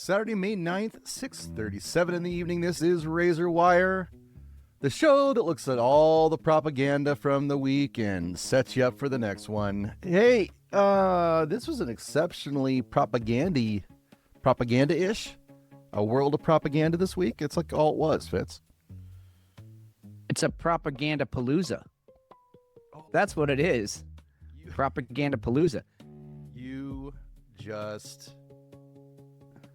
Saturday, May 9th, 6:37 in the evening. This is Razor Wire, the show that looks at all the propaganda from the week and sets you up for the next one. Hey, this was an exceptionally propaganda-ish, a world of propaganda this week. It's like all it was, Fitz. It's a propaganda palooza. That's what it is. Propaganda palooza. You just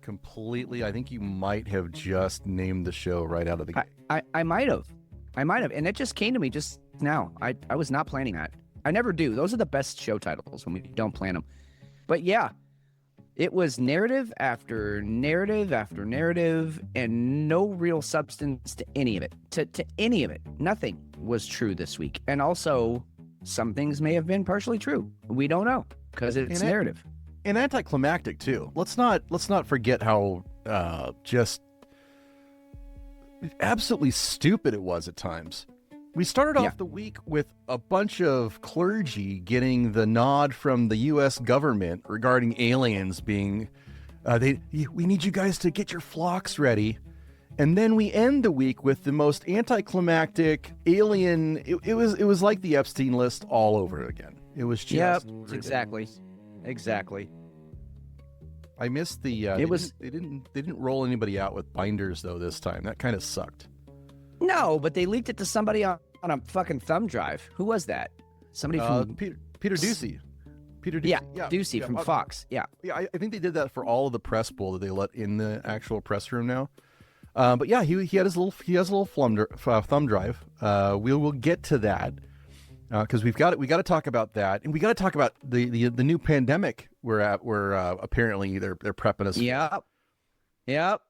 completely, I think you might have just named the show right out of the gate. I might have. And it just came to me just now. I was not planning that. I never do. Those are the best show titles when we don't plan them. But yeah, it was narrative after narrative after narrative and no real substance to any of it. To any of it. Nothing was true this week. And also, some things may have been partially true. We don't know because it's narrative. And anticlimactic too. Let's not forget how just absolutely stupid it was at times. We started off the week with a bunch of clergy getting the nod from the U.S. government regarding aliens being, we need you guys to get your flocks ready. And then we end the week with the most anticlimactic alien. It was like the Epstein list all over again. It was just exactly. I missed the. They didn't roll anybody out with binders though this time. That kind of sucked. No, but they leaked it to somebody on a fucking thumb drive. Who was that? Somebody from Peter Ducey. Peter Ducey. Yeah, Ducey from Fox. Yeah. Yeah, I think they did that for all of the press pool that they let in the actual press room now. But yeah, he has a little thumb drive. We will get to that because we got to talk about that, and we got to talk about the new pandemic we're at. Where apparently they're prepping us. Yep.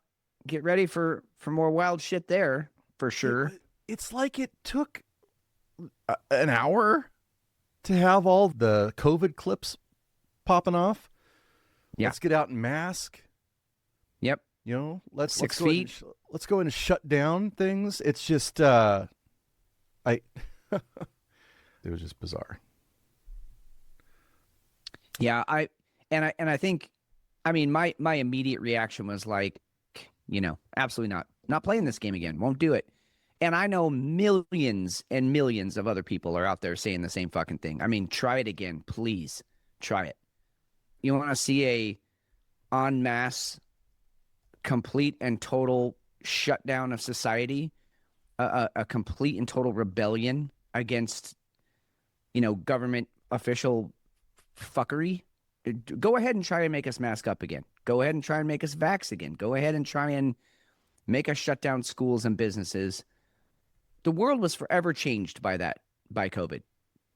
Get ready for more wild shit there for sure. It's like it took an hour to have all the COVID clips popping off. Yeah. Let's get out and mask. Yep. You know, let's 6 go feet. Let's go in and shut down things. It's just, it was just bizarre. Yeah, I think, I mean, my immediate reaction was like, absolutely not playing this game again. Won't do it. And I know millions and millions of other people are out there saying the same fucking thing. I mean, try it again, please. Try it. You want to see a en masse, complete and total shutdown of society, a complete and total rebellion against, government official fuckery? Go ahead and try and make us mask up again. Go ahead and try and make us vax again. Go ahead and try and make us shut down schools and businesses. The world was forever changed by COVID.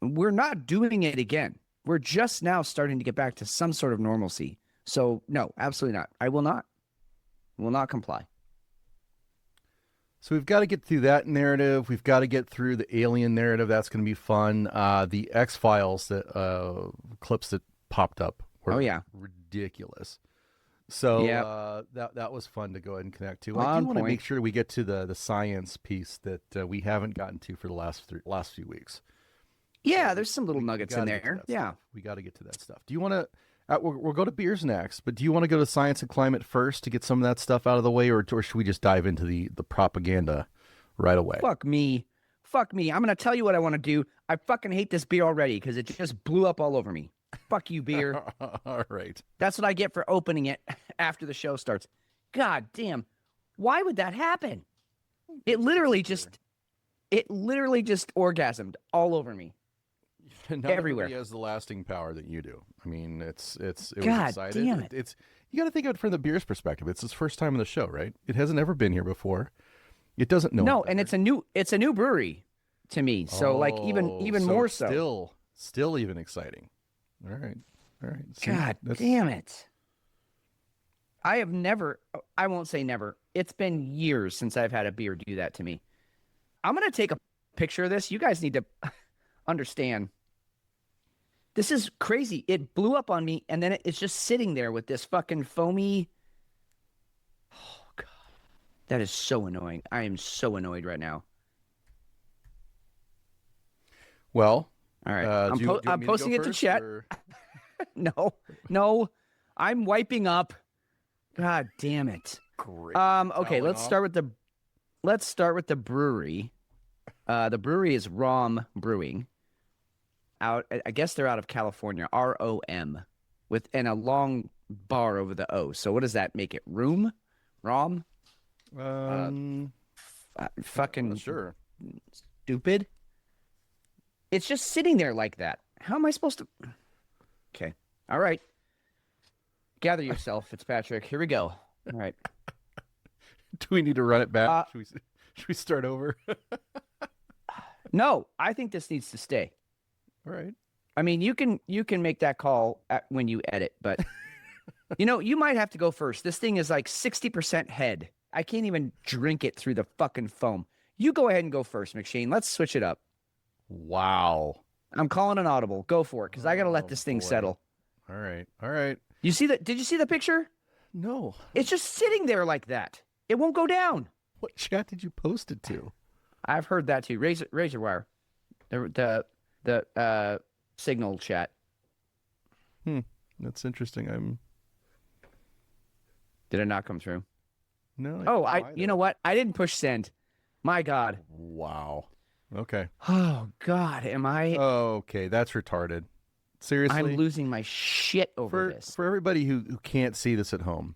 We're not doing it again. We're just now starting to get back to some sort of normalcy. So no, absolutely not. I will not comply. So we've got to get through that narrative. We've got to get through the alien narrative. That's going to be fun. The X-Files clips that popped up were ridiculous. So that was fun to go ahead and connect to. I do want to make sure we get to the science piece that we haven't gotten to for the last few weeks. Yeah, there's some little nuggets in there. Yeah, we got to get to that stuff. Do you want to? We'll go to beers next, but do you want to go to science and climate first to get some of that stuff out of the way, or should we just dive into the propaganda right away? Fuck me. I'm going to tell you what I want to do. I fucking hate this beer already because it just blew up all over me. Fuck you, beer. All right. That's what I get for opening it after the show starts. God damn. Why would that happen? It literally just orgasmed all over me. Everywhere. He has the lasting power that you do. I mean, it was God exciting. Damn it. It's you got to think of it from the beer's perspective. It's his first time on the show, right? It hasn't ever been here before. It doesn't know. No, and it's a new brewery to me. So even more so. Still even exciting. All right. See, God damn it. I won't say never. It's been years since I've had a beer do that to me. I'm going to take a picture of this. You guys need to understand. This is crazy. It blew up on me, and then it's just sitting there with this fucking foamy. Oh, God. That is so annoying. I am so annoyed right now. Well, all right. I'm posting it to chat. No. I'm wiping up. God damn it. Great. Okay, Fouling off. let's start with the brewery. The brewery is Rom Brewing. I guess they're out of California. ROM and a long bar over the O. So what does that make it? Rom? Fucking sure. stupid. It's just sitting there like that. How am I supposed to? Okay. All right. Gather yourself, Fitzpatrick. Here we go. All right. Do we need to run it back? Should we start over? No, I think this needs to stay. All right. I mean, you can make that call when you edit, but you might have to go first. This thing is like 60% head. I can't even drink it through the fucking foam. You go ahead and go first, McShane. Let's switch it up. Wow. I'm calling an audible. Go for it, because I got to let this thing settle. All right. All right. You see that? Did you see the picture? No. It's just sitting there like that. It won't go down. What chat did you post it to? I've heard that too. Razor wire. The signal chat. That's interesting. Did it not come through? No. You know what? I didn't push send. My God. Wow. Okay. Oh God, am I? Okay, that's retarded. Seriously, I'm losing my shit over this. For everybody who can't see this at home,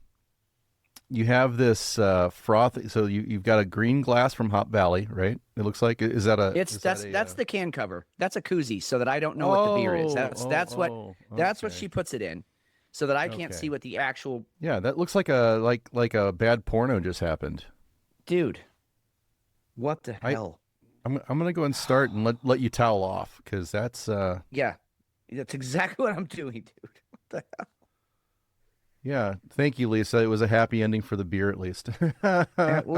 you have this froth. So you've got a green glass from Hop Valley, right? It looks like is that a? That's the can cover. That's a koozie, so that I don't know what the beer is. That's what she puts it in, so that I can't see what the actual. Yeah, that looks like a bad porno just happened. Dude, what the hell? I'm gonna go and start and let you towel off, because that's yeah, that's exactly what I'm doing, dude. What the hell? Yeah, thank you, Lisa. It was a happy ending for the beer, at least. At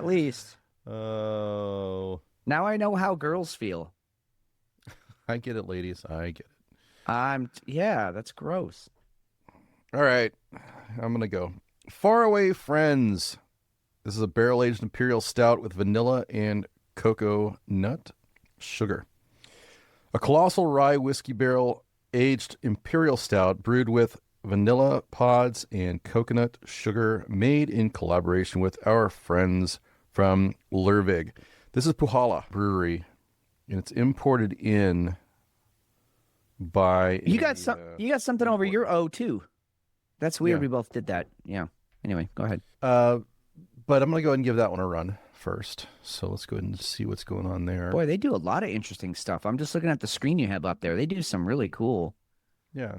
least. Oh. Now I know how girls feel. I get it, ladies. I get it. Yeah, that's gross. All right, I'm gonna go. Faraway Friends. This is a barrel-aged imperial stout with vanilla and cocoa nut sugar. A colossal rye whiskey barrel-aged imperial stout brewed with vanilla pods and coconut sugar, made in collaboration with our friends from Lervig. This is Puhala Brewery, and it's imported in by you got something over your O too. That's weird. Yeah. We both did that. Yeah. Anyway, go ahead. But I'm gonna go ahead and give that one a run first. So let's go ahead and see what's going on there. Boy, they do a lot of interesting stuff. I'm just looking at the screen you have up there. They do some really cool. Yeah.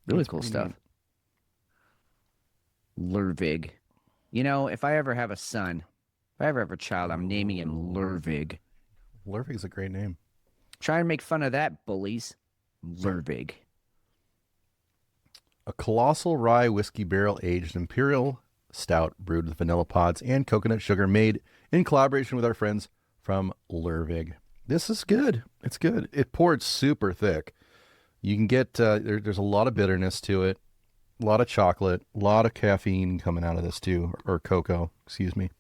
Really cool stuff. Lervig. If I ever have a son, if I ever have a child, I'm naming him Lervig. Lervig is a great name. Try and make fun of that, bullies. Lervig. A colossal rye whiskey barrel-aged imperial stout brewed with vanilla pods and coconut sugar, made in collaboration with our friends from Lervig. This is good. It's good. It poured super thick. You can get, there's a lot of bitterness to it, a lot of chocolate, a lot of caffeine coming out of this too, or cocoa, excuse me.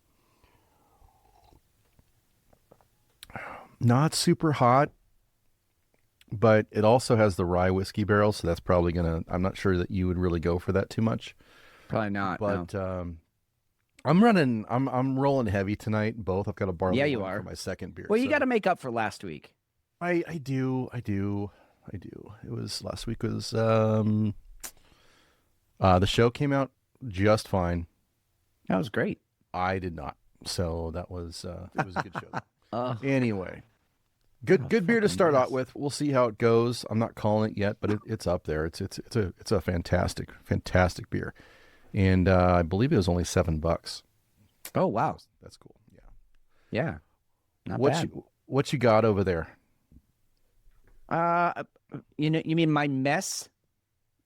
Not super hot, but it also has the rye whiskey barrel, so that's probably I'm not sure that you would really go for that too much. Probably not. But no. I'm rolling heavy tonight. Both. I've got a barley you wine are. for my second beer. Well, you got to make up for last week. I do. It was last week was the show came out just fine. That was great. I did not. So that was it was a good show. Anyway, good beer to start out with. We'll see how it goes. I'm not calling it yet, but it's up there. It's a fantastic beer. And I believe it was only $7. Oh wow, that's cool. Yeah. Not bad. What you got over there? You mean my mess?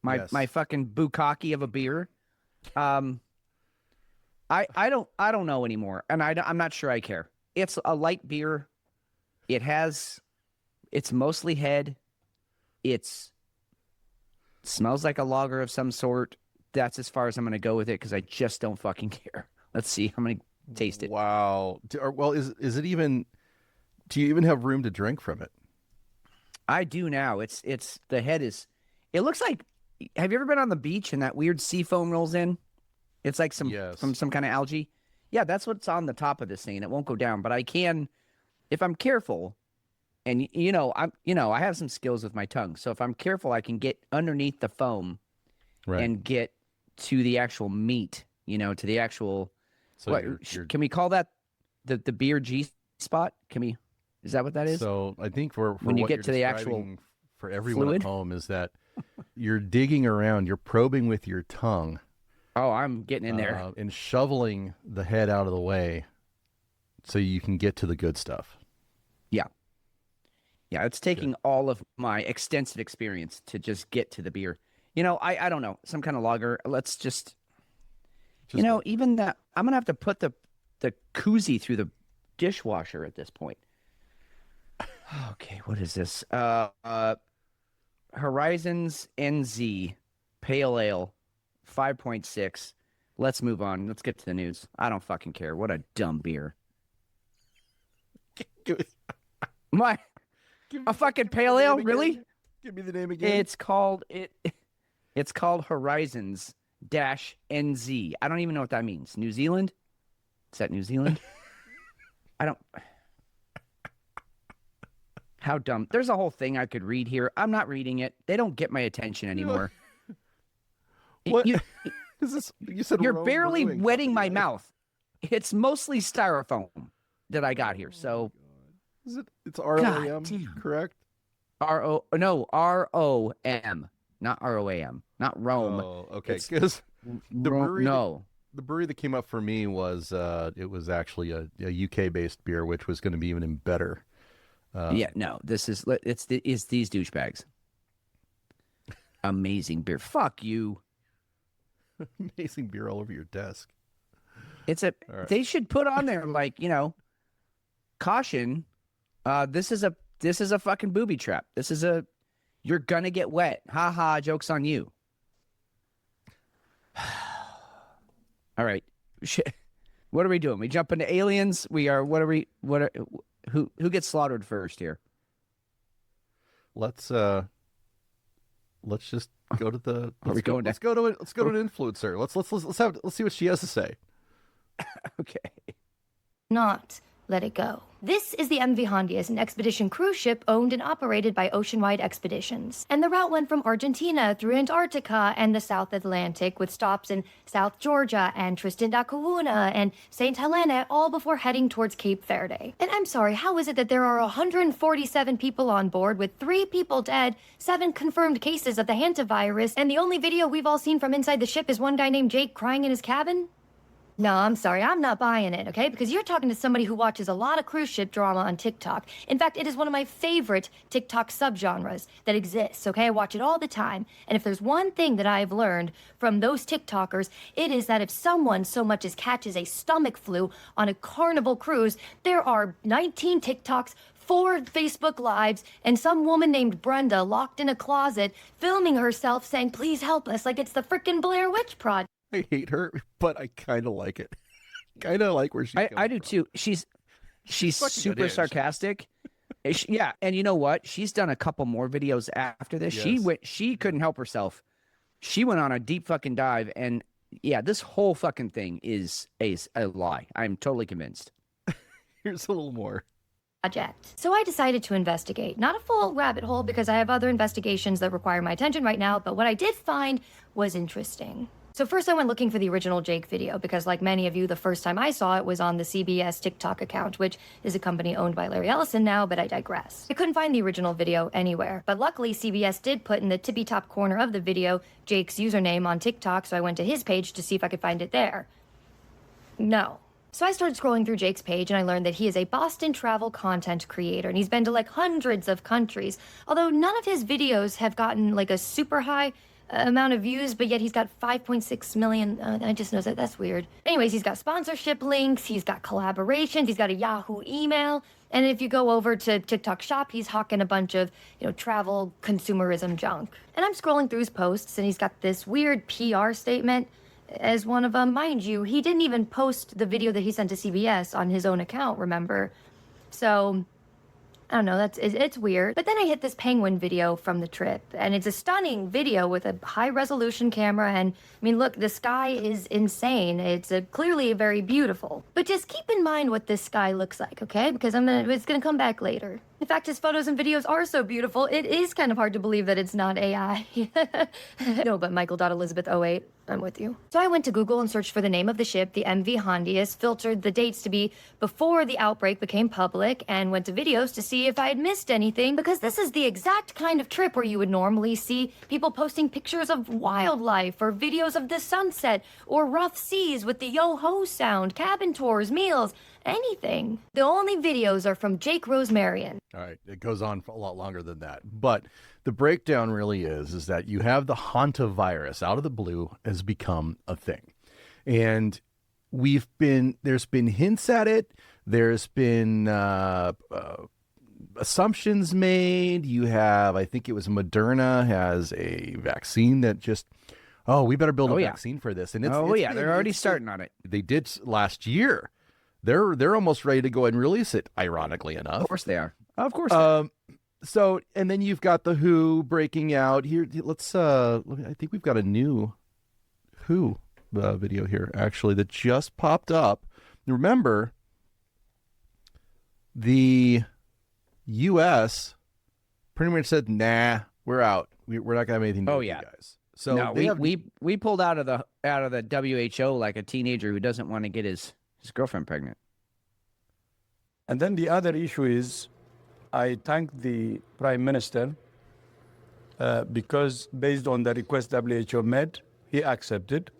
Yes. My fucking bukkake of a beer? I don't know anymore, and I'm not sure I care. It's a light beer. It's mostly head. It smells like a lager of some sort. That's as far as I'm going to go with it, because I just don't fucking care. Let's see. I'm going to taste it. Wow. Well, is it even? Do you even have room to drink from it? I do now. It's the head is. It looks like have you ever been on the beach and that weird sea foam rolls in? It's like from some kind of algae. Yeah, that's what's on the top of this thing, and it won't go down. But I can, if I'm careful, and I have some skills with my tongue. So if I'm careful, I can get underneath the foam, and get to the actual meat. To the actual. So can we call that the beer G spot? Is that what that is? So I think for when you what get you're to the actual for everyone fluid? at home is that you're digging around, you're probing with your tongue. Oh, I'm getting in there. And shoveling the head out of the way so you can get to the good stuff. Yeah. Yeah, it's taking all of my extensive experience to just get to the beer. I don't know, some kind of lager. Let's just even that, I'm going to have to put the koozie through the dishwasher at this point. Okay, what is this? Horizons NZ Pale Ale 5.6. Let's move on. Let's get to the news. I don't fucking care. What a dumb beer. A fucking pale ale? Really? Give me the name again. It's called Horizons -NZ. I don't even know what that means. New Zealand? Is that New Zealand? I don't. How dumb. There's a whole thing I could read here. I'm not reading it. They don't get my attention anymore. What? Is this, you said you're barely wetting my mouth. It's mostly styrofoam that I got here. So it's ROM, correct? ROM, not ROAM, not Rome. Oh, okay. Because the brewery that came up for me was it was actually a UK based beer, which was going to be even better. This is it's these douchebags. Amazing beer. Fuck you. Amazing beer all over your desk. They should put on there caution. This is a fucking booby trap. You're gonna get wet. Ha ha, joke's on you. All right. What are we doing? We jump into aliens? Who gets slaughtered first here? Let's just go to the let's go to an influencer. Let's see what she has to say. Okay. Not let it go. This is the MV Hondias, an expedition cruise ship owned and operated by Oceanwide Expeditions. And the route went from Argentina through Antarctica and the South Atlantic, with stops in South Georgia and Tristan da Cunha and St. Helena, all before heading towards Cape Verde. And I'm sorry, how is it that there are 147 people on board, with 3 people dead, 7 confirmed cases of the Hantavirus, and the only video we've all seen from inside the ship is one guy named Jake crying in his cabin? No, I'm sorry, I'm not buying it, okay? Because you're talking to somebody who watches a lot of cruise ship drama on TikTok. In fact, it is one of my favorite TikTok subgenres that exists, okay? I watch it all the time. And if there's one thing that I've learned from those TikTokers, it is that if someone so much as catches a stomach flu on a Carnival cruise, there are 19 TikToks, 4 Facebook Lives, and some woman named Brenda locked in a closet filming herself saying, "Please help us," like it's the frickin' Blair Witch Project. I hate her, but I kind of like it. Kind of like where she's I do too. She's super sarcastic. Yeah, and you know what? She's done a couple more videos after this. Yes. She couldn't help herself. She went on a deep fucking dive, and yeah, this whole fucking thing is a lie. I'm totally convinced. Here's a little more. So I decided to investigate. Not a full rabbit hole, because I have other investigations that require my attention right now, but what I did find was interesting. So first I went looking for the original Jake video, because like many of you, the first time I saw it was on the CBS TikTok account, which is a company owned by Larry Ellison now, but I digress. I couldn't find the original video anywhere, but luckily CBS did put in the tippy top corner of the video Jake's username on TikTok, so I went to his page to see if I could find it there. No. So I started scrolling through Jake's page, and I learned that he is a Boston travel content creator, and he's been to like hundreds of countries, although none of his videos have gotten like a super high amount of views, but yet he's got 5.6 million. I just noticed that's weird. Anyways, he's got sponsorship links, he's got collaborations, he's got a Yahoo email, and if you go over to TikTok Shop, he's hawking a bunch of, travel consumerism junk. And I'm scrolling through his posts, and he's got this weird PR statement as one of them. Mind you, he didn't even post the video that he sent to CBS on his own account, remember? So I don't know, it's weird. But then I hit this penguin video from the trip, and it's a stunning video with a high-resolution camera, and I mean, look, the sky is insane. It's clearly very beautiful. But just keep in mind what this sky looks like, okay? Because it's gonna come back later. In fact, his photos and videos are so beautiful, it is kind of hard to believe that it's not AI. No, but Michael.Elizabeth08, I'm with you. So I went to Google and searched for the name of the ship, the MV Hondius, filtered the dates to be before the outbreak became public, and went to videos to see if I had missed anything, because this is the exact kind of trip where you would normally see people posting pictures of wildlife, or videos of the sunset, or rough seas with the yo-ho sound, cabin tours, meals, anything. The only videos are from Jake Rosemarian. All right, it goes on for a lot longer than that. But the breakdown really is that you have the Hantavirus out of the blue has become a thing. And there's been hints at it. There's been assumptions made. You have, I think it was Moderna has a vaccine that just, we better build a vaccine for this. And they're already starting on it. They did last year. They're almost ready to go and release it, ironically enough. Of course they are. Of course they are. So, and then you've got the WHO breaking out here. I think we've got a new WHO video here, actually, that just popped up. Remember, the U.S. pretty much said, nah, we're out. We're not going to have anything to do with you guys. So no, we pulled out of the WHO like a teenager who doesn't want to get his girlfriend pregnant. And then the other issue is, I thank the Prime Minister because based on the request WHO made, he accepted.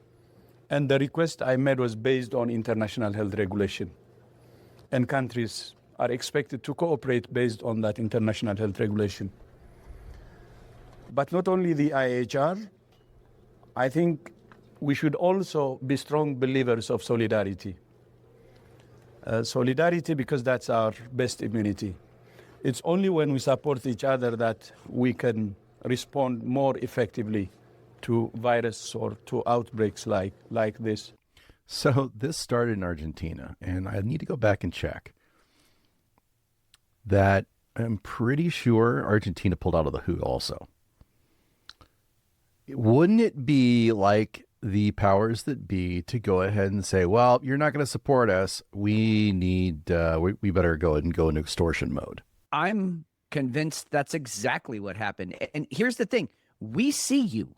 And the request I made was based on international health regulation. And countries are expected to cooperate based on that international health regulation. But not only the IHR, I think we should also be strong believers of solidarity. Solidarity, because that's our best immunity. It's only when we support each other that we can respond more effectively to virus or to outbreaks like this. So this started in Argentina, and I need to go back and check that. I'm pretty sure Argentina pulled out of the WHO also. Wouldn't it be like the powers that be to go ahead and say, well, you're not going to support us. We need, we better go ahead and go into extortion mode. I'm convinced that's exactly what happened. And here's the thing. We see you.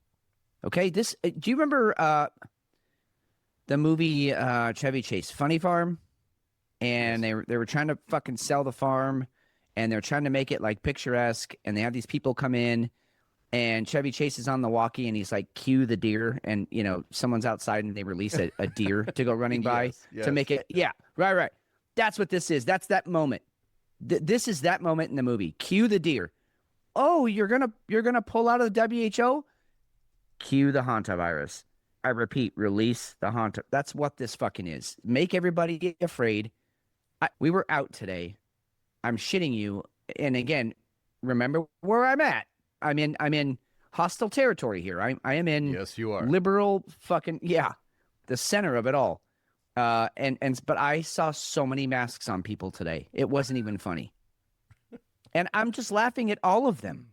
Okay. Do you remember the movie Chevy Chase, Funny Farm? And they were trying to fucking sell the farm, and they're trying to make it like picturesque, and they have these people come in, and Chevy Chase is on the walkie, and he's like, cue the deer. And, someone's outside, and they release a deer to go running by to make it. Yeah, right. That's what this is. That's that moment. This is that moment in the movie. Cue the deer. Oh, you're gonna pull out of the WHO? Cue the Hantavirus. I repeat, release the Hanta. That's what this fucking is. Make everybody get afraid. We were out today. I'm shitting you. And again, remember where I'm at. I'm in hostile territory here. I am in yes, you are. Liberal fucking the center of it all. But I saw so many masks on people today. It wasn't even funny. And I'm just laughing at all of them.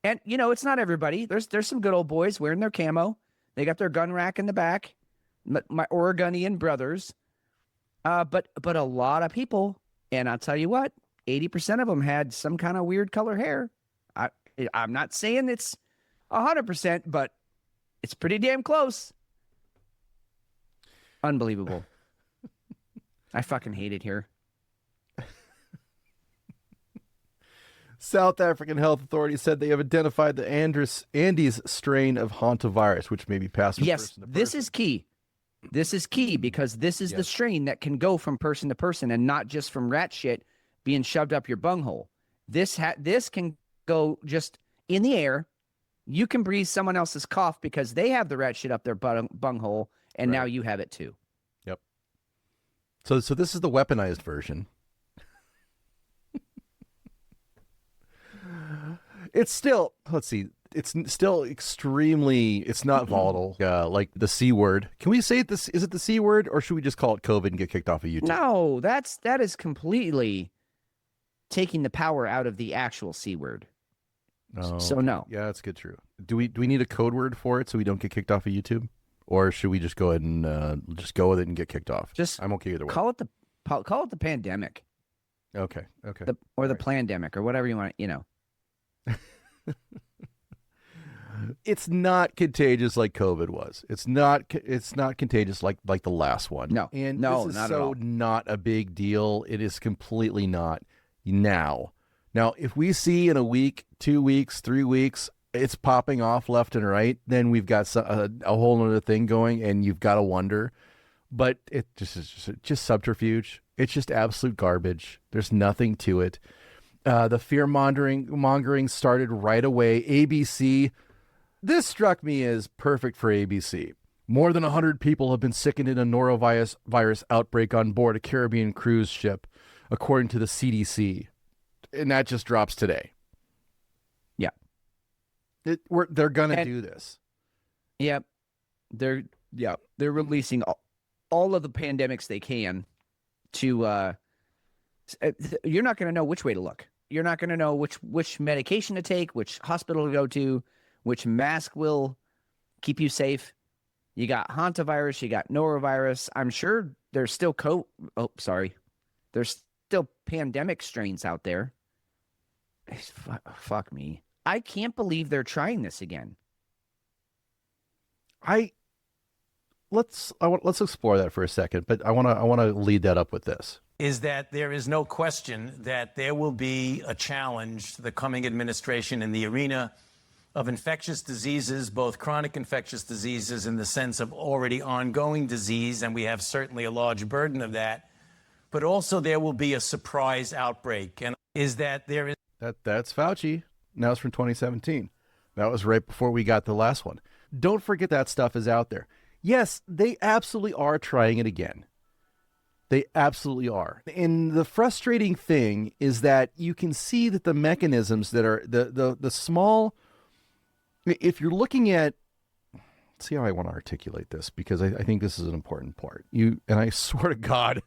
And it's not everybody. There's some good old boys wearing their camo. They got their gun rack in the back. My Oregonian brothers. But a lot of people, and I'll tell you what, 80% of them had some kind of weird color hair. I'm not saying it's 100%, but it's pretty damn close. Unbelievable. I fucking hate it here. South African health authorities said they have identified the Andes strain of hantavirus, which may be passed from person to person. This is key. This is key because this is the strain that can go from person to person and not just from rat shit being shoved up your bunghole. This can go just in the air. You can breathe someone else's cough because they have the rat shit up their bunghole, and now you have it too. Yep. So this is the weaponized version. It's still, let's see, it's still extremely, it's not volatile, like the C word. Can we say this? Is it the C word, or should we just call it COVID and get kicked off of YouTube? No, that is completely taking the power out of the actual C word. So okay. no. Yeah, that's good. True. Do we need a code word for it so we don't get kicked off of YouTube, or should we just go ahead and just go with it and get kicked off? I'm okay either way. Call it the pandemic. Okay. The plandemic or whatever you want. It's not contagious like COVID was. It's not contagious like the last one. No, and no, this is not at all. not a big deal. It is completely not now. Now, if we see in a week, 2 weeks, 3 weeks, it's popping off left and right, then we've got a whole other thing going, and you've got to wonder. But it just subterfuge. It's just absolute garbage. There's nothing to it. The fear mongering started right away. ABC. This struck me as perfect for ABC. More than 100 people have been sickened in a norovirus outbreak on board a Caribbean cruise ship, according to the CDC. And that just drops today. Yeah. They're going to do this. Yep. They're releasing all of the pandemics they can to you're not going to know which way to look. You're not going to know which medication to take, which hospital to go to, which mask will keep you safe. You got hantavirus, you got norovirus. I'm sure there's still there's still pandemic strains out there. Fuck me. I can't believe they're trying this again. Let's explore that for a second, but I want to lead that up with this. Is that there is no question that there will be a challenge to the coming administration in the arena of infectious diseases, both chronic infectious diseases in the sense of already ongoing disease, and we have certainly a large burden of that, but also there will be a surprise outbreak. And is that there is... That's Fauci. Now it's from 2017. That was right before we got the last one. Don't forget that stuff is out there. Yes, they absolutely are trying it again. They absolutely are. And the frustrating thing is that you can see that the mechanisms that are the small... If you're looking at, see how I want to articulate this, because I think this is an important part. And I swear to God,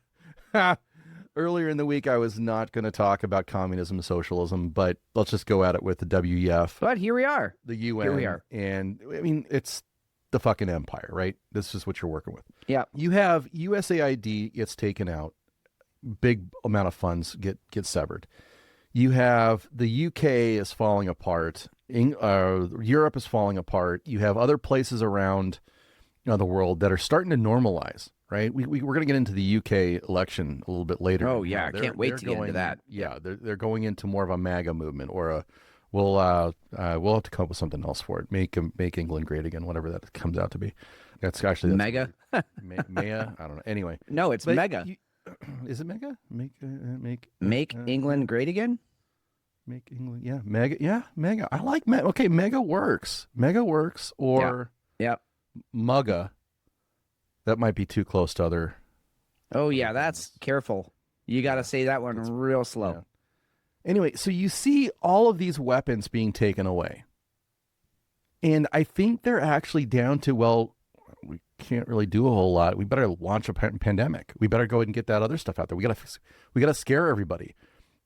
earlier in the week I was not going to talk about communism and socialism, but let's just go at it with the WEF. But here we are. The UN. Here we are. And I mean, it's the fucking empire, right? This is what you're working with. Yeah. You have USAID gets taken out. Big amount of funds get severed. You have the UK is falling apart. Europe is falling apart. You have other places around the world that are starting to normalize, right? We're going to get into the UK election a little bit later. Oh, yeah. I can't wait to get into that. Yeah, they're going into more of a MAGA movement, or we'll have to come up with something else for it. Make England great again, whatever that comes out to be. That's mega. Maya. I don't know. Anyway, no, it's mega. Is it mega? Make England great again? Make England, yeah, mega, yeah, mega. I like mega. Okay, mega works. Mega works, or mugga. That might be too close to other. Oh yeah, that's careful. You got to say that one real slow. Yeah. Anyway, so you see all of these weapons being taken away, and I think they're actually down to, well, we can't really do a whole lot. We better launch a pandemic. We better go ahead and get that other stuff out there. We gotta scare everybody.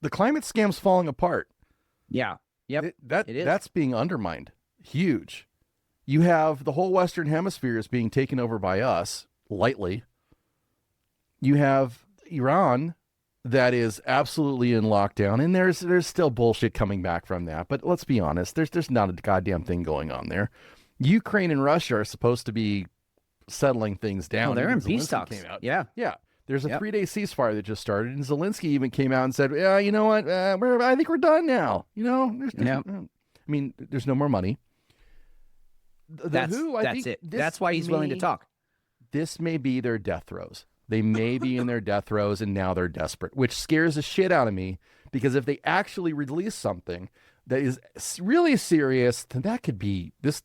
The climate scam's falling apart. Yeah. Yep. That's being undermined. Huge. You have the whole Western Hemisphere is being taken over by us, lightly. You have Iran that is absolutely in lockdown, and there's still bullshit coming back from that. But let's be honest, there's not a goddamn thing going on there. Ukraine and Russia are supposed to be settling things down. Oh, they're in peace talks. Yeah. Yeah. There's a 3-day ceasefire that just started, and Zelensky even came out and said, "Yeah, you know what? I think we're done now. I mean, there's no more money." That's it. That's why he's willing to talk. This may be their death throes. They may be in their death throes, and now they're desperate, which scares the shit out of me, because if they actually release something that is really serious, then that could be this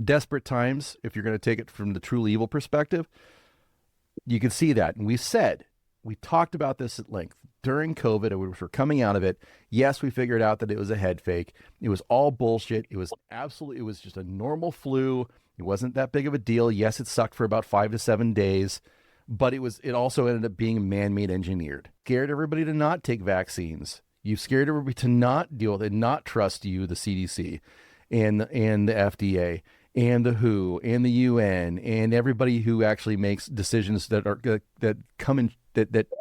desperate times. If you're going to take it from the truly evil perspective. You can see that. And we talked about this at length during COVID, and we were coming out of it. Yes, we figured out that it was a head fake. It was all bullshit. It was just a normal flu. It wasn't that big of a deal. Yes, it sucked for about 5 to 7 days, but it also ended up being man-made engineered. Scared everybody to not take vaccines. You scared everybody to not deal with it, not trust you, the CDC and the FDA and the WHO and the UN and everybody who actually makes decisions that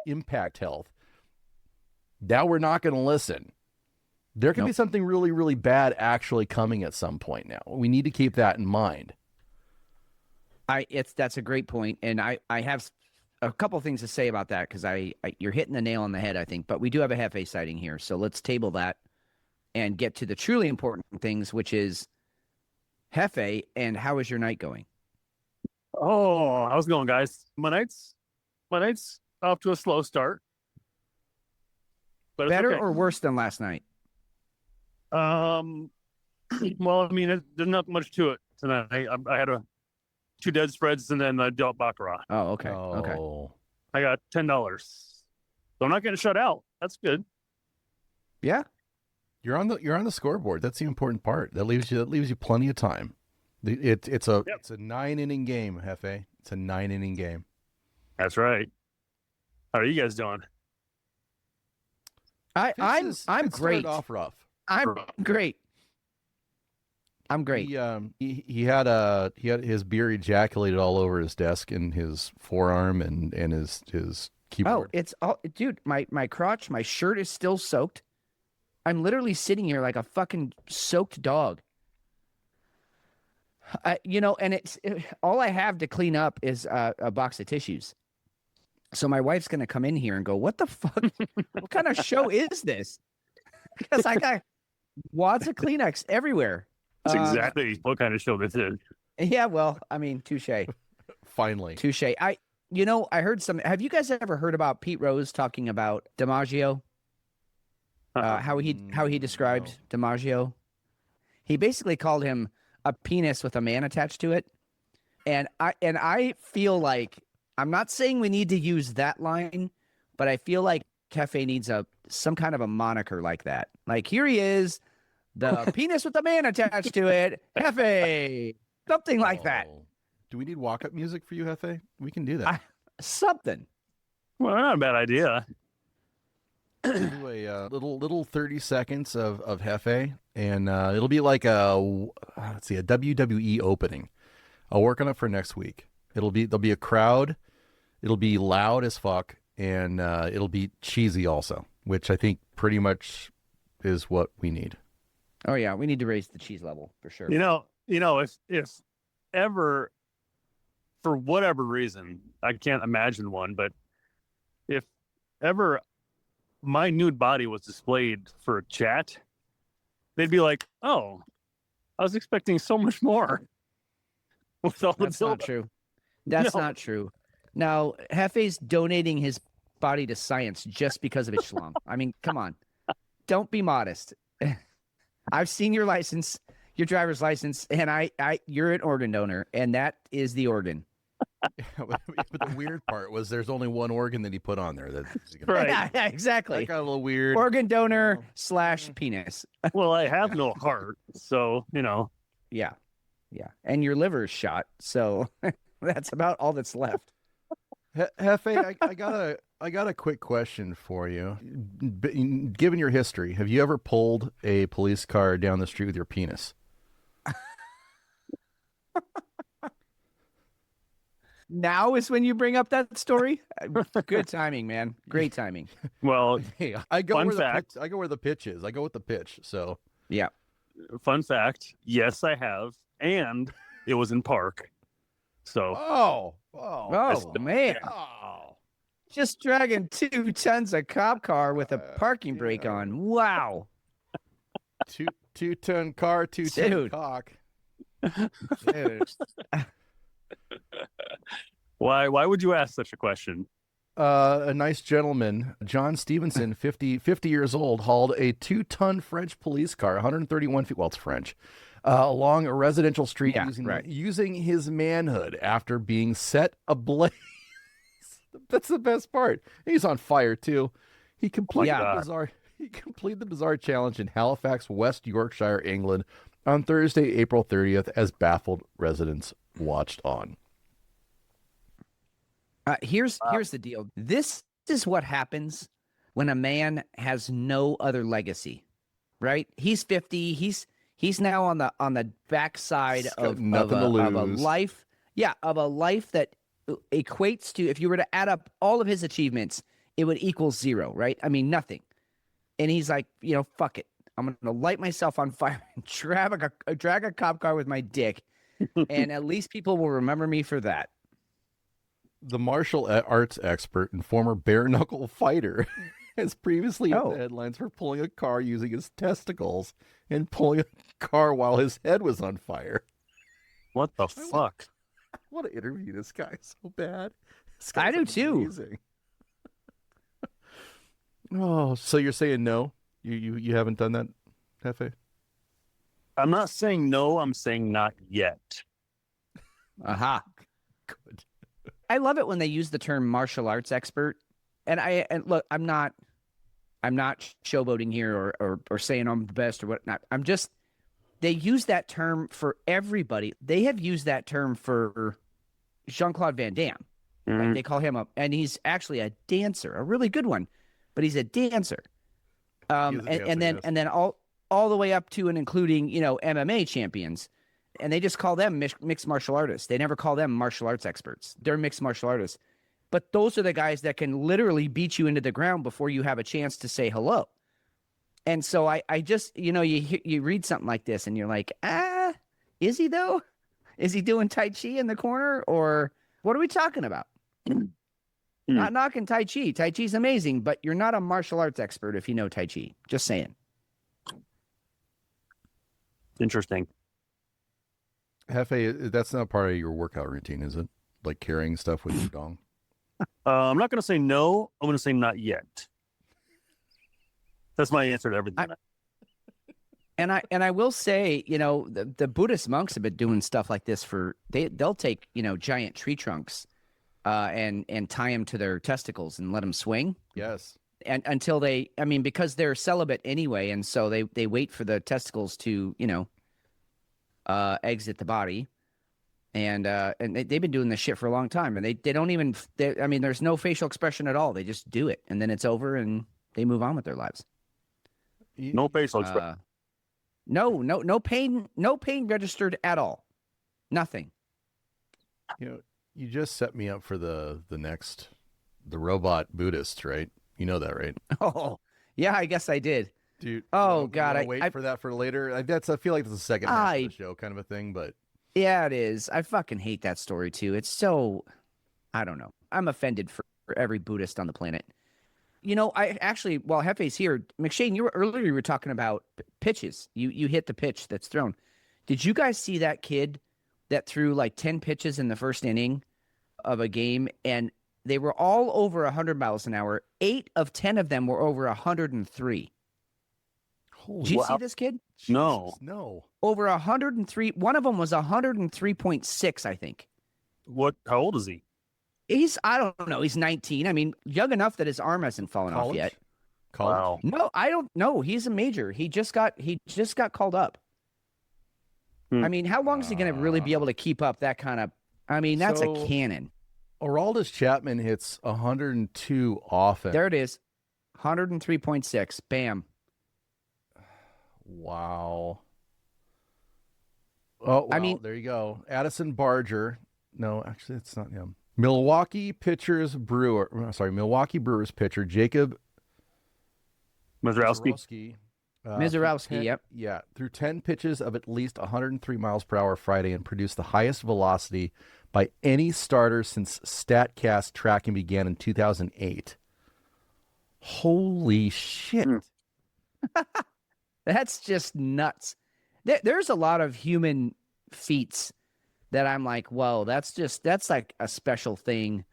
impact health. Now we're not going to listen. There could be something really, really bad actually coming at some point now. We need to keep that in mind. That's a great point, and I have a couple of things to say about that because you're hitting the nail on the head, I think. But we do have a Jefe sighting here, so let's table that and get to the truly important things, which is Jefe. And how is your night going? Oh, how's it going, guys? My night's off to a slow start, but it's Better okay. or worse than last night? Well, I mean, there's not much to it tonight. I had 2 dead spreads and then a dealt baccarat. Oh, okay. Okay. I got $10, so I'm not getting shut out. That's good. Yeah. You're on the scoreboard. That's the important part. That leaves you plenty of time. It's a 9-inning game, Jefe. It's a 9-inning game. That's right. How are you guys doing? I'm great. Off rough. I'm great. I'm great. He had his beer ejaculated all over his desk and his forearm and his keyboard. Oh, it's all, dude. My crotch, my shirt is still soaked. I'm literally sitting here like a fucking soaked dog. And all I have to clean up is a box of tissues. So my wife's gonna come in here and go, "What the fuck? What kind of show is this?" Because I got wads of Kleenex everywhere. That's exactly what kind of show this is. Yeah, well, I mean, touche. Finally, touche. I heard some. Have you guys ever heard about Pete Rose talking about DiMaggio? How he described DiMaggio? He basically called him a penis with a man attached to it, and I feel like I'm not saying we need to use that line, but I feel like Jefe needs some kind of a moniker like that. Like, here he is. The penis with the man attached to it. Jefe. Something like that. Do we need walk-up music for you, Jefe? We can do that. Something. Well, not a bad idea. Do a little 30 seconds of Jefe, and it'll be like a WWE opening. I'll work on it for next week. There'll be a crowd. It'll be loud as fuck, and it'll be cheesy also, which I think pretty much is what we need. Oh yeah, we need to raise the cheese level for sure. If ever, for whatever reason, I can't imagine one, but if ever my nude body was displayed for a chat, they'd be like, "Oh, I was expecting so much more." With all That's not true. That's not true. Now, Jefe's donating his body to science just because of his schlong. I mean, come on. Don't be modest. I've seen your license, your driver's license, and you're an organ donor, and that is the organ. But the weird part was there's only one organ that he put on there. Right. Yeah, exactly. That got a little weird. Organ donor / penis. Well, I have no heart, so, Yeah. Yeah. And your liver's shot, so that's about all that's left. Jefe, I got a quick question for you. Given your history, have you ever pulled a police car down the street with your penis? Now is when you bring up that story? Good timing, man. Great timing. Well, Hey, I go fun where fact. I go where the pitch is. I go with the pitch. So Yeah. Fun fact, yes, I have, and it was in park. So Oh, man. Oh. Just dragging 2 tons of cop car with a parking brake on. Wow. 2-ton car, 2-ton Dude. cock. Dude. why would you ask such a question? A nice gentleman, John Stevenson, 50 years old, hauled a 2-ton French police car, 131 feet. Well, it's French, along a residential street using his manhood after being set ablaze. That's the best part. He's on fire too. He completed the bizarre challenge in Halifax, West Yorkshire, England, on Thursday, April 30th, as baffled residents watched on. Here's the deal. This is what happens when a man has no other legacy, right? He's 50. He's now on the backside of a life. Yeah, of a life that equates to, if you were to add up all of his achievements, it would equal 0, right? I mean, nothing. And he's like, fuck it. I'm going to light myself on fire and drag a cop car with my dick. And at least people will remember me for that. The martial arts expert and former bare-knuckle fighter has previously hit the headlines for pulling a car using his testicles and pulling a car while his head was on fire. What the fuck? I want to interview this guy so bad. I do too. Amazing. Oh, so you're saying no? You haven't done that, Jefe? I'm not saying no. I'm saying not yet. Aha. Good. I love it when they use the term martial arts expert. And look, I'm not showboating here or saying I'm the best or whatnot. They use that term for everybody. They have used that term for Jean-Claude Van Damme. Mm-hmm. Like they call him and he's actually a dancer, a really good one, but he's a dancer. And then all the way up to and including, MMA champions. And they just call them mixed martial artists. They never call them martial arts experts. They're mixed martial artists. But those are the guys that can literally beat you into the ground before you have a chance to say hello. And so I just, you read something like this and you're like, is he though? Is he doing Tai Chi in the corner? Or what are we talking about? Not knocking Tai Chi. Tai Chi's amazing, but you're not a martial arts expert if you know Tai Chi. Just saying. Interesting. Jefe, that's not part of your workout routine, is it? Like carrying stuff with your dong? I'm not going to say no. I'm going to say not yet. That's my answer to everything. And I will say, the Buddhist monks have been doing stuff like this they'll take, giant tree trunks and tie them to their testicles and let them swing. Yes. And until because they're celibate anyway, and so they wait for the testicles to, exit the body. And they've been doing this shit for a long time, and they don't even, there's no facial expression at all. They just do it, and then it's over, and they move on with their lives. No facial expression. No pain registered at all. Nothing. You just set me up for the robot Buddhist, right? You know that, right? Oh, yeah, I guess I did. Dude. Oh, God. I wait for that for later. I feel like that's the second half of the show kind of a thing, but. Yeah, it is. I fucking hate that story, too. It's so, I don't know. I'm offended for every Buddhist on the planet. I actually, while Jefe's here, McShane, you were talking about pitches. You hit the pitch that's thrown. Did you guys see that kid that threw like 10 pitches in the first inning of a game, and they were all over 100 miles an hour? 8 of 10 of them were over 103. Did you see this kid? No. No. Over 103. One of them was 103.6, I think. How old is he? I don't know. He's 19. Young enough that his arm hasn't fallen off yet. College? Wow. No, I don't know. He's a major. He just got called up. How long is he going to really be able to keep up that kind of? That's a cannon. Aroldis Chapman hits 102 often. There it is. 103.6. Bam. Wow. Oh, well, there you go. Addison Barger. No, actually, it's not him. Milwaukee Brewers pitcher Jacob Mizrowski. Mizrowski, yep. Yeah, threw 10 pitches of at least 103 miles per hour Friday and produced the highest velocity by any starter since StatCast tracking began in 2008. Holy shit. That's just nuts. There's a lot of human feats that I'm like, whoa, that's like a special thing.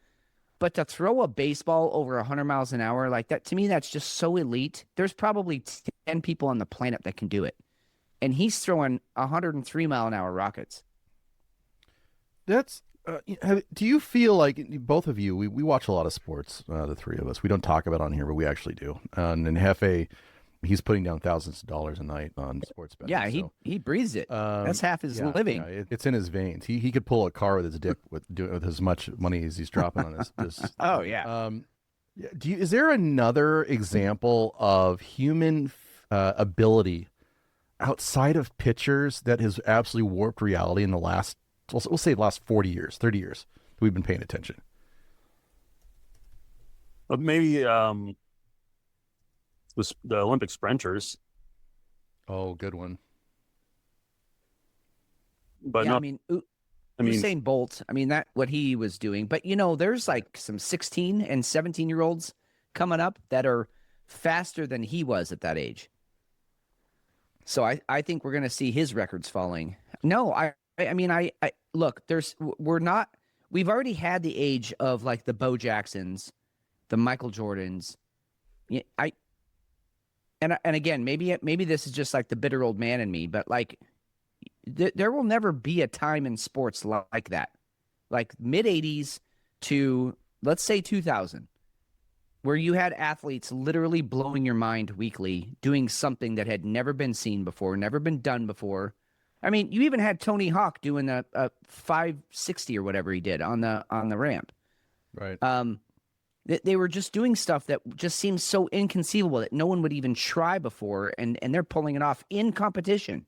But to throw a baseball over 100 miles an hour like that, to me, that's just so elite. There's probably 10 people on the planet that can do it. And he's throwing 103 mile an hour rockets. That's, do you feel like, both of you, we watch a lot of sports, the three of us. We don't talk about it on here, but we actually do. And Jefe, he's putting down thousands of dollars a night on sports betting. Yeah, so, he breathes it. That's half his living. Yeah, it's in his veins. He could pull a car with his dick with as much money as he's dropping on this. Oh yeah. Is there another example of human ability outside of pitchers that has absolutely warped reality in the last, we'll say the last 40 years, 30 years that we've been paying attention? Maybe the Olympic sprinters. Oh, good one. But yeah, no, I mean, Usain Bolt, I mean, that what he was doing. But, there's like some 16 and 17-year-olds coming up that are faster than he was at that age. So I think we're going to see his records falling. No, I mean, look, we've already had the age of like the Bo Jacksons, the Michael Jordans. And again, maybe this is just like the bitter old man in me, but like there will never be a time in sports like that, like mid 80s to let's say 2000, where you had athletes literally blowing your mind weekly, doing something that had never been seen before, never been done before. I mean, you even had Tony Hawk doing a 560 or whatever he did on the ramp. Right. They were just doing stuff that just seems so inconceivable that no one would even try before, and they're pulling it off in competition.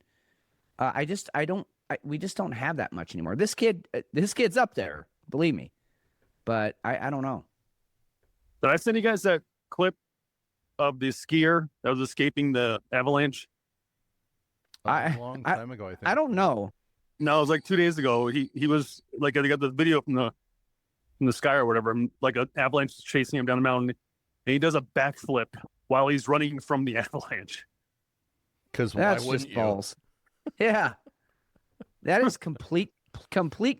We just don't have that much anymore. This kid's up there, believe me, but I don't know. Did I send you guys that clip of the skier that was escaping the avalanche? A long time ago, I think. I don't know. No, it was like 2 days ago. He was like, I got the video from the sky or whatever, and like an avalanche is chasing him down the mountain, and he does a backflip while he's running from the avalanche. Because why That's wouldn't just you? balls. Yeah, that is complete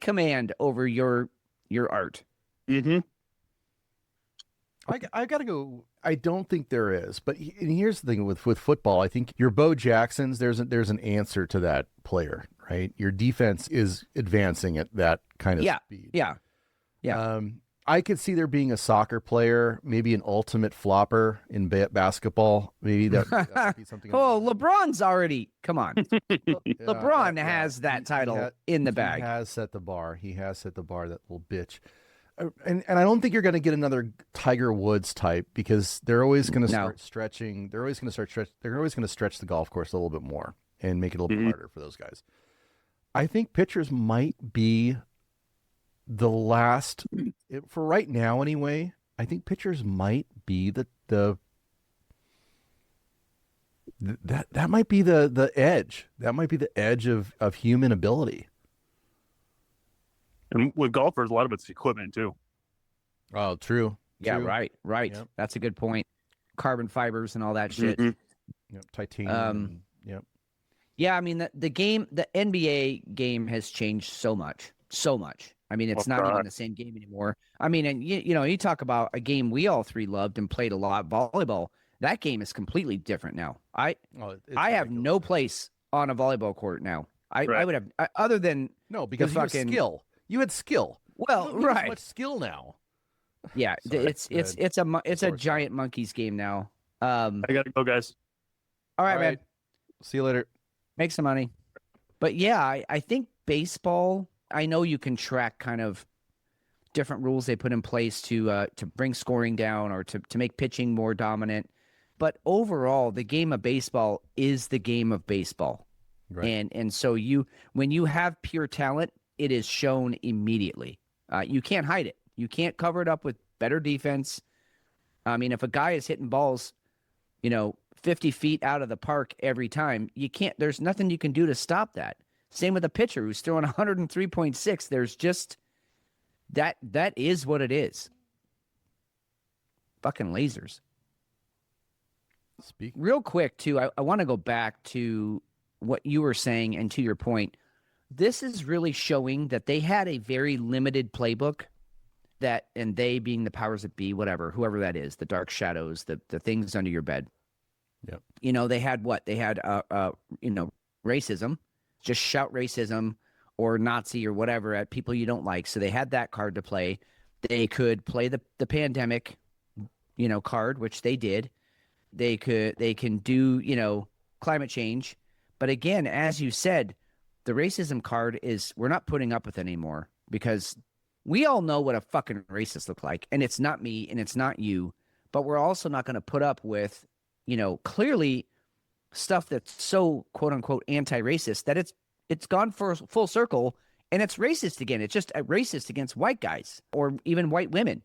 command over your art. Mm-hmm. I gotta go. I don't think there is, but and here's the thing with football. I think your Bo Jacksons. There's an answer to that player, right? Your defense is advancing at that kind of speed. Yeah. I could see there being a soccer player, maybe an ultimate flopper in basketball. Maybe that would be something. Oh, LeBron's already. Come on, LeBron has that title in the bag. He has set the bar. That little bitch. And I don't think you're going to get another Tiger Woods type, because they're always going to start stretching. They're always going to stretch the golf course a little bit more and make it a little bit harder for those guys. I think pitchers might be the last, for right now anyway. I think pitchers might be that might be the edge. That might be the edge of human ability. And with golfers, a lot of it's equipment too. Oh, true. Yeah, right. Yep. That's a good point. Carbon fibers and all that shit. Yep, titanium. Yep. Yeah, I mean the NBA game has changed so much. I mean, it's not even the same game anymore. I mean, and you talk about a game we all three loved and played a lot, volleyball. That game is completely different now. I have no place on a volleyball court now. I would have other than because you have skill. You had skill. Well, you have much skill now. Yeah, it's a giant monkeys game now. I gotta go, guys. All right, man. See you later. Make some money. But yeah, I think baseball. I know you can track kind of different rules they put in place to bring scoring down or to make pitching more dominant. But overall, the game of baseball is the game of baseball. Right. And so when you have pure talent, it is shown immediately. You can't hide it. You can't cover it up with better defense. I mean, if a guy is hitting balls, 50 feet out of the park every time, there's nothing you can do to stop that. Same with a pitcher who's throwing 103.6. There's just that is what it is. Fucking lasers. Real quick, too, I want to go back to what you were saying and to your point. This is really showing that they had a very limited playbook and they being the powers that be, whoever that is, the dark shadows, the things under your bed. Yep. They had what? They had, racism, just shout racism or Nazi or whatever at people you don't like. So they had that card to play. They could play the pandemic, card, which they did. They can do, climate change. But again, as you said, the racism card is we're not putting up with it anymore because we all know what a fucking racist look like. And it's not me and it's not you. But we're also not going to put up with, clearly stuff that's so quote unquote anti-racist that it's gone for full circle and it's racist again. It's just a racist against white guys or even white women.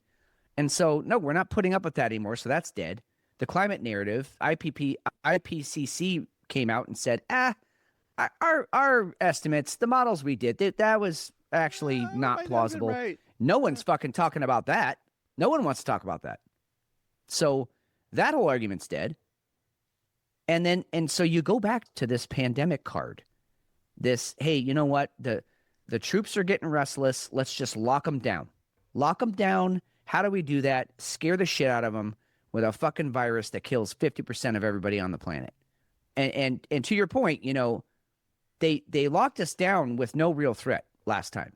And so, no, we're not putting up with that anymore. So that's dead. The climate narrative, IPCC came out and said, our estimates, the models we did, that was actually not plausible. Right. No one's fucking talking about that. No one wants to talk about that. So that whole argument's dead. And so you go back to this pandemic card. This, hey, you know what? The troops are getting restless. Let's just lock them down. Lock them down. How do we do that? Scare the shit out of them with a fucking virus that kills 50% of everybody on the planet. And to your point, they locked us down with no real threat last time.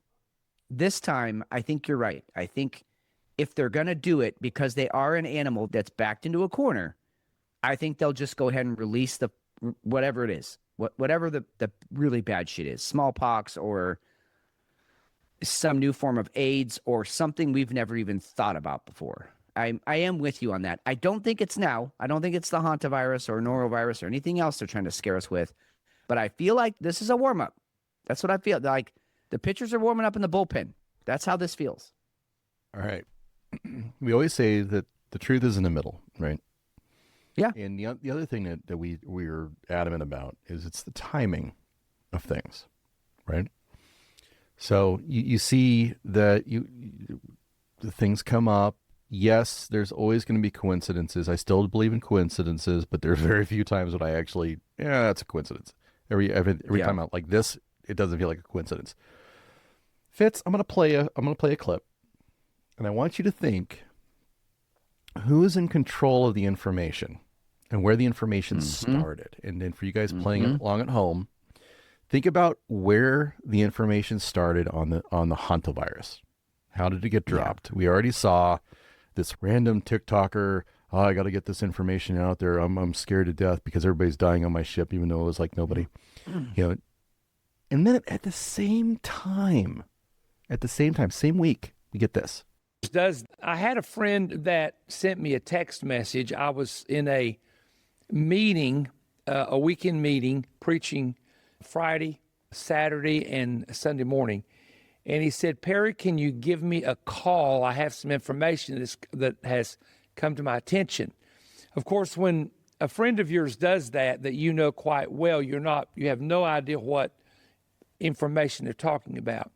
This time, I think you're right. I think if they're going to do it because they are an animal that's backed into a corner, I think they'll just go ahead and release the whatever it is, whatever the really bad shit is, smallpox or some new form of AIDS or something we've never even thought about before. I am with you on that. I don't think it's now. I don't think it's the hantavirus or norovirus or anything else they're trying to scare us with. But I feel like this is a warm-up. That's what I feel. Like the pitchers are warming up in the bullpen. That's how this feels. All right. We always say that the truth is in the middle, right? Yeah. And the other thing that we're adamant about is it's the timing of things, right? So you see that the things come up. Yes, there's always going to be coincidences. I still believe in coincidences, but there's very few times when I actually, that's a coincidence. Every time out like this, it doesn't feel like a coincidence. Fitz, I'm gonna play a clip, and I want you to think who is in control of the information and where the information started. And then for you guys playing along at home, think about where the information started on the hantavirus. How did it get dropped? We already saw this random TikToker. Oh, I got to get this information out there. I'm scared to death because everybody's dying on my ship, even though it was like nobody. And then at the same time, same week, we get this. I had a friend that sent me a text message. I was in a meeting, a weekend meeting, preaching Friday, Saturday, and Sunday morning. And he said, Perry, can you give me a call? I have some information that has come to my attention. Of course, when a friend of yours does that you know quite well, you have no idea what information they're talking about.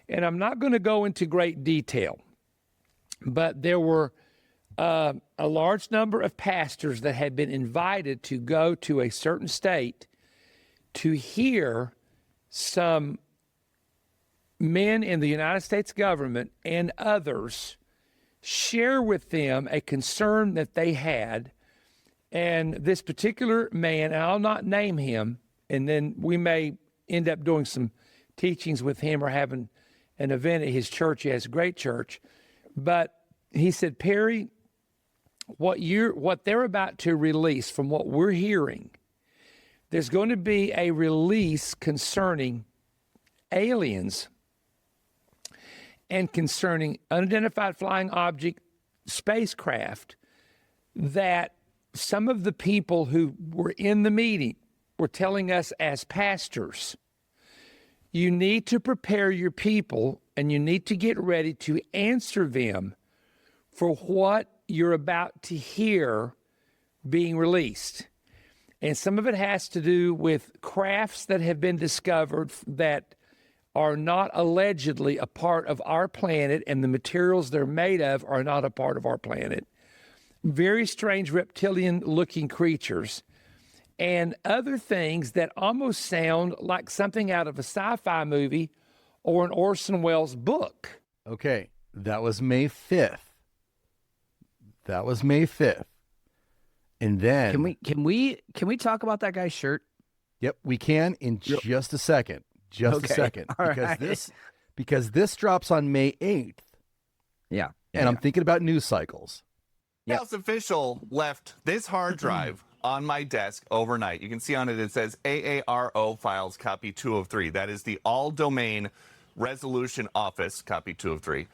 And I'm not going to go into great detail, but there were a large number of pastors that had been invited to go to a certain state to hear some men in the United States government and others share with them a concern that they had. And this particular man, and I'll not name him, and then we may end up doing some teachings with him or having an event at his church. He has a great church. But he said, Perry, what they're about to release, from what we're hearing, there's going to be a release concerning aliens and concerning unidentified flying object spacecraft that some of the people who were in the meeting were telling us as pastors, you need to prepare your people and you need to get ready to answer them for what you're about to hear being released. And some of it has to do with crafts that have been discovered that are not allegedly a part of our planet, and the materials they're made of are not a part of our planet. Very strange reptilian-looking creatures and other things that almost sound like something out of a sci-fi movie or an Orson Welles book. Okay, that was May 5th. And then can we talk about that guy's shirt? Yep, we can in just a second. A second. Because this drops on May 8th. Yeah. And I'm thinking about news cycles. Yep. House official left this hard drive on my desk overnight. You can see on it, it says AARO files copy 2 of 3. That is the all domain resolution office copy 2 of 3.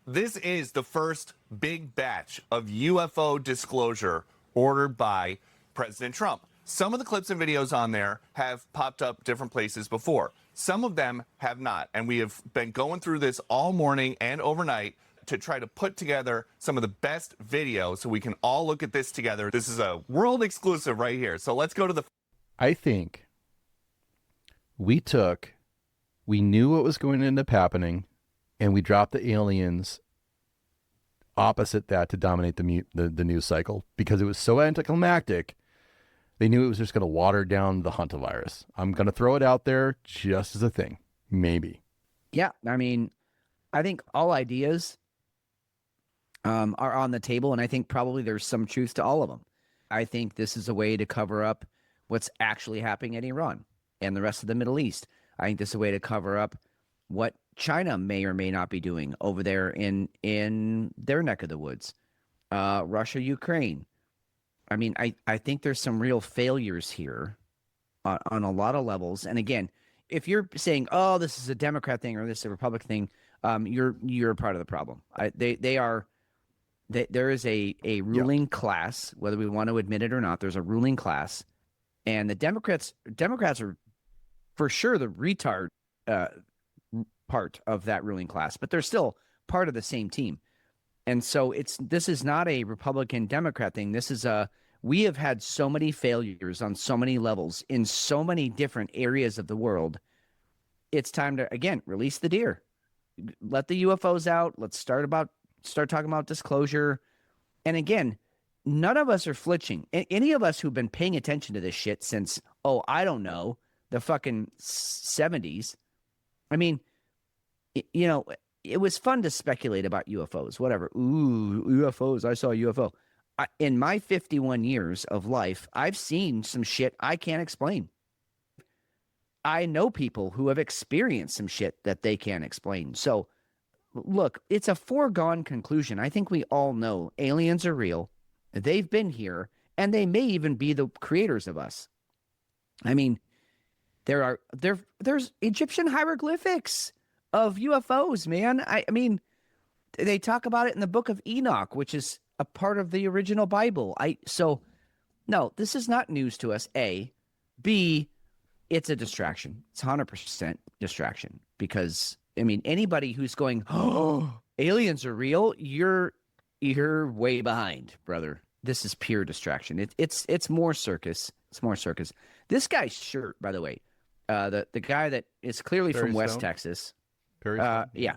This is the first big batch of UFO disclosure ordered by President Trump. Some of the clips and videos on there have popped up different places before. Some of them have not. And we have been going through this all morning and overnight to try to put together some of the best videos so we can all look at this together. This is a world exclusive right here. So let's go to the... I think we knew what was going to end up happening, and we dropped the aliens opposite that to dominate the news cycle because it was so anticlimactic. They knew it was just going to water down the Hantavirus. I'm going to throw it out there just as a thing. Maybe. Yeah. I mean, I think all ideas are on the table, and I think probably there's some truth to all of them. I think this is a way to cover up what's actually happening in Iran and the rest of the Middle East. I think this is a way to cover up what China may or may not be doing over there in their neck of the woods. Russia, Ukraine. I mean, I think there's some real failures here on a lot of levels. And again, if you're saying, oh, this is a Democrat thing or this is a Republican thing, you're part of the problem. There is a ruling class, whether we want to admit it or not. There's a ruling class, and the Democrats are for sure the retard part of that ruling class, but they're still part of the same team. And so this is not a Republican Democrat thing. This is we have had so many failures on so many levels in so many different areas of the world. It's time to, again, release the deer. Let the UFOs out. Let's start talking about disclosure. And again, none of us are flinching. Any of us who've been paying attention to this shit since, I don't know, the fucking 70s. I mean, it was fun to speculate about UFOs, whatever. Ooh, UFOs. I saw a UFO. In my 51 years of life, I've seen some shit I can't explain. I know people who have experienced some shit that they can't explain. So, look, it's a foregone conclusion. I think we all know aliens are real. They've been here, and they may even be the creators of us. I mean, there's Egyptian hieroglyphics of UFOs, man. I mean, they talk about it in the book of Enoch, which is a part of the original Bible. So, no, this is not news to us, A. B, it's a distraction. It's 100% distraction because, I mean, anybody who's going, oh, aliens are real, you're way behind, brother. This is pure distraction. It's more circus. It's more circus. This guy's shirt, by the way, the guy that is clearly Perry from West Stone? Texas. Perry Stone? Yeah.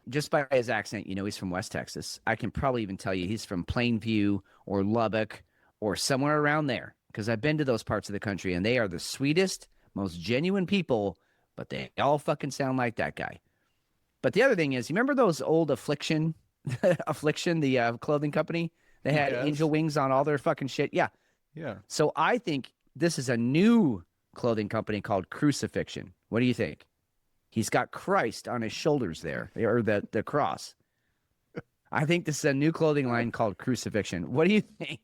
Just by his accent, he's from West Texas. I can probably even tell you he's from Plainview or Lubbock or somewhere around there because I've been to those parts of the country, and they are the sweetest, most genuine people, but they all fucking sound like that guy. But the other thing is, you remember those old Affliction, the clothing company? They had angel wings on all their fucking shit. Yeah. Yeah. So I think this is a new clothing company called Crucifixion. What do you think? He's got Christ on his shoulders there, or the cross. I think this is a new clothing line called Crucifixion. What do you think?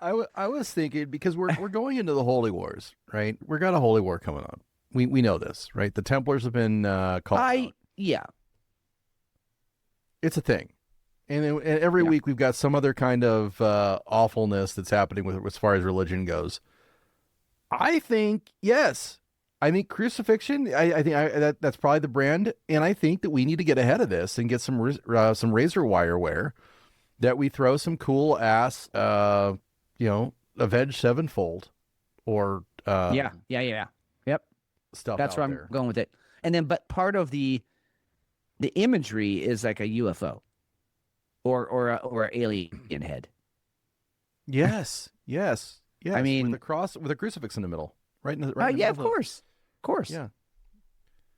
I was thinking, because we're going into the Holy Wars, right? We got a Holy War coming on. We know this, right? The Templars have been called out. Yeah. It's a thing. And every week we've got some other kind of awfulness that's happening with as far as religion goes. I think, yes. I think Crucifixion, I think that's probably the brand. And I think that we need to get ahead of this and get some razor wire wear that we throw some cool ass, Avenged Sevenfold or Yep. stuff. That's where I'm going with it. And then, but part of the imagery is like a UFO or an alien head. Yes. I mean, with a crucifix in the middle, right? Of course. Yeah.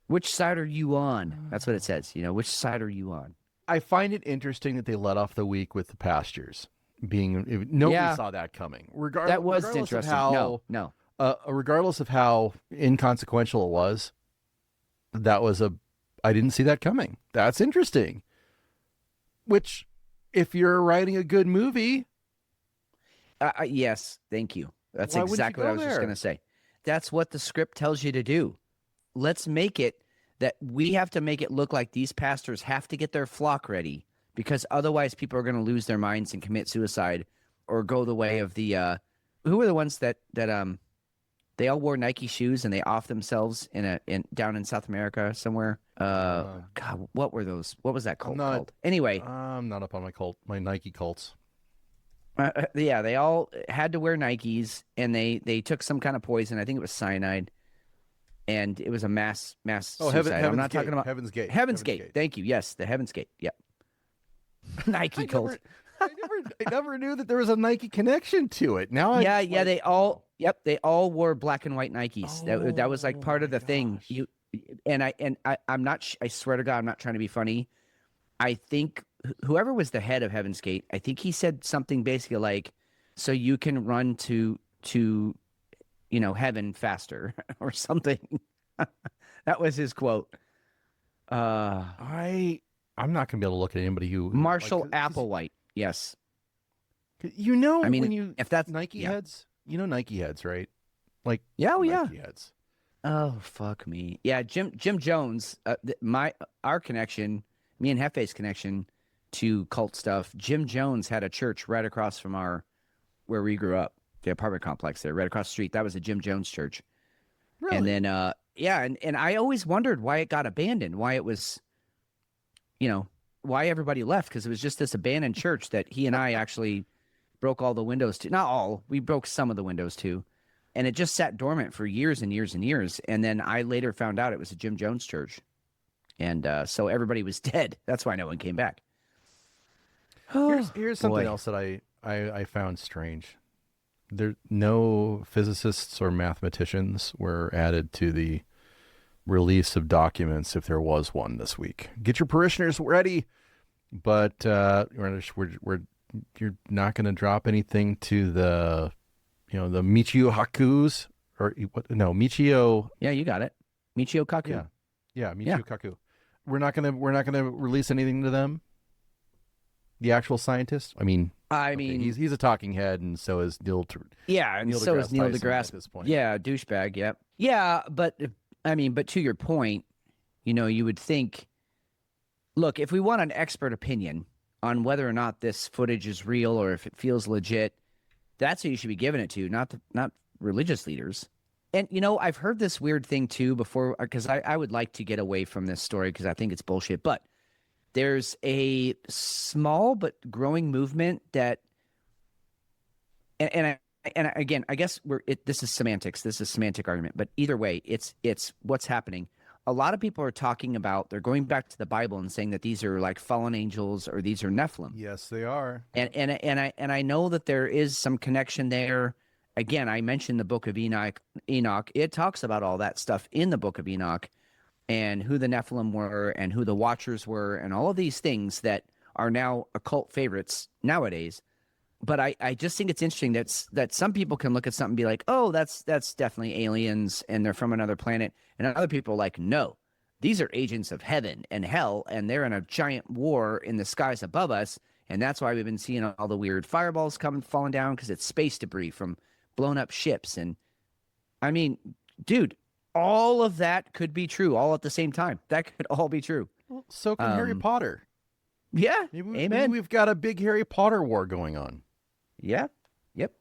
Which side are you on? That's what it says. Which side are you on? I find it interesting that they let off the week with the pastures being. Nobody saw that coming. That was interesting. No. Regardless of how inconsequential it was, I didn't see that coming. That's interesting. Which if you're writing a good movie. Yes, thank you. That's Why wouldn't you exactly what I go was just there? going to say. That's what the script tells you to do. Let's make it that we have to make it look like these pastors have to get their flock ready, because otherwise people are going to lose their minds and commit suicide or go the way of the who were the ones that they all wore Nike shoes and they off themselves down in South America somewhere. God, what were those? What was that cult called? Anyway, I'm not up on my Nike cults. yeah, they all had to wear Nikes, and they took some kind of poison. I think it was cyanide, and it was a mass suicide. I'm not talking about Heaven's Gate. Heaven's Gate. Thank you. Yes, the Heaven's Gate. Yep. Nike cult. I never knew that there was a Nike connection to it. Now, They all wore black and white Nikes. That was like part of the thing. I'm not. I swear to God, I'm not trying to be funny. I think whoever was the head of Heaven's Gate, I think he said something basically like, "So you can run to heaven faster," or something. That was his quote. I'm not gonna be able to look at anybody who Marshall Applewhite. Yes. I mean, when if that's Nike heads, Nike heads, right? Like, Nike heads. Oh, fuck me. Yeah, Jim Jones, our connection, me and Jefe's connection to cult stuff. Jim Jones had a church right across from where we grew up, the apartment complex there, right across the street. That was a Jim Jones church. Really? And then, and I always wondered why it got abandoned, why it was, why everybody left, because it was just this abandoned church that he and I actually broke all the windows to. Not all, we broke some of the windows to. And it just sat dormant for years and years and years. And then I later found out it was a Jim Jones church. And so everybody was dead. That's why no one came back. Here's something else that I found strange. There, no physicists or mathematicians were added to the release of documents if there was one this week. Get your parishioners ready, but you're not going to drop anything to the the Michio Hakus or what? No, Michio. Yeah, you got it. Michio Kaku. Yeah, Michio Kaku. We're not gonna release anything to them. The actual scientist. I mean, he's a talking head, and so is Neil. Yeah, and so is Neil deGrasse at this point. Yeah, douchebag. Yep. Yeah, but to your point, you would think. Look, if we want an expert opinion on whether or not this footage is real or if it feels legit, that's who you should be giving it to, not religious leaders. And, I've heard this weird thing, too, before, because I would like to get away from this story because I think it's bullshit. But there's a small but growing movement that, and again, I guess this is semantics. This is a semantic argument. But either way, it's what's happening. A lot of people are talking about, they're going back to the Bible and saying that these are like fallen angels or these are Nephilim. Yes, they are. And I know that there is some connection there. Again, I mentioned the book of Enoch. It talks about all that stuff in the book of Enoch and who the Nephilim were and who the Watchers were and all of these things that are now occult favorites nowadays. But I just think it's interesting that some people can look at something and be like, oh, that's definitely aliens and they're from another planet. And other people are like, no, these are agents of heaven and hell, and they're in a giant war in the skies above us. And that's why we've been seeing all the weird fireballs falling down, because it's space debris from blown up ships. And I mean, dude, all of that could be true all at the same time. That could all be true. Well, so can Harry Potter. Yeah. Maybe Amen. We've got a big Harry Potter war going on. Yeah. Yep.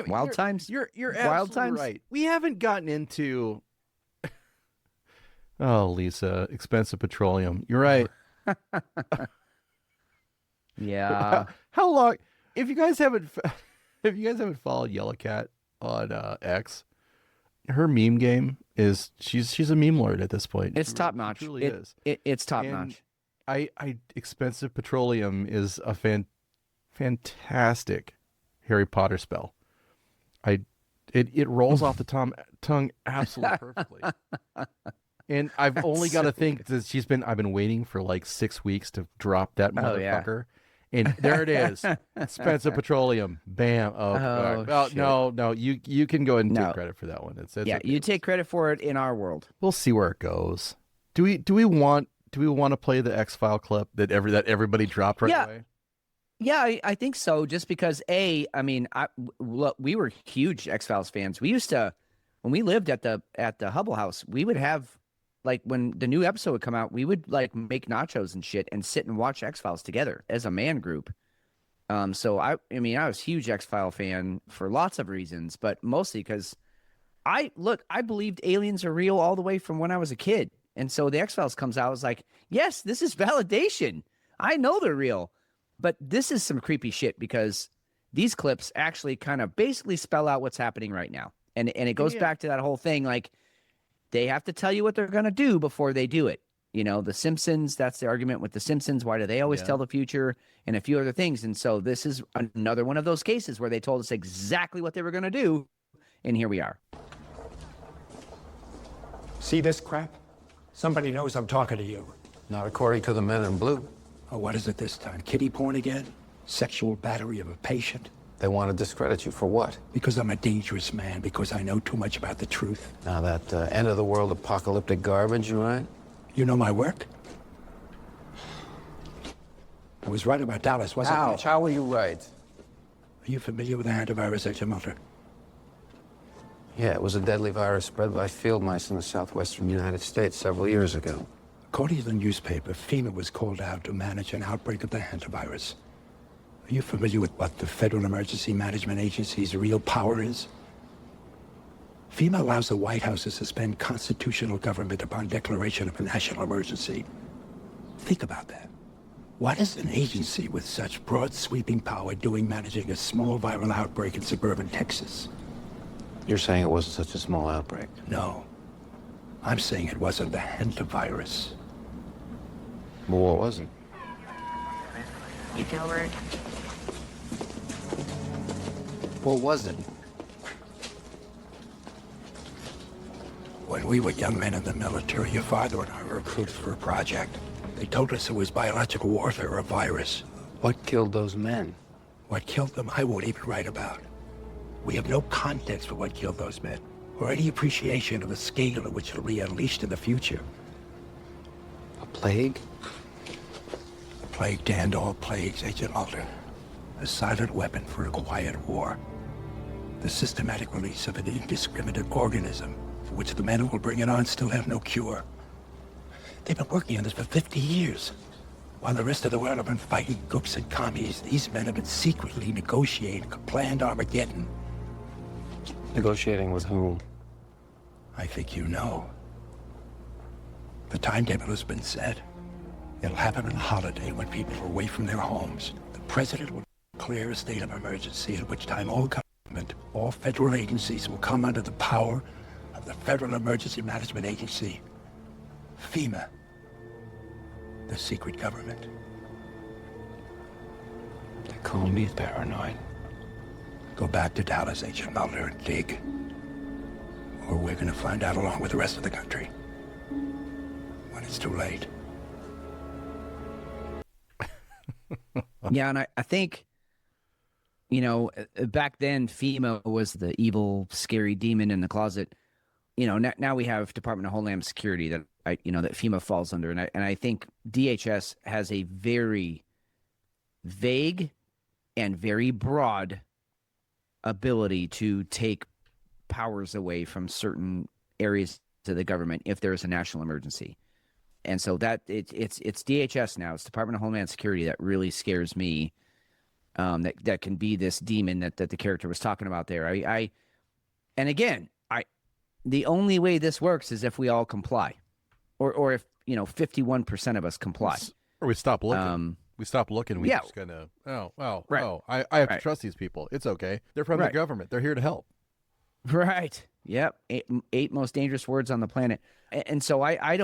Wild times. You're wild absolutely times. right. We haven't gotten into. Oh, Lisa, expensive petroleum. You're right. Yeah. How long? If you guys haven't followed Yellow Cat on X, her meme game is she's a meme lord at this point. It's top notch. It truly is. It's top notch. Expensive petroleum is a fantastic Harry Potter spell. It rolls off the tongue absolutely perfectly. And I've only got to think that I've been waiting for like 6 weeks to drop that motherfucker. And there it is. Expensive petroleum. Bam. No, you can go ahead and take credit for that one. It's you take credit for it in our world. We'll see where it goes. Do we want Do we want to play the X-File clip that everybody dropped right away? Yeah, I think so. Just because we were huge X-Files fans. We used to, when we lived at the Hubble House, we would have, like, when the new episode would come out, we would like make nachos and shit and sit and watch X-Files together as a man group. So I was a huge X-File fan for lots of reasons, but mostly because I believed aliens are real all the way from when I was a kid. And so the X-Files comes out, I was like, yes, this is validation. I know they're real. But this is some creepy shit because these clips actually kind of basically spell out what's happening right now. And it goes back to that whole thing, like, they have to tell you what they're going to do before they do it. You know, the Simpsons, that's the argument with the Simpsons. Why do they always tell the future? And a few other things. And so this is another one of those cases where they told us exactly what they were going to do. And here we are. See this crap? Somebody knows I'm talking to you. Not according to the men in blue. Oh, what is it this time? Kiddie porn again? Sexual battery of a patient? They want to discredit you for what? Because I'm a dangerous man, because I know too much about the truth. Now that end of the world apocalyptic garbage, right? You know my work? I was right about Dallas, wasn't I? How were you right? Are you familiar with the Hantavirus Scare? Yeah, it was a deadly virus spread by field mice in the southwestern United States several years ago. According to the newspaper, FEMA was called out to manage an outbreak of the hantavirus. Are you familiar with what the Federal Emergency Management Agency's real power is? FEMA allows the White House to suspend constitutional government upon declaration of a national emergency. Think about that. What is an agency with such broad sweeping power doing managing a small viral outbreak in suburban Texas? You're saying it wasn't such a small outbreak? No. I'm saying it wasn't the hantavirus. Well, what was it? You feel rude? What was it? When we were young men in the military, your father and I were recruited for a project. They told us it was biological warfare or a virus. What killed those men? What killed them, I won't even write about. We have no context for what killed those men, or any appreciation of the scale at which it'll be unleashed in the future. A plague? A plague to end all plagues, Agent Mulder. A silent weapon for a quiet war. The systematic release of an indiscriminate organism for which the men who will bring it on still have no cure. They've been working on this for 50 years. While the rest of the world have been fighting gooks and commies, these men have been secretly negotiating a planned Armageddon. Negotiating with whom? I think you know. The timetable has been set. It'll happen on a holiday when people are away from their homes. The president will declare a state of emergency, at which time all government, all federal agencies will come under the power of the Federal Emergency Management Agency, FEMA, the secret government. They call me paranoid. Go back to Dallas, Agent Mulder, and dig. Or we're gonna find out along with the rest of the country. When it's too late. Yeah, and I think, you know, back then FEMA was the evil, scary demon in the closet. You know, now we have Department of Homeland Security that that FEMA falls under, and I think DHS has a very vague and very broad ability to take powers away from certain areas of the government if there is a national emergency. And so that it's DHS now, it's Department of Homeland Security that really scares me. That can be this demon that the character was talking about there. And again, the only way this works is if we all comply, or if 51% of us comply, or we stop looking. We stop looking. We just gonna I have to trust these people. It's okay. They're from the government. They're here to help. Right. Yep. Eight most dangerous words on the planet. And so I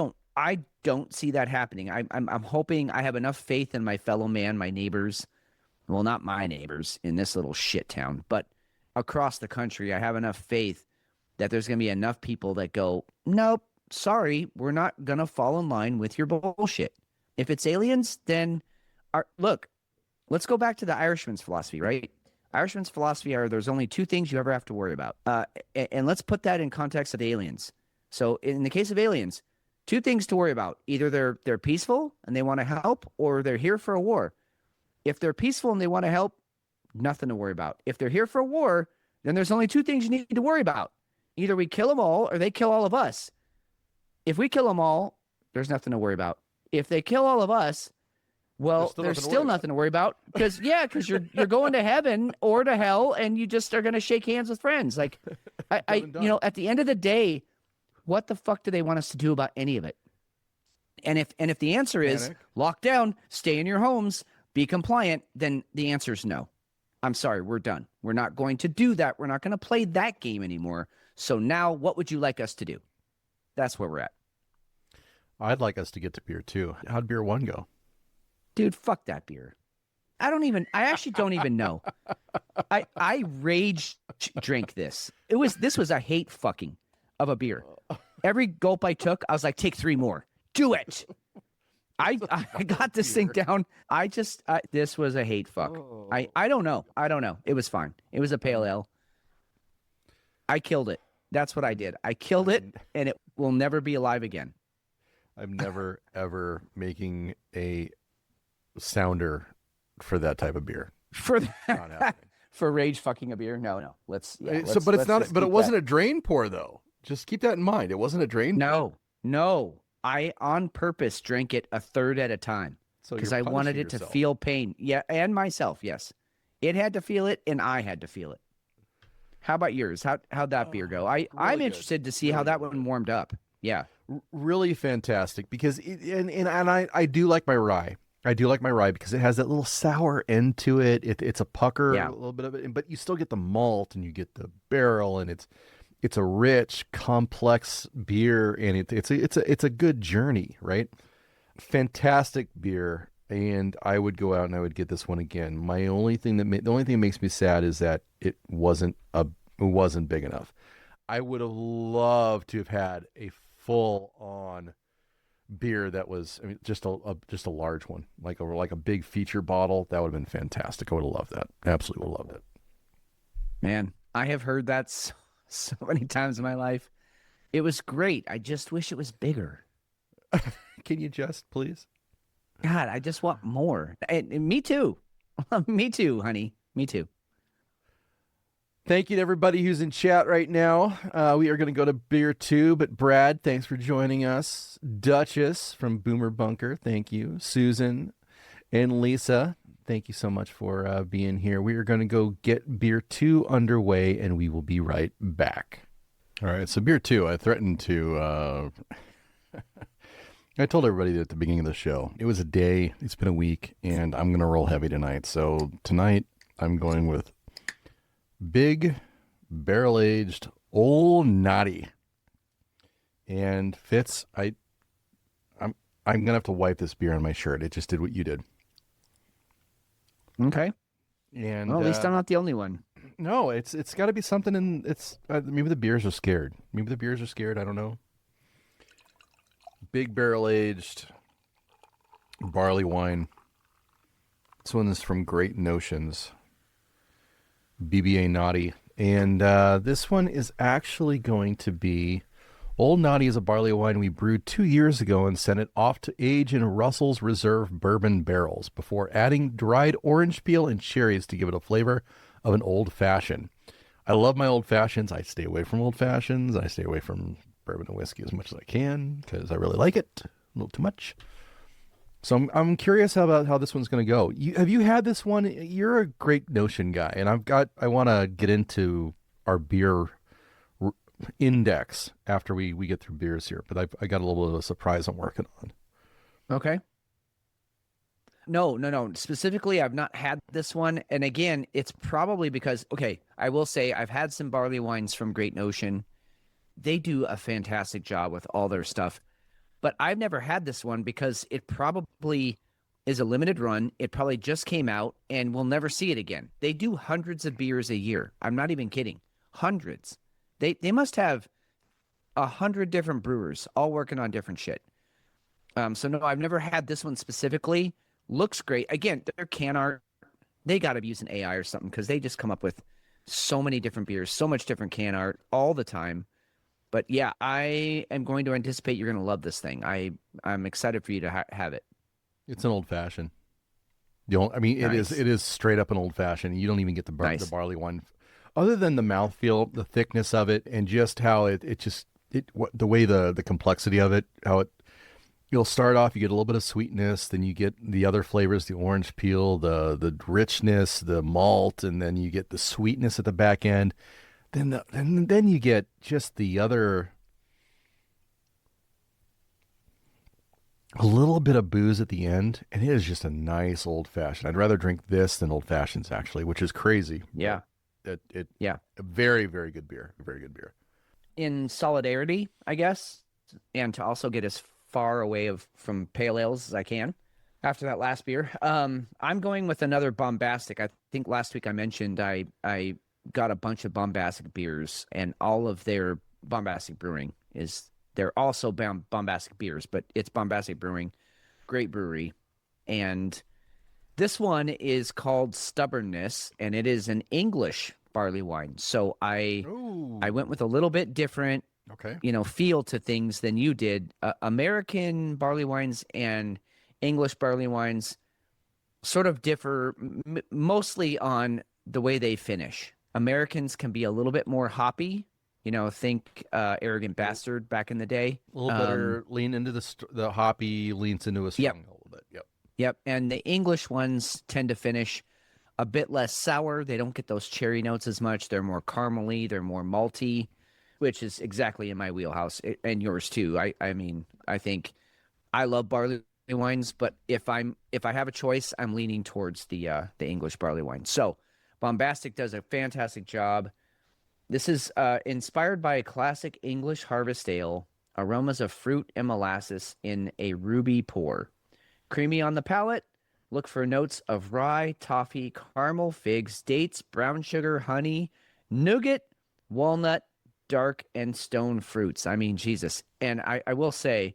don't see that happening. I'm hoping, I have enough faith in my fellow man, my neighbors. Well, not my neighbors in this little shit town, but across the country, I have enough faith that there's going to be enough people that go, nope, sorry, we're not going to fall in line with your bullshit. If it's aliens, then look, let's go back to the Irishman's philosophy, right? Irishman's philosophy are there's only two things you ever have to worry about. And let's put that in context of aliens. So in the case of aliens, Two things to worry about. Either they're peaceful and they want to help, or they're here for a war. If they're peaceful and they want to help, nothing to worry about. If they're here for a war, then there's only two things you need to worry about. Either we kill them all or they kill all of us. If we kill them all, there's nothing to worry about. If they kill all of us, well, there's still nothing to worry about. Because you're going to heaven or to hell, and you just are going to shake hands with friends. Like, at the end of the day, what the fuck do they want us to do about any of it? And if the answer is lock down, stay in your homes, be compliant, then the answer is no. I'm sorry, we're done. We're not going to do that. We're not going to play that game anymore. So now, what would you like us to do? That's where we're at. I'd like us to get to beer 2. How'd beer 1 go? Dude, fuck that beer. I actually don't even know. I rage drink this. This was a hate fucking of a beer. Every gulp I took, I was like, take 3 more. Do it. I got this thing down. This was a hate fuck. I don't know. It was fine. It was a pale ale. I killed it. That's what I did. I killed it, and it will never be alive again. I'm never, ever making a sounder for that type of beer. For that, for rage fucking a beer? No. But it wasn't a drain pour though. Just keep that in mind. It wasn't a drain. No. I on purpose drank it a third at a time because I wanted it to feel pain. Yeah, and myself. Yes, it had to feel it, and I had to feel it. How about yours? How'd that beer go? I'm interested to see how that one warmed up. Yeah. Really fantastic because I do like my rye. I do like my rye because it has that little sour end to it. It's a pucker, a little bit of it, but you still get the malt and you get the barrel, and it's a rich, complex beer, and it's a good journey, right? Fantastic beer, and I would go out and I would get this one again. The only thing that makes me sad is that it wasn't big enough. I would have loved to have had a full-on beer that was just a large one, like a big feature bottle. That would have been fantastic. I would have loved that. Absolutely would have loved it. Man, I have heard that so many times in my life. It was great. I just wish it was bigger. Can you just please? God, I just want more. And me too. Me too, honey. Me too. Thank you to everybody who's in chat right now. We are going to go to beer 2, but Brad, thanks for joining us. Duchess from Boomer Bunker, thank you. Susan and Lisa, thank you so much for being here. We are going to go get beer 2 underway, and we will be right back. All right, so beer 2, I threatened to... I told everybody at the beginning of the show, it was a day, it's been a week, and I'm going to roll heavy tonight. So tonight, I'm going with Big Barrel-Aged Old Naughty. And Fitz, I'm going to have to wipe this beer on my shirt. It just did what you did. Okay. And well, at least I'm not the only one. No, it's got to be something in maybe the beers are scared. I don't know. Big barrel-aged barley wine. This one is from Great Notions. BBA Naughty. And this one is actually going to be... Old Naughty is a barley wine we brewed 2 years ago and sent it off to age in Russell's Reserve bourbon barrels before adding dried orange peel and cherries to give it a flavor of an old-fashioned. I love my old-fashions. I stay away from old-fashions. I stay away from bourbon and whiskey as much as I can because I really like it. A little too much. So I'm curious about how this one's going to go. Have you had this one? You're a Great Notion guy, and I want to get into our beer index after we get through beers here, but I got a little bit of a surprise I'm working on. Okay. No. Specifically, I've not had this one. And again, it's probably because, okay, I will say I've had some barley wines from Great Notion. They do a fantastic job with all their stuff. But I've never had this one because it probably is a limited run. It probably just came out and we'll never see it again. They do hundreds of beers a year. I'm not even kidding. Hundreds. They must have 100 different brewers all working on different shit. So no, I've never had this one specifically. Looks great. Again, their can art, they got to be using AI or something because they just come up with so many different beers, so much different can art all the time. But yeah, I am going to anticipate you're going to love this thing. I'm excited for you to have it. It's an old fashioned. It is straight up an old fashioned. You don't even get the barley wine, other than the mouthfeel, the thickness of it, and just how the way the complexity of it, how you'll start off, you get a little bit of sweetness, then you get the other flavors, the orange peel, the richness, the malt, and then you get the sweetness at the back end. Then you get just the other, a little bit of booze at the end, and it is just a nice old fashioned. I'd rather drink this than old fashions, actually, which is crazy. Yeah. A very, very good beer. Very good beer. In solidarity, I guess, and to also get as far away from pale ales as I can after that last beer, I'm going with another bombastic. I think last week I mentioned I got a bunch of bombastic beers, and all of their bombastic brewing they're also bombastic beers, but it's bombastic brewing, great brewery. And this one is called Stubbornness, and it is an English barley wine. So I went with a little bit different, feel to things than you did. American barley wines and English barley wines sort of differ mostly on the way they finish. Americans can be a little bit more hoppy, think Arrogant Bastard back in the day. A little better lean into the hoppy, leans into a strong a little bit. Yep. And the English ones tend to finish a bit less sour. They don't get those cherry notes as much. They're more caramely. They're more malty, which is exactly in my wheelhouse, and yours too. I think I love barley wines, but if I have a choice, I'm leaning towards the English barley wine. So Bombastic does a fantastic job. This is inspired by a classic English harvest ale, aromas of fruit and molasses in a ruby pour. Creamy on the palate, look for notes of rye, toffee, caramel, figs, dates, brown sugar, honey, nougat, walnut, dark, and stone fruits. I mean, Jesus. And I will say,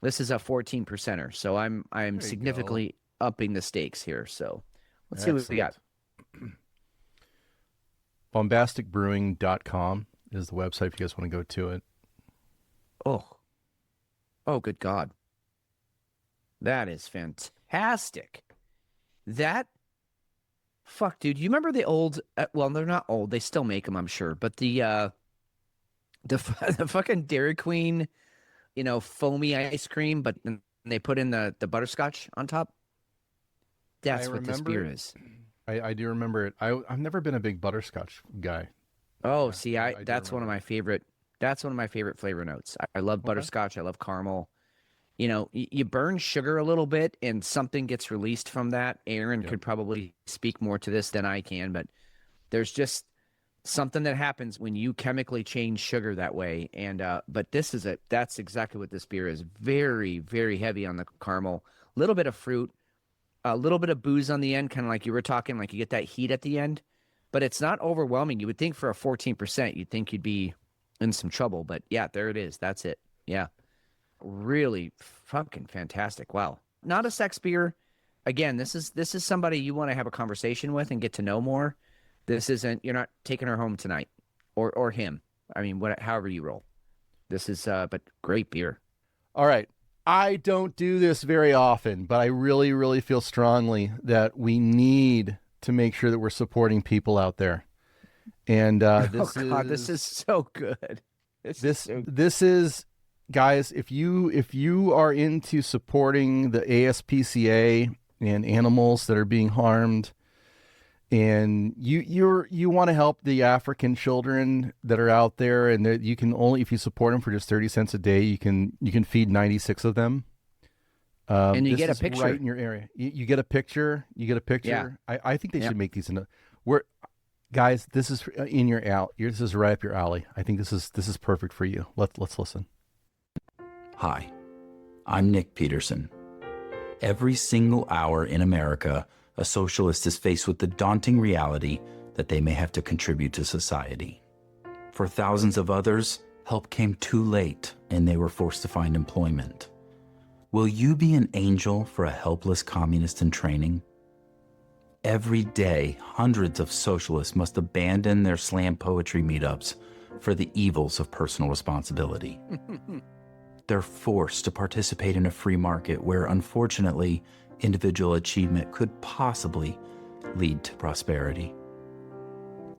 this is a 14%er, so I'm significantly upping the stakes here. So let's see what we got. Bombasticbrewing.com is the website if you guys want to go to it. Oh, good God. That is fantastic. Fuck, dude, you remember the old, well, they're not old, they still make them, I'm sure, but the fucking Dairy Queen, foamy ice cream, but they put in the butterscotch on top? That's what this beer is. I do remember it. I've never been a big butterscotch guy. Oh, see, that's one of my favorite flavor notes. I love butterscotch. I love caramel. You burn sugar a little bit and something gets released from that. Aaron could probably speak more to this than I can, but there's just something that happens when you chemically change sugar that way. And but that's exactly what this beer is. Very, very heavy on the caramel, a little bit of fruit, a little bit of booze on the end, kind of like you were talking, like you get that heat at the end, but it's not overwhelming. You would think for a 14%, you'd think you'd be in some trouble, but yeah, there it is. That's it. Yeah. Really fucking fantastic. Wow. Not a sex beer. Again, this is somebody you want to have a conversation with and get to know more. This isn't, you're not taking her home tonight or him. I mean, however you roll. This is, but great beer. All right. I don't do this very often, but I really, really feel strongly that we need to make sure that we're supporting people out there. And this is so good. This is, guys, if you are into supporting the ASPCA and animals that are being harmed, and you want to help the African children that are out there, and that you can only, if you support them for just 30 cents a day, you can feed 96 of them. And you get a picture right in your area. You get a picture. Yeah. I think they should make these guys, this is in your alley. This is right up your alley. I think this is perfect for you. Let's listen. Hi, I'm Nick Peterson. Every single hour in America, a socialist is faced with the daunting reality that they may have to contribute to society. For thousands of others, help came too late and they were forced to find employment. Will you be an angel for a helpless communist in training? Every day, hundreds of socialists must abandon their slam poetry meetups for the evils of personal responsibility. They're forced to participate in a free market where, unfortunately, individual achievement could possibly lead to prosperity.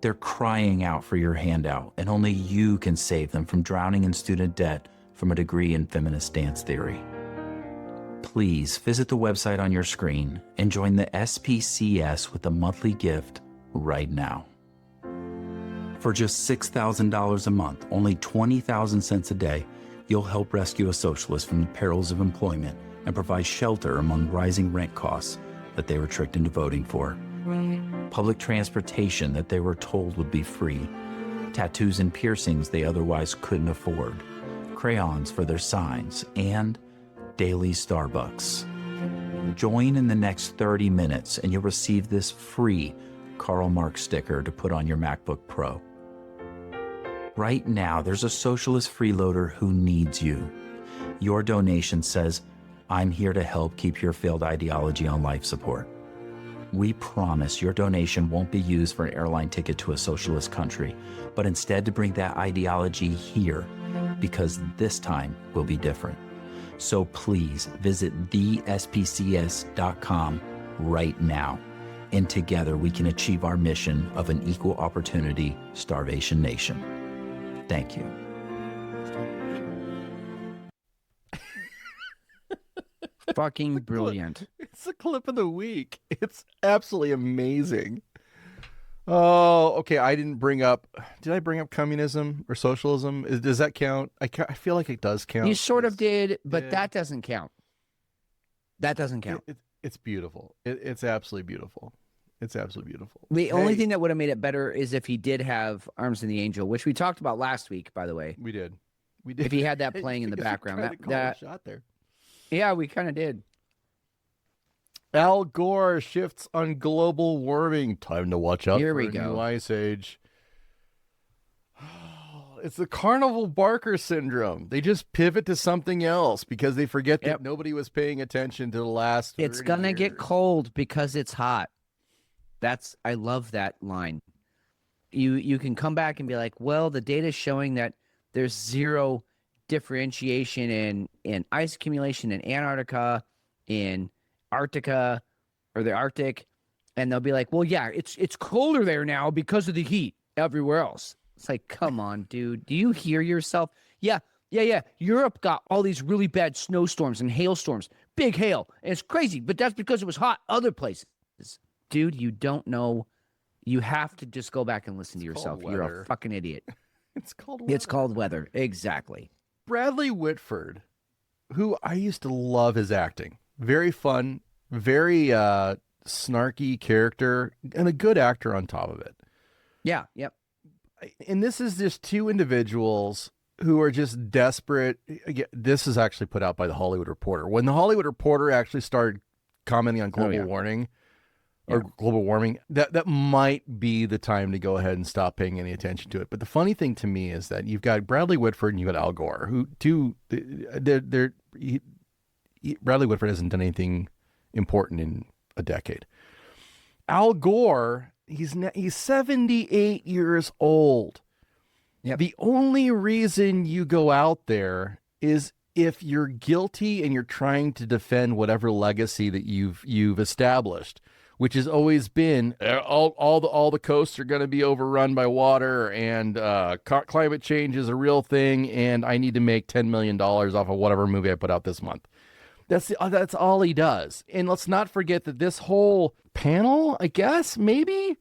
They're crying out for your handout, and only you can save them from drowning in student debt from a degree in feminist dance theory. Please visit the website on your screen and join the SPCS with a monthly gift right now. For just $6,000 a month, only 20,000 cents a day, you'll help rescue a socialist from the perils of employment and provide shelter among rising rent costs that they were tricked into voting for. Public transportation that they were told would be free. Tattoos and piercings they otherwise couldn't afford. Crayons for their signs, and daily Starbucks. Join in the next 30 minutes and you'll receive this free Karl Marx sticker to put on your MacBook Pro. Right now, there's a socialist freeloader who needs you. Your donation says, "I'm here to help keep your failed ideology on life support." We promise your donation won't be used for an airline ticket to a socialist country, but instead to bring that ideology here, because this time will be different. So please visit thespcs.com right now, and together we can achieve our mission of an equal opportunity starvation nation. Thank you. Fucking brilliant. It's the clip of the week. It's absolutely amazing. Oh, okay. I didn't bring up. Did I bring up communism or socialism? Does that count? I feel like it does count. You sort of did, but that doesn't count. That doesn't count. It's beautiful. It's absolutely beautiful. It's absolutely beautiful. The only thing that would have made it better is if he did have Arms and the Angel, which we talked about last week, by the way. We did. If he had that playing in the background, that shot there. Yeah, we kind of did. Al Gore shifts on global warming. Time to watch out Here for we a go. new ice age. It's the Carnival Barker syndrome. They just pivot to something else because they forget that nobody was paying attention to the last 30 It's gonna years. get cold because it's hot. I love that line. You can come back and be like, well, the data's showing that there's zero differentiation in ice accumulation in Antarctica, in Arctica, or the Arctic, and they'll be like, well, yeah, it's colder there now because of the heat everywhere else. It's like, come on, dude. Do you hear yourself? Yeah. Europe got all these really bad snowstorms and hailstorms, big hail, and it's crazy, but that's because it was hot other places. Dude, you don't know. You have to just go back and listen to yourself. You're a fucking idiot. It's called weather. It's called weather. Exactly. Bradley Whitford, who I used to love his acting. Very fun, very snarky character, and a good actor on top of it. Yeah, yep. And this is just two individuals who are just desperate. Again, this is actually put out by the Hollywood Reporter. When the Hollywood Reporter actually started commenting on global warming, global warming, that might be the time to go ahead and stop paying any attention to it. But the funny thing to me is that you've got Bradley Whitford and you've got Al Gore, who Bradley Whitford hasn't done anything important in a decade. Al Gore, he's 78 years old. Yep. The only reason you go out there is if you're guilty and you're trying to defend whatever legacy that you've established, which has always been all the coasts are going to be overrun by water, and climate change is a real thing, and I need to make $10 million off of whatever movie I put out this month. That's all he does. And let's not forget that this whole panel, I guess, maybe,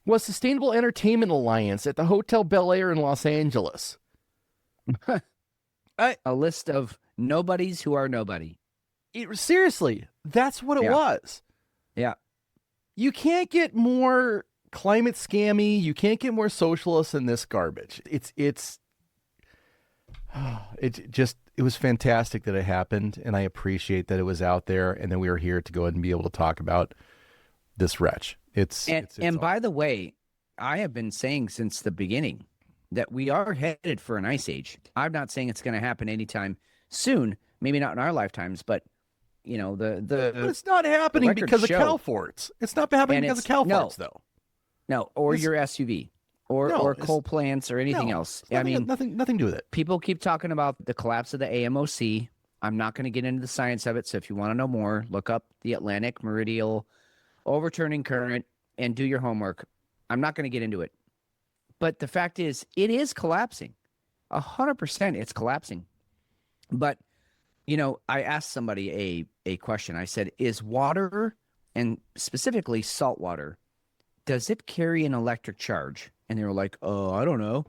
was Sustainable Entertainment Alliance at the Hotel Bel Air in Los Angeles. A list of nobodies who are nobody. Seriously, that's what it was. Yeah. You can't get more climate scammy. You can't get more socialist than this garbage. It was fantastic that it happened, and I appreciate that it was out there, and then we were here to go ahead and be able to talk about this wretch. And by the way, I have been saying since the beginning that we are headed for an ice age. I'm not saying it's going to happen anytime soon, maybe not in our lifetimes, but you know, but it's not happening because of cow forts. It's not happening because of cow forts, though. No, or your SUV. or coal plants or anything else. I mean, nothing to do with it. People keep talking about the collapse of the AMOC. I'm not going to get into the science of it. So if you want to know more, look up the Atlantic Meridional Overturning Current and do your homework. I'm not going to get into it. But the fact is, it is collapsing. 100% it's collapsing. But, you know, I asked somebody a question. I said, is water, and specifically salt water, does it carry an electric charge? And they were like, oh, I don't know.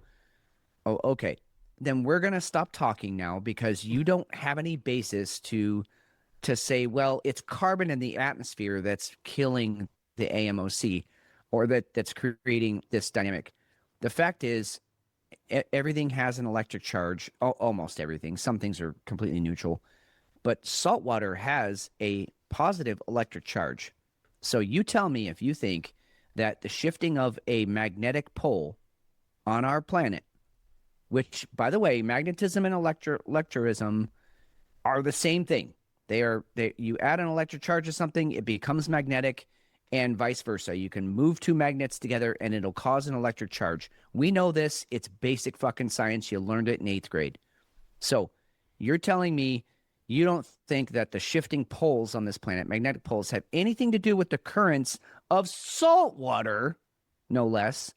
Oh, okay. Then we're going to stop talking now because you don't have any basis to say, well, it's carbon in the atmosphere that's killing the AMOC or that's creating this dynamic. The fact is, everything has an electric charge, almost everything. Some things are completely neutral. But salt water has a positive electric charge. So you tell me if you think that the shifting of a magnetic pole on our planet, which, by the way, magnetism and electrism are the same thing. You add an electric charge to something, it becomes magnetic, and vice versa. You can move two magnets together, and it'll cause an electric charge. We know this. It's basic fucking science. You learned it in 8th grade. So you're telling me you don't think that the shifting poles on this planet, magnetic poles, have anything to do with the currents of salt water, no less,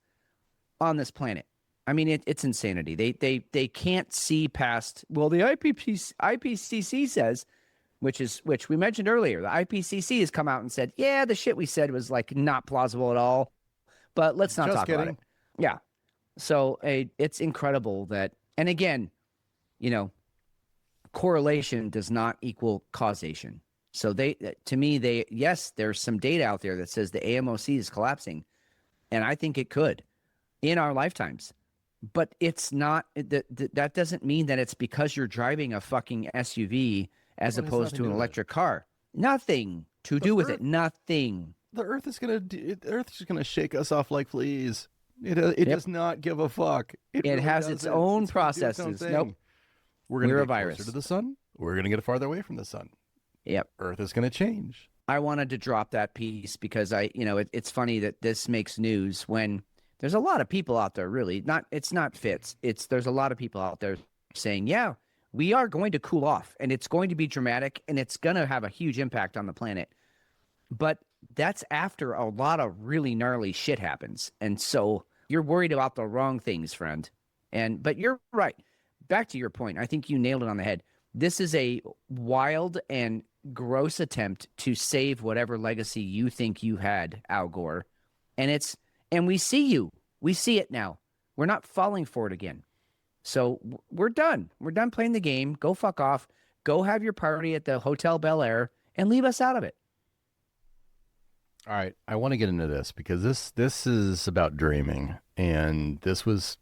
on this planet? I mean, it's insanity. They can't see past. Well, the IPCC says, which we mentioned earlier. The IPCC has come out and said, yeah, the shit we said was like not plausible at all. But let's not talk about it. Yeah. So it's incredible that, and again, you know, correlation does not equal causation. So yes, there's some data out there that says the AMOC is collapsing, and I think it could in our lifetimes. But it's not, that doesn't mean that it's because you're driving a fucking SUV as opposed to an electric car. Nothing to do with it. Nothing. The Earth is gonna shake us off like fleas. It does not give a fuck. It really has its own processes. Nope. We're gonna get closer to the sun. We're gonna get farther away from the sun. Yep. Earth is gonna change. I wanted to drop that piece because it's funny that this makes news when there's a lot of people out there, really. It's not Fitz. There's a lot of people out there saying, yeah, we are going to cool off, and it's going to be dramatic, and it's going to have a huge impact on the planet. But that's after a lot of really gnarly shit happens. And so you're worried about the wrong things, friend. But you're right. Back to your point, I think you nailed it on the head. This is a wild and gross attempt to save whatever legacy you think you had, Al Gore. And we see you. We see it now. We're not falling for it again. So we're done. We're done playing the game. Go fuck off. Go have your party at the Hotel Bel Air and leave us out of it. All right. I want to get into this because this is about dreaming. And this is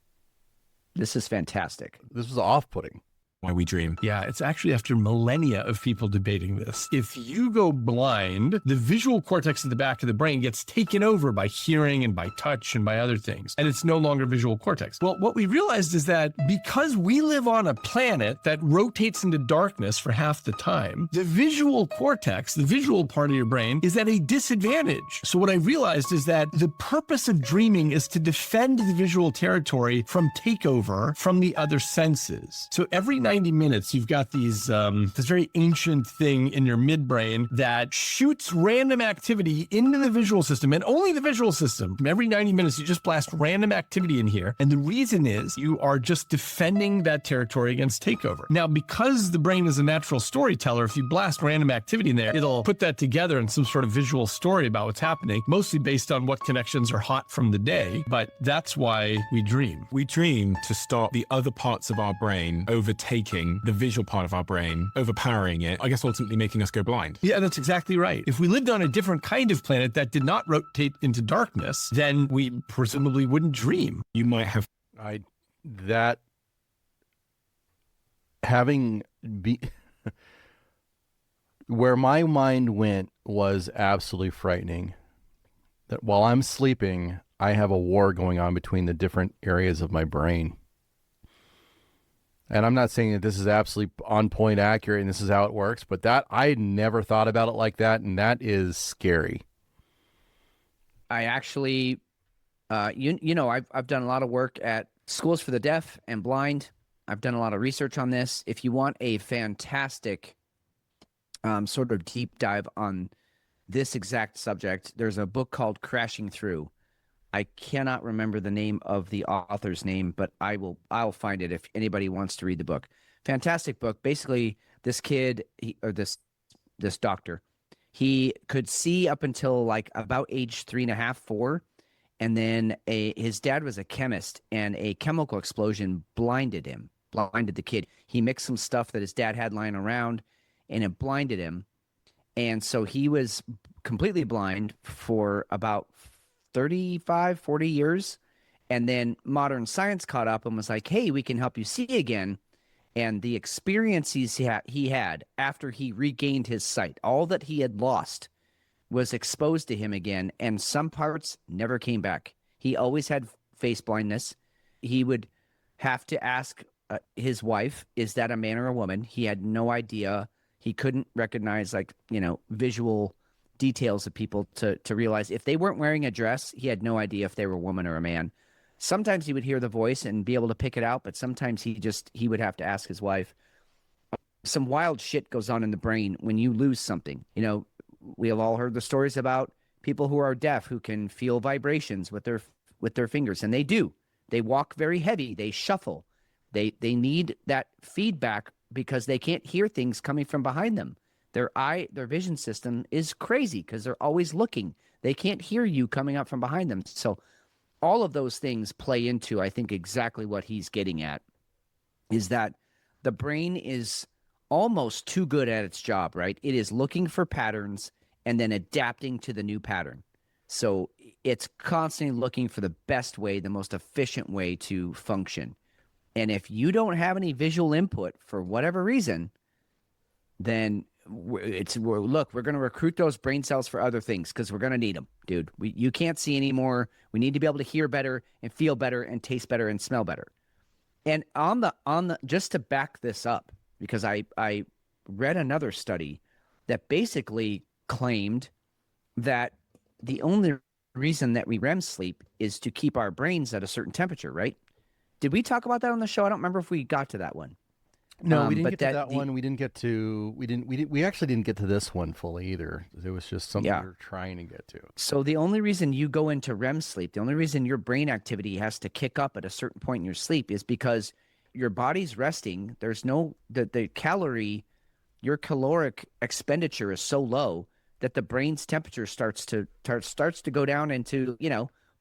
fantastic. This was off-putting. Why we dream. Yeah, it's actually after millennia of people debating this. If you go blind, the visual cortex at the back of the brain gets taken over by hearing and by touch and by other things, and it's no longer visual cortex. Well, what we realized is that because we live on a planet that rotates into darkness for half the time, the visual cortex, the visual part of your brain, is at a disadvantage. So what I realized is that the purpose of dreaming is to defend the visual territory from takeover from the other senses. So every 90 minutes, you've got this very ancient thing in your midbrain that shoots random activity into the visual system, and only the visual system. Every 90 minutes, you just blast random activity in here. And the reason is you are just defending that territory against takeover. Now, because the brain is a natural storyteller, if you blast random activity in there, it'll put that together in some sort of visual story about what's happening, mostly based on what connections are hot from the day. But that's why we dream. We dream to stop the other parts of our brain overtaking the visual part of our brain, overpowering it, I guess ultimately making us go blind. Yeah, that's exactly right. If we lived on a different kind of planet that did not rotate into darkness, then we presumably wouldn't dream. You might have... Where my mind went was absolutely frightening. That while I'm sleeping, I have a war going on between the different areas of my brain. And I'm not saying that this is absolutely on point accurate and this is how it works, but that I never thought about it like that, and that is scary. I actually I've done a lot of work at schools for the deaf and blind. I've done a lot of research on this. If you want a fantastic sort of deep dive on this exact subject, there's a book called Crashing Through. I cannot remember the name of the author's name, but I'll find it if anybody wants to read the book. Fantastic book. Basically, this kid this doctor, he could see up until like about age 3.5, 4. And then his dad was a chemist, and a chemical explosion blinded the kid. He mixed some stuff that his dad had lying around, and it blinded him. And so he was completely blind for about 35, 40 years. And then modern science caught up and was like, hey, we can help you see again. And the experiences he had after he regained his sight, all that he had lost, was exposed to him again, and some parts never came back. He always had face blindness. He would have to ask his wife, is that a man or a woman? He had no idea. He couldn't recognize visual details of people to realize if they weren't wearing a dress, he had no idea if they were a woman or a man. Sometimes he would hear the voice and be able to pick it out, but sometimes he would have to ask his wife. Some wild shit goes on in the brain when you lose something. We have all heard the stories about people who are deaf who can feel vibrations with their fingers, and they do. They walk very heavy. They shuffle. They need that feedback because they can't hear things coming from behind them. Their vision system is crazy because they're always looking. They can't hear you coming up from behind them. So all of those things play into, I think, exactly what he's getting at, is that the brain is almost too good at its job, right? It is looking for patterns and then adapting to the new pattern. So it's constantly looking for the best way, the most efficient way to function. And if you don't have any visual input for whatever reason, then we're going to recruit those brain cells for other things because we're going to need them, dude. You can't see anymore. We need to be able to hear better and feel better and taste better and smell better. And on the just to back this up, because I read another study that basically claimed that the only reason that we REM sleep is to keep our brains at a certain temperature, right? Did we talk about that on the show? I don't remember if we got to that one. No, we didn't get to that one. We actually didn't get to this one fully either. It was just something we were trying to get to. So the only reason you go into REM sleep, the only reason your brain activity has to kick up at a certain point in your sleep is because your body's resting. There's your caloric expenditure is so low that the brain's temperature starts to go down into,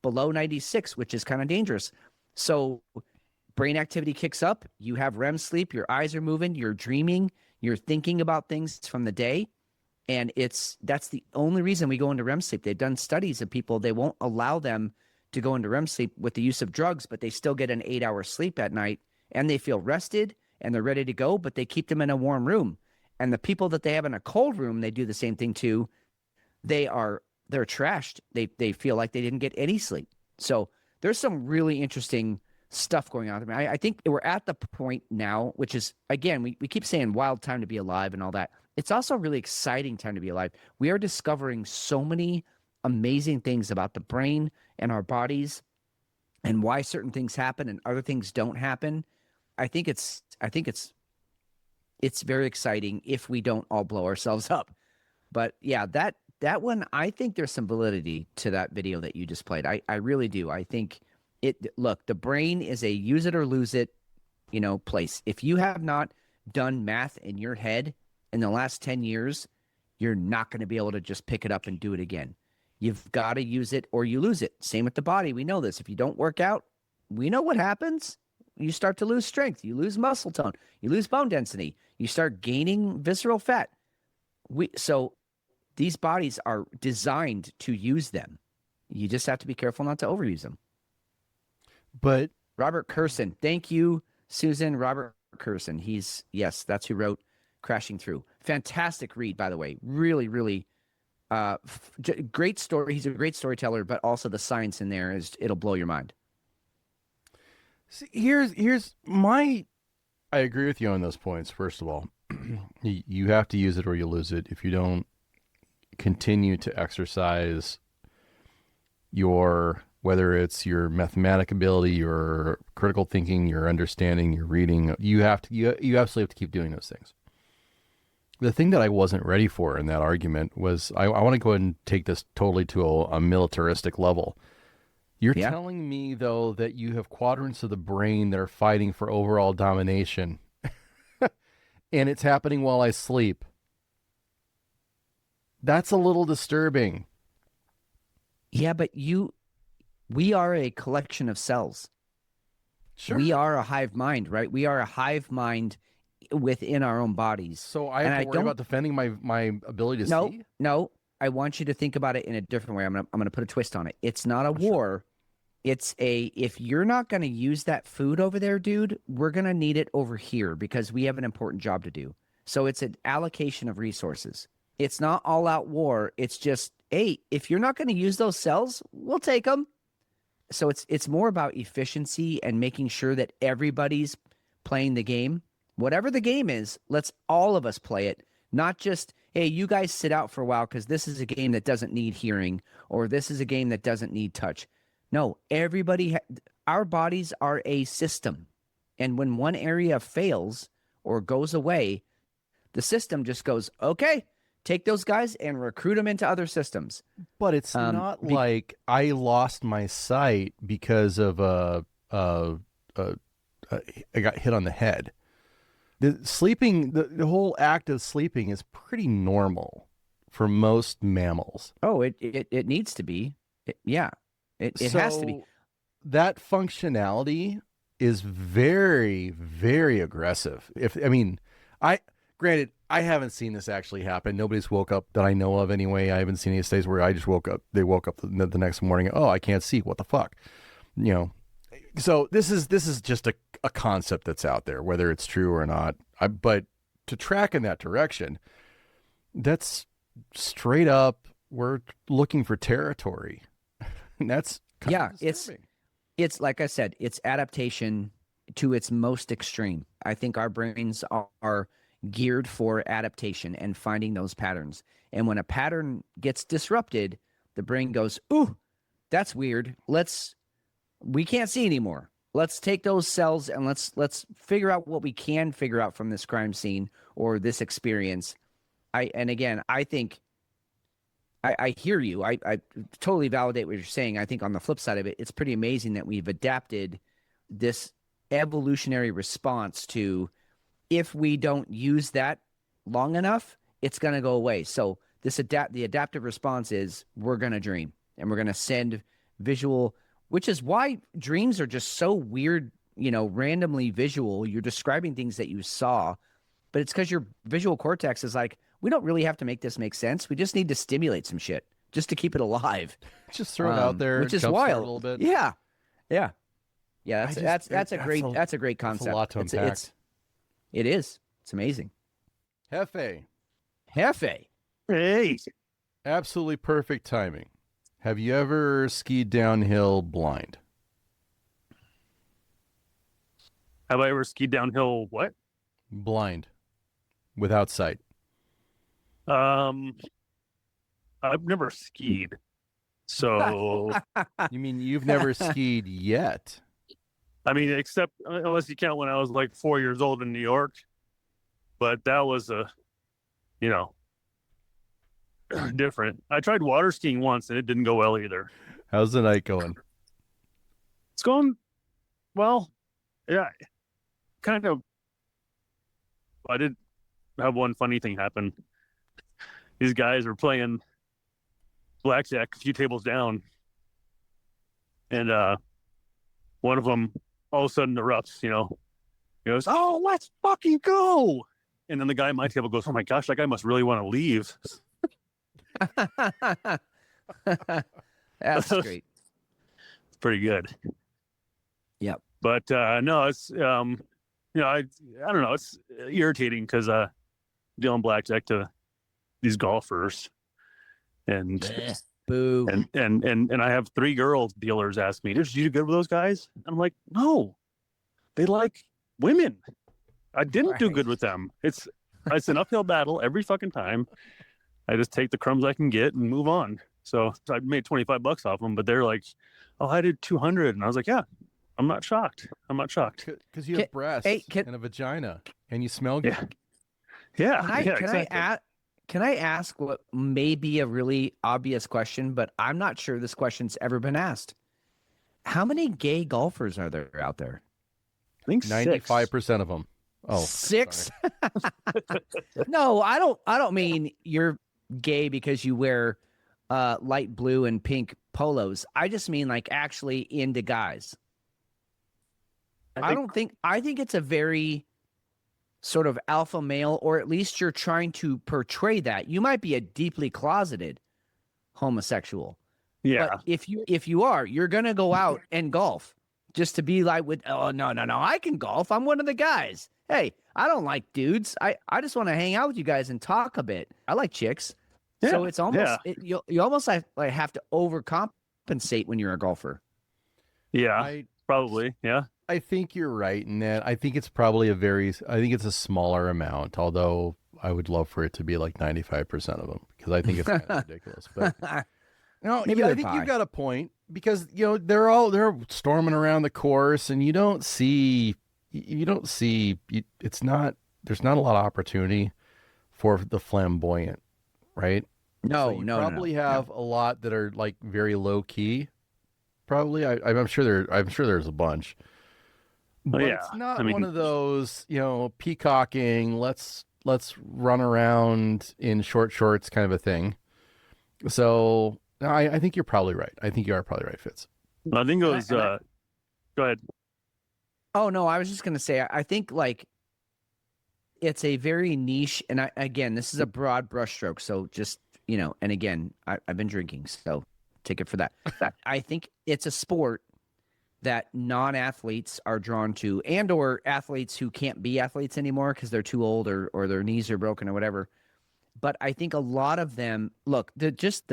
below 96, which is kind of dangerous. So brain activity kicks up, you have REM sleep, your eyes are moving, you're dreaming, you're thinking about things from the day. And that's the only reason we go into REM sleep. They've done studies of people, they won't allow them to go into REM sleep with the use of drugs, but they still get an 8-hour sleep at night and they feel rested and they're ready to go, but they keep them in a warm room. And the people that they have in a cold room, they do the same thing too. They're trashed. They feel like they didn't get any sleep. So there's some really interesting stuff going on. I think we're at the point now, which is, again, we keep saying wild time to be alive and all that. It's also a really exciting time to be alive. We are discovering so many amazing things about the brain and our bodies and why certain things happen and other things don't happen. I think it's very exciting if we don't all blow ourselves up. But yeah, that one, I think there's some validity to that video that you just played. I really do. I think the brain is a use it or lose it, place. If you have not done math in your head in the last 10 years, you're not going to be able to just pick it up and do it again. You've got to use it or you lose it. Same with the body. We know this. If you don't work out, we know what happens. You start to lose strength. You lose muscle tone. You lose bone density. You start gaining visceral fat. So these bodies are designed to use them. You just have to be careful not to overuse them. But Robert Kurson, thank you, Susan. Robert Kurson. That's who wrote Crashing Through. Fantastic read, by the way. Really, really great story. He's a great storyteller, but also the science in there it'll blow your mind. See, I agree with you on those points. First of all, you have to use it or you lose it. If you don't continue to exercise your whether it's your mathematic ability, your critical thinking, your understanding, your reading. You absolutely have to keep doing those things. The thing that I wasn't ready for in that argument was I want to go ahead and take this totally to a militaristic level. You're telling me, though, that you have quadrants of the brain that are fighting for overall domination, and it's happening while I sleep. That's a little disturbing. Yeah, but we are a collection of cells. Sure. We are a hive mind, right? We are a hive mind within our own bodies. So I have to worry about defending my ability to see? No, I want you to think about it in a different way. I'm gonna put a twist on it. It's not a war. It's if you're not gonna use that food over there, dude, we're gonna need it over here because we have an important job to do. So it's an allocation of resources. It's not all out war. It's just, hey, if you're not gonna use those cells, we'll take them. So it's more about efficiency and making sure that everybody's playing the game. Whatever the game is, let's all of us play it. Not just, hey, you guys sit out for a while because this is a game that doesn't need hearing or this is a game that doesn't need touch. No, everybody, our bodies are a system. And when one area fails or goes away, the system just goes, okay, take those guys and recruit them into other systems. But it's not like I lost my sight because of I got hit on the head. The whole act of sleeping is pretty normal for most mammals. Oh, it needs to be. It has to be. That functionality is very, very aggressive. Granted, I haven't seen this actually happen. Nobody's woke up that I know of anyway. I haven't seen any states where I just woke up. They woke up the next morning. Oh, I can't see. What the fuck? So this is just a concept that's out there, whether it's true or not. But to track in that direction, that's straight up. We're looking for territory. And that's kind of disturbing. It's like I said, it's adaptation to its most extreme. I think our brains are geared for adaptation and finding those patterns. And when a pattern gets disrupted, the brain goes, ooh, that's weird. We can't see anymore. Let's take those cells and let's figure out what we can figure out from this crime scene or this experience. I think I hear you. I totally validate what you're saying. I think on the flip side of it, it's pretty amazing that we've adapted this evolutionary response to, if we don't use that long enough, it's going to go away. So the adaptive response is we're going to dream and we're going to send visual, which is why dreams are just so weird, randomly visual. You're describing things that you saw, but it's because your visual cortex is like, we don't really have to make this make sense. We just need to stimulate some shit just to keep it alive. Just throw it out there, which is wild. A little bit. Yeah. That's a great concept. That's a lot to unpack. It is. It's amazing. Jefe. Hey. Absolutely perfect timing. Have you ever skied downhill blind? Have I ever skied downhill what? Blind. Without sight. I've never skied. So you mean you've never skied yet? I mean, except unless you count when I was like 4 years old in New York, but that was different. I tried water skiing once and it didn't go well either. How's the night going? It's going well. Yeah, kind of. I did have one funny thing happen. These guys were playing blackjack a few tables down, and one of them all of a sudden erupts. He goes, "Oh, let's fucking go!" And then the guy at my table goes, "Oh my gosh, that guy must really want to leave." That's great. It's pretty good. Yep. But no, it's I don't know. It's irritating because dealing blackjack to these golfers, and boo, and I have 3 girls dealers ask me, "Did you do good with those guys?" I'm like, "No, they like women. I didn't do good with them. It's an uphill battle every fucking time. I just take the crumbs I can get and move on." So I made $25 off them, but they're like, "Oh, I did 200," and I was like, "Yeah, I'm not shocked. I'm not shocked because you have breasts and a vagina, and you smell good." Yeah, Can I ask what may be a really obvious question, but I'm not sure this question's ever been asked? How many gay golfers are there out there? I think 95% of them. Oh, 6? No, I don't mean you're gay because you wear light blue and pink polos. I just mean like actually into guys. I think it's a very sort of alpha male, or at least you're trying to portray that. You might be a deeply closeted homosexual. Yeah. But if you are, you're gonna go out and golf just to be like no, I can golf. I'm one of the guys. Hey, I don't like dudes. I just want to hang out with you guys and talk a bit. I like chicks. Yeah, so it's almost you almost like have to overcompensate when you're a golfer. Yeah, probably. Yeah. I think you're right in that. I think it's probably I think it's a smaller amount, although I would love for it to be like 95% of them, because I think it's kind of ridiculous. But no, maybe I think you've got a point, because they're storming around the course, and there's not a lot of opportunity for the flamboyant, right? No, so you probably have a lot that are like very low key. Probably, I'm sure there's a bunch. But it's not one of those, peacocking, let's run around in short shorts kind of a thing. So I think you're probably right. I think you are probably right, Fitz. I think it was, go ahead. Oh, no, I was just going to say, I think like it's a very niche, and again, this is a broad brushstroke. So just, and again, I've been drinking, so take it for that. I think it's a sport that non-athletes are drawn to, and or athletes who can't be athletes anymore because they're too old or their knees are broken or whatever. But I think a lot of them, look, the dudes,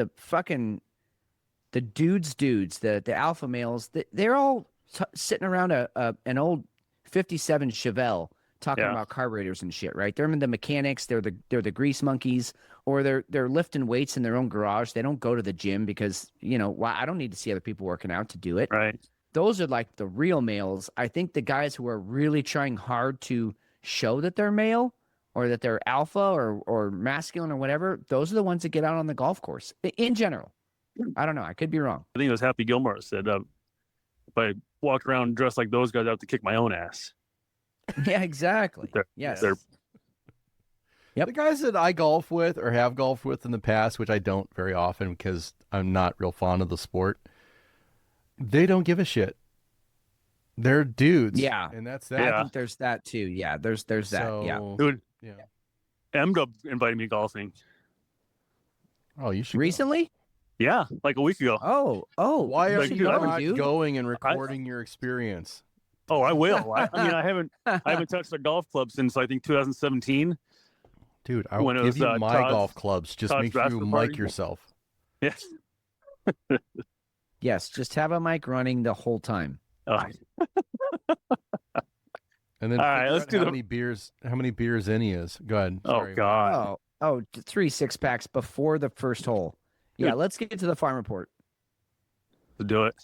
the alpha males, they're all sitting around an old 57 Chevelle talking about carburetors and shit, right? They're the mechanics, they're the grease monkeys, or they're lifting weights in their own garage. They don't go to the gym because, I don't need to see other people working out to do it. Right. Those are like the real males. I think the guys who are really trying hard to show that they're male or that they're alpha or masculine or whatever, those are the ones that get out on the golf course in general. I don't know. I could be wrong. I think it was Happy Gilmore said, if I walked around dressed like those guys, I have to kick my own ass. Yeah, exactly. Yes. Yep. The guys that I golf with or have golfed with in the past, which I don't very often because I'm not real fond of the sport, they don't give a shit. They're dudes. Yeah. And that's that. I think there's that too. Yeah. There's that. Yeah. Dude, yeah. M-Dub invited me golfing. Oh, you should recently? Yeah, like a week ago. Oh. Why are Like, you not going and recording your experience? Oh, I will. I mean, I haven't touched a golf club since I think 2017. Dude, I will give you my golf clubs. Just make sure you mic yourself. Yes. Yes, just have a mic running the whole time. And then all right, let's do how many beers in he is. Go ahead. Sorry. Oh God. Oh, 3 6-packs before the first hole. Yeah, let's get to the farm report. Let's do it.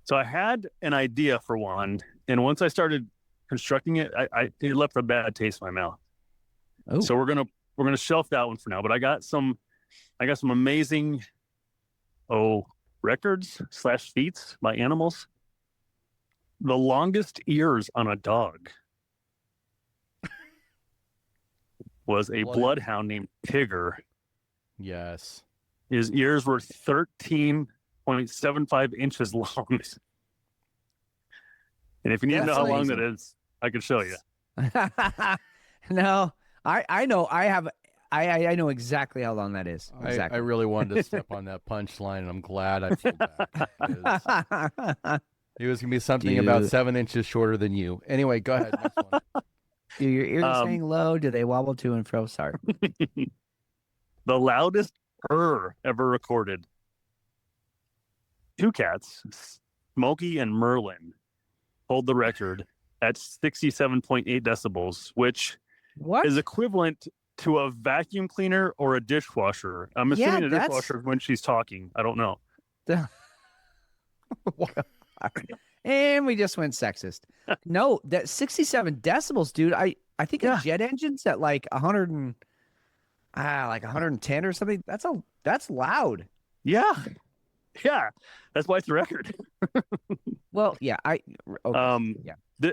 So I had an idea for one, and once I started constructing it, it left a bad taste in my mouth. Oh. So we're gonna shelf that one for now. But I got some amazing records / feats by animals. The longest ears on a dog was a bloodhound named Tigger. Yes. His ears were 13.75 inches long. And if you need to know how long that is, I can show you. No, I know. I know exactly how long that is. Exactly. I really wanted to step on that punchline, and I'm glad I pulled back. It was going to be something about 7 inches shorter than you. Anyway, go ahead. Next one. Do your ears hang low? Do they wobble to and fro? Sorry. The loudest purr ever recorded. 2 cats, Smokey and Merlin, hold the record at 67.8 decibels, which is equivalent to a vacuum cleaner or a dishwasher. I'm assuming a dishwasher when she's talking. I don't know. And we just went sexist. No, that 67 decibels, dude. I think a jet engine's at like 110 or something. That's loud. Yeah. That's why it's a record. Well, yeah.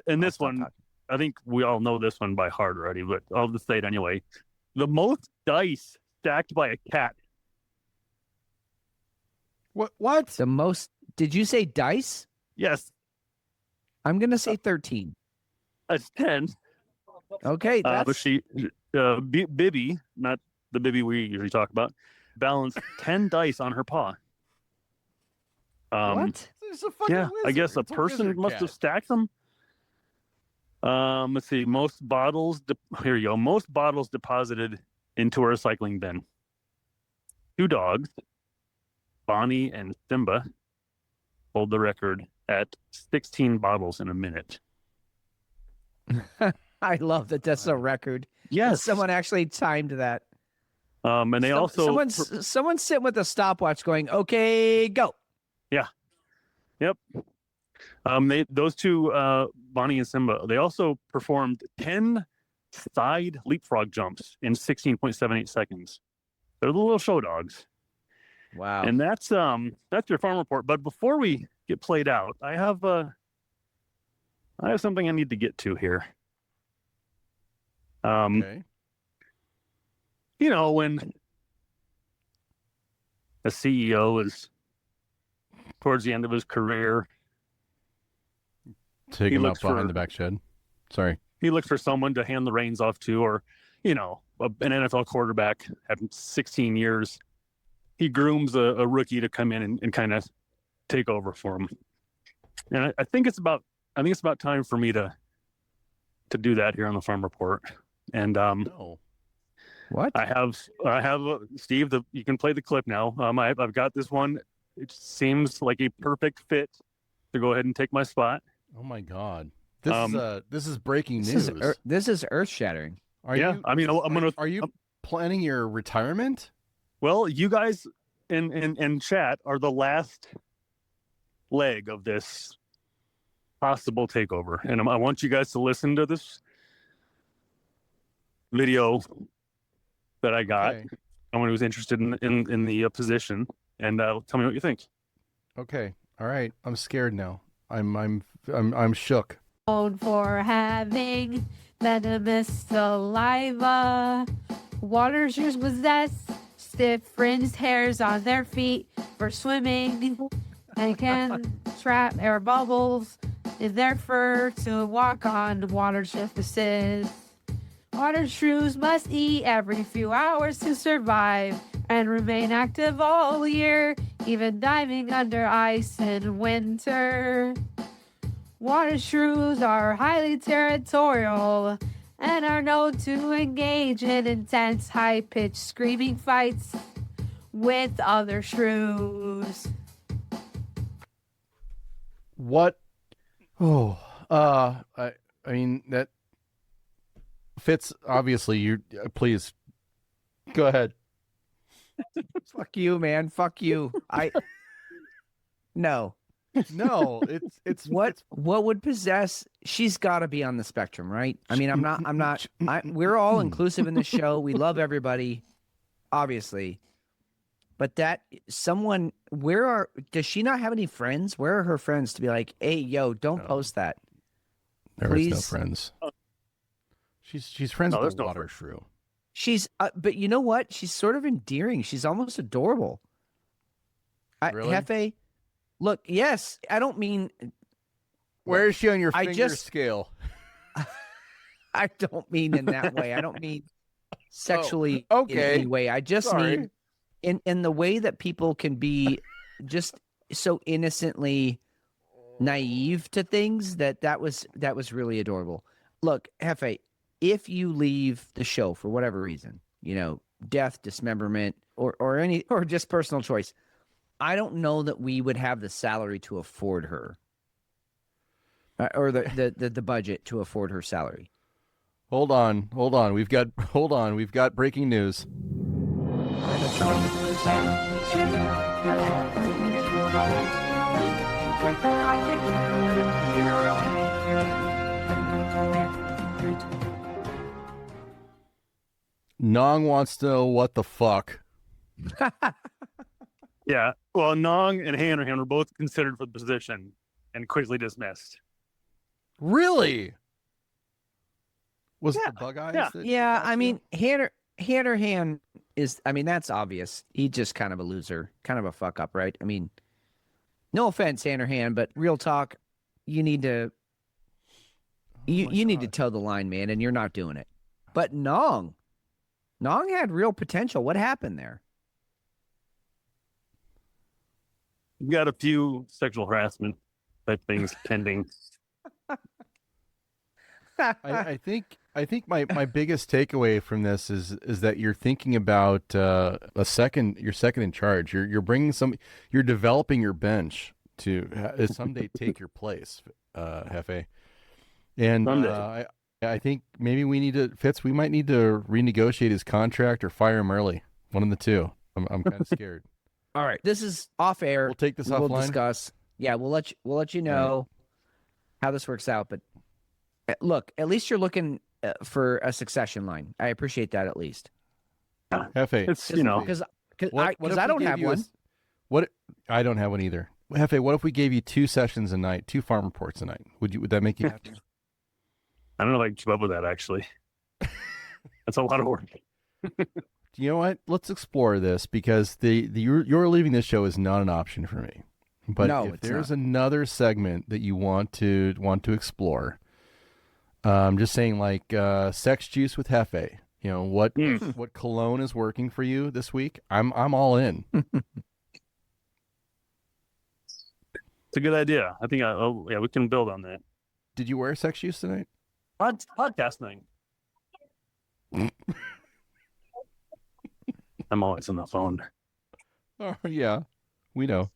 And this one, I think we all know this one by heart already, but I'll just say it anyway. The most dice stacked by a cat. What? The most? Did you say dice? Yes. I'm gonna say 13. That's 10. Okay. But Bibby, not the Bibby we usually talk about, balanced 10 dice on her paw. What? Yeah, I guess a person must have stacked them. Let's see. Most bottles. Here you go. Most bottles deposited into a recycling bin. 2 dogs, Bonnie and Simba, hold the record at 16 bottles in a minute. I love that. That's a record. Yes, someone actually timed that. And they also someone's sitting with a stopwatch, going, "Okay, go." Yeah. Yep. Those 2, Bonnie and Simba, they also performed 10 side leapfrog jumps in 16.78 seconds. They're the little show dogs. Wow. And that's your farm report. But before we get played out, I have something I need to get to here. Okay. You know, when a CEO is towards the end of his career, take him out behind the back shed. Sorry. He looks for someone to hand the reins off to, or, you know, an NFL quarterback having 16 years. He grooms a rookie to come in and kind of take over for him. And I think it's about time for me to do that here on the Farm Report. And what I have Steve, you can play the clip now. I've got this one. It seems like a perfect fit to go ahead and take my spot. Oh my God. This is breaking news. This is earth shattering. Are you planning your retirement? Well, you guys in chat are the last leg of this possible takeover, and I want you guys to listen to this video that I got. Okay. Someone who's interested in the position, and tell me what you think. Okay. All right. I'm scared now. I'm shook. For having venomous saliva, water shrews possess stiff fringed hairs on their feet for swimming, and can trap air bubbles in their fur to walk on water surfaces. Water shrews must eat every few hours to survive and remain active all year, even diving under ice in winter. Water shrews are highly territorial and are known to engage in intense, high-pitched screaming fights with other shrews. What? Oh, I mean, that fits. Obviously, you please go ahead. Fuck you, man. Fuck you. No, it's what would possess. She's got to be on the spectrum, right? I mean, I'm not. We're all inclusive in this show. We love everybody, obviously. But that someone, does she not have any friends? Where are her friends to be like, hey, yo, don't post that? There is no friends. She's friends with the water shrew. She's, but you know what? She's sort of endearing. She's almost adorable. Really? Jefe, look, yes, I don't mean. Where is she on your finger scale? I don't mean in that way. I don't mean sexually okay. in any way. I just mean in the way that people can be just so innocently naive to things that was really adorable. Look, Jefe, if you leave the show for whatever reason, you know, death, dismemberment, or just personal choice, I don't know that we would have the salary to afford her. or the budget to afford her salary. Hold on. We've got breaking news. Nong wants to know what the fuck. Yeah. Well, Nong and Hanrahan were both considered for the position and quickly dismissed. Really? Was it the bug eyes? Yeah. Yeah, I mean, Hanrahan is, I mean, that's obvious. He's just kind of a loser, kind of a fuck up, right? I mean, no offense, Hanrahan, but real talk, you need to you need to toe the line, man, and you're not doing it. But Nong had real potential. What happened there? You got a few sexual harassment type things pending. I think my biggest takeaway from this is that you're thinking about your second in charge. You're developing your bench to someday take your place, Jefe. And I think maybe we might need to renegotiate his contract or fire him early. One of the two. I'm kind of scared. All right, this is off air. We'll take this We'll offline. discuss. Yeah, we'll let you know how this works out. But look, at least you're looking for a succession line. I appreciate that at least. Jefe, It's because I don't have one. I don't have one either. Jefe, what if we gave you 2 sessions a night, 2 farm reports a night? Would that make you happy? I don't know if I can keep up with that, actually. That's a lot of work. You know what? Let's explore this because you're leaving this show is not an option for me. But if there's another segment that you want to explore, just saying like sex juice with Jefe. You know what cologne is working for you this week? I'm all in. It's a good idea. I think we can build on that. Did you wear sex juice tonight? Podcast thing. I'm always on the phone. Oh yeah, we know.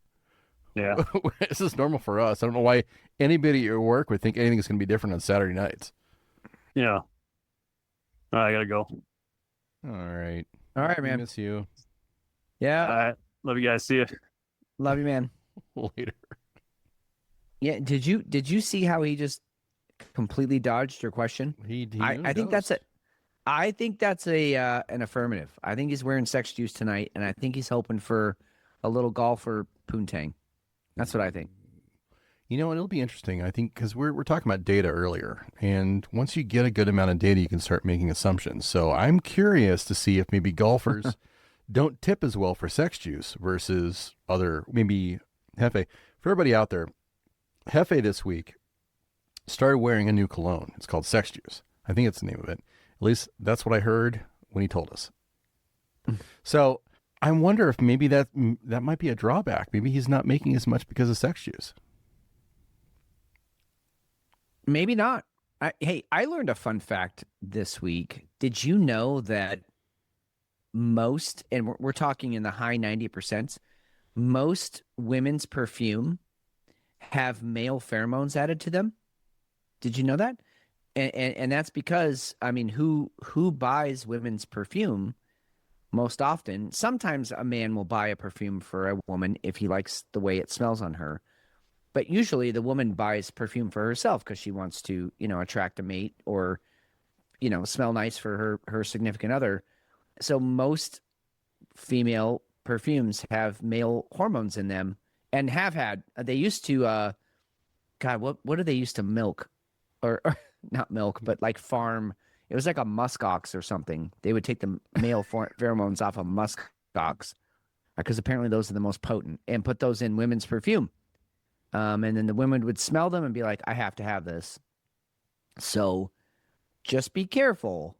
Yeah, this is normal for us. I don't know why anybody at your work would think anything is going to be different on Saturday nights. Yeah. All right, I gotta go. All right, man. Miss you. Yeah. All right. Love you guys. See you. Love you, man. Later. Yeah. Did you see how he just completely dodged your question? I think that's it. I think that's an affirmative. I think he's wearing sex juice tonight, and I think he's hoping for a little golfer poontang. That's what I think. You know, it'll be interesting. I think because we're talking about data earlier, and once you get a good amount of data, you can start making assumptions. So I'm curious to see if maybe golfers don't tip as well for sex juice versus other maybe Jefe. For everybody out there, Jefe this week started wearing a new cologne. It's called Sex Juice. I think it's the name of it. At least that's what I heard when he told us. So I wonder if maybe that might be a drawback. Maybe he's not making as much because of sex juice. Maybe not. I learned a fun fact this week. Did you know that most, and we're talking in the high 90%, most women's perfume have male pheromones added to them? Did you know that? And that's because, I mean, who buys women's perfume most often? Sometimes a man will buy a perfume for a woman if he likes the way it smells on her. But usually the woman buys perfume for herself because she wants to, attract a mate or, smell nice for her significant other. So most female perfumes have male hormones in them and have had. They used to, what do they used to milk? Or not milk, but like farm. It was like a muskox or something. They would take the male pheromones off of muskox because apparently those are the most potent and put those in women's perfume. And then the women would smell them and be like, I have to have this. So just be careful.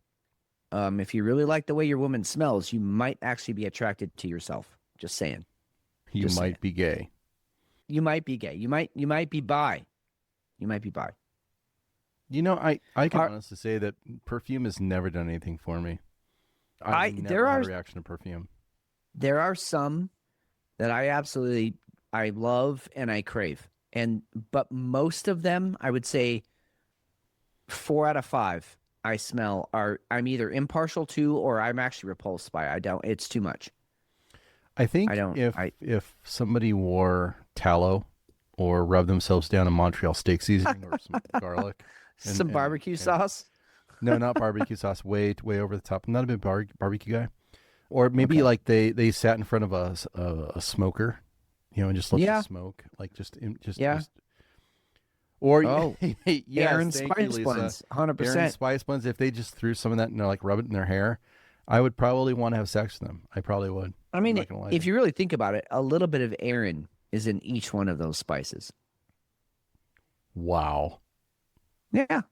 If you really like the way your woman smells, you might actually be attracted to yourself. Just saying. You might be gay. You might be gay. You might be bi. You might be bi. I can honestly say that perfume has never done anything for me. I've never had a reaction to perfume. There are some that I love and I crave. But most of them, I would say 4 out of 5 I smell I'm either impartial to or I'm actually repulsed by. It's too much. I think if somebody wore tallow or rubbed themselves down in Montreal steak seasoning or some garlic, some barbecue sauce. No, not barbecue sauce. Way over the top. I'm not a big barbecue guy. Or maybe like they sat in front of a smoker, and just let the smoke, like just. Or yes, Aaron Spice Buns, 100%. Aaron Spice Buns. If they just threw some of that and like rub it in their hair, I would probably want to have sex with them. I probably would. I mean, if you really think about it, a little bit of Aaron is in each one of those spices. Wow. Yeah.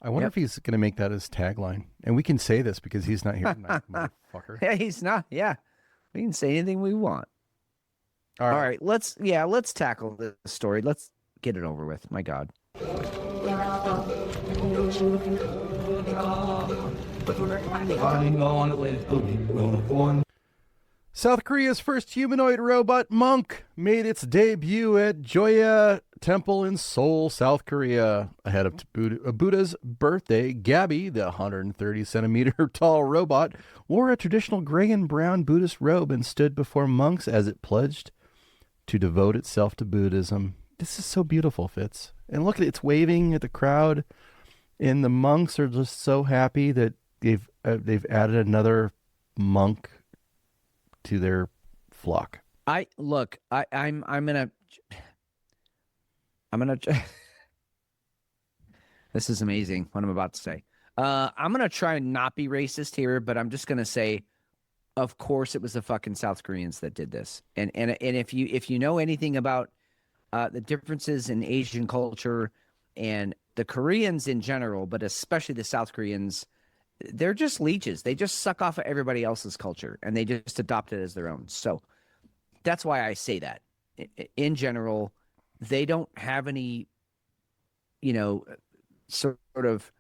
I wonder if he's going to make that his tagline. And we can say this because he's not here tonight, motherfucker. Yeah, he's not. Yeah. We can say anything we want. All right. Let's tackle this story. Let's get it over with. My God. South Korea's first humanoid robot monk made its debut at Joya Temple in Seoul, South Korea. Ahead of Buddha's birthday, Gabby, the 130-centimeter tall robot, wore a traditional gray and brown Buddhist robe and stood before monks as it pledged to devote itself to Buddhism. This is so beautiful, Fitz. And look at it, it's waving at the crowd, and the monks are just so happy that they've added another monk to their flock. I'm gonna this is amazing what I'm about to say. I'm gonna try and not be racist here, but I'm just gonna say, of course it was the fucking South Koreans that did this. And if you know anything about the differences in Asian culture and the Koreans in general, but especially the South Koreans, they're just leeches. They just suck off of everybody else's culture and they just adopt it as their own. So that's why I say that. In general, they don't have any, sort of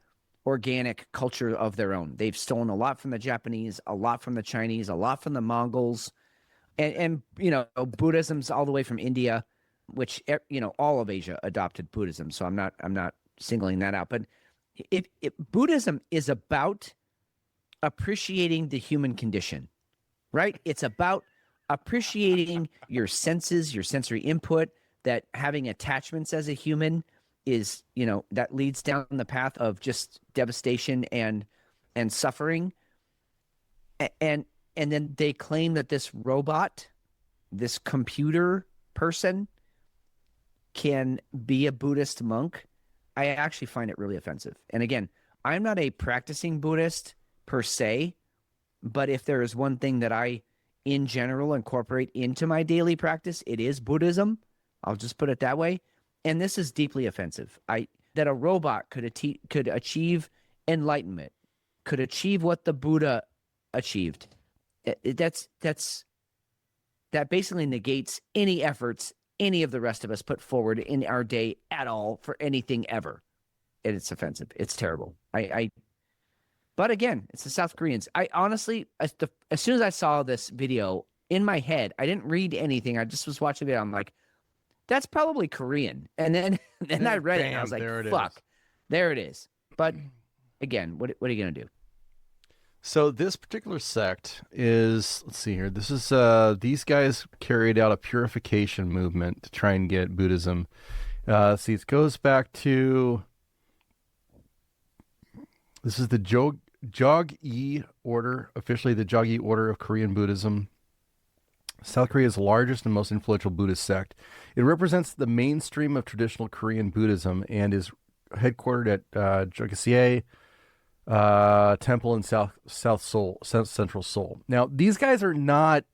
organic culture of their own. They've stolen a lot from the Japanese, a lot from the Chinese, a lot from the Mongols, and Buddhism's all the way from India, which, all of Asia adopted Buddhism. So I'm not singling that out, but if Buddhism is about appreciating the human condition, right? It's about appreciating your senses, your sensory input, that having attachments as a human is, that leads down the path of just devastation and suffering. And then they claim that this robot, this computer person, can be a Buddhist monk. I actually find it really offensive. And again, I'm not a practicing Buddhist per se, but if there is one thing that I, in general, incorporate into my daily practice, it is Buddhism. I'll just put it that way. And this is deeply offensive. That a robot could achieve enlightenment, could achieve what the Buddha achieved. That basically negates any efforts any of the rest of us put forward in our day at all for anything ever. And it's offensive. It's terrible. But again, it's the South Koreans. I honestly, as soon as I saw this video in my head, I didn't read anything. I just was watching it. I'm like, that's probably Korean. And then I read it and I was like, fuck, there it is. But again, what are you going to do? So this particular sect is, let's see here. This is, these guys carried out a purification movement to try and get Buddhism. See, it goes back to, this is the Jogye Order, officially the Jogye Order of Korean Buddhism. South Korea's largest and most influential Buddhist sect. It represents the mainstream of traditional Korean Buddhism and is headquartered at Jogye Temple in Central Seoul. Now, these guys are not,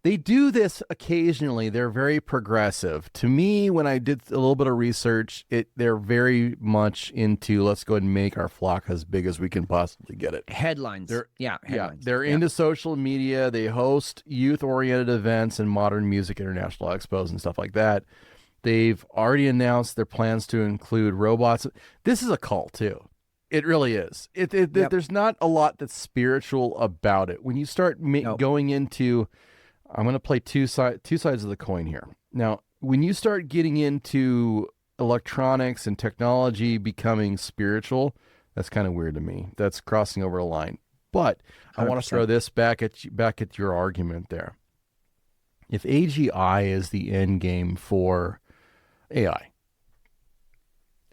they do this occasionally. They're very progressive. To me, when I did a little bit of research, they're very much into, let's go ahead and make our flock as big as we can possibly get it. Headlines. Headlines. They're into social media. They host youth-oriented events and modern music international expos and stuff like that. They've already announced their plans to include robots. This is a cult, too. It really is. There's not a lot that's spiritual about it. When you start going into, I'm going to play two sides of the coin here. Now, when you start getting into electronics and technology becoming spiritual, that's kind of weird to me. That's crossing over a line. But I want to throw this back at your argument there. If AGI is the end game for AI,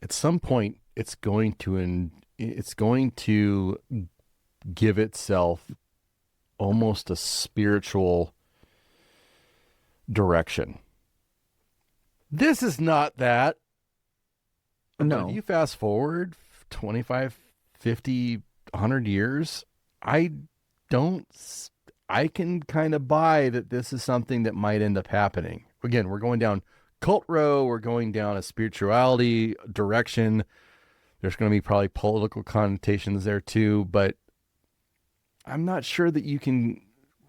at some point it's going to give itself almost a spiritual direction. This is not that. No. But if you fast forward 25, 50, 100 years, I can kind of buy that this is something that might end up happening. Again, we're going down cult row. We're going down a spirituality direction. There's going to be probably political connotations there too, but I'm not sure that you can,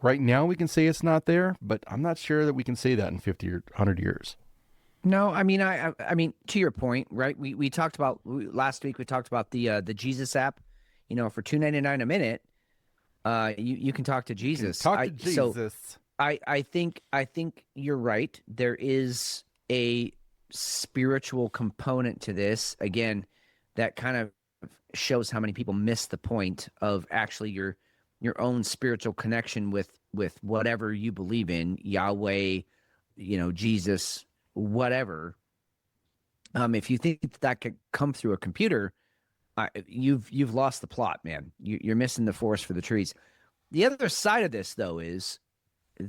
right now we can say it's not there, but I'm not sure that we can say that in 50 or 100 years. No, I mean, I mean, to your point, right? We talked about last week. We talked about the Jesus app. You know, for $2.99 a minute, you can talk to Jesus. Talk to Jesus. So I think you're right. There is a spiritual component to this. Again, that kind of shows how many people miss the point of actually your own spiritual connection with whatever you believe in, Yahweh, Jesus, whatever. If you think that could come through a computer, you've lost the plot, man. You're missing the forest for the trees. The other side of this, though, is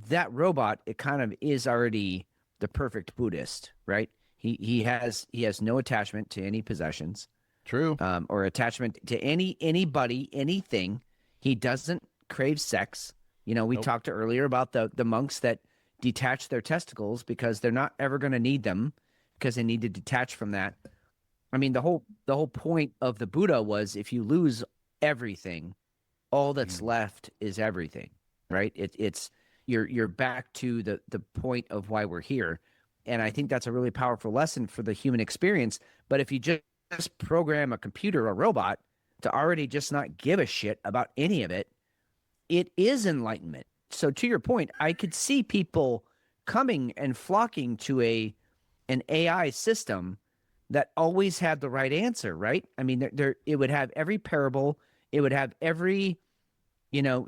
that robot. It kind of is already the perfect Buddhist, right? He has no attachment to any possessions, true, or attachment to anybody, anything. He doesn't crave sex. We talked earlier about the monks that detach their testicles because they're not ever going to need them because they need to detach from that. I mean, the whole point of the Buddha was if you lose everything, all that's left is everything, right? It's you're back to the point of why we're here. And I think that's a really powerful lesson for the human experience. But if you just program a computer, a robot, to already just not give a shit about any of it, it is enlightenment. So to your point, I could see people coming and flocking to an AI system that always had the right answer, right? I mean, it would have every parable, it would have every,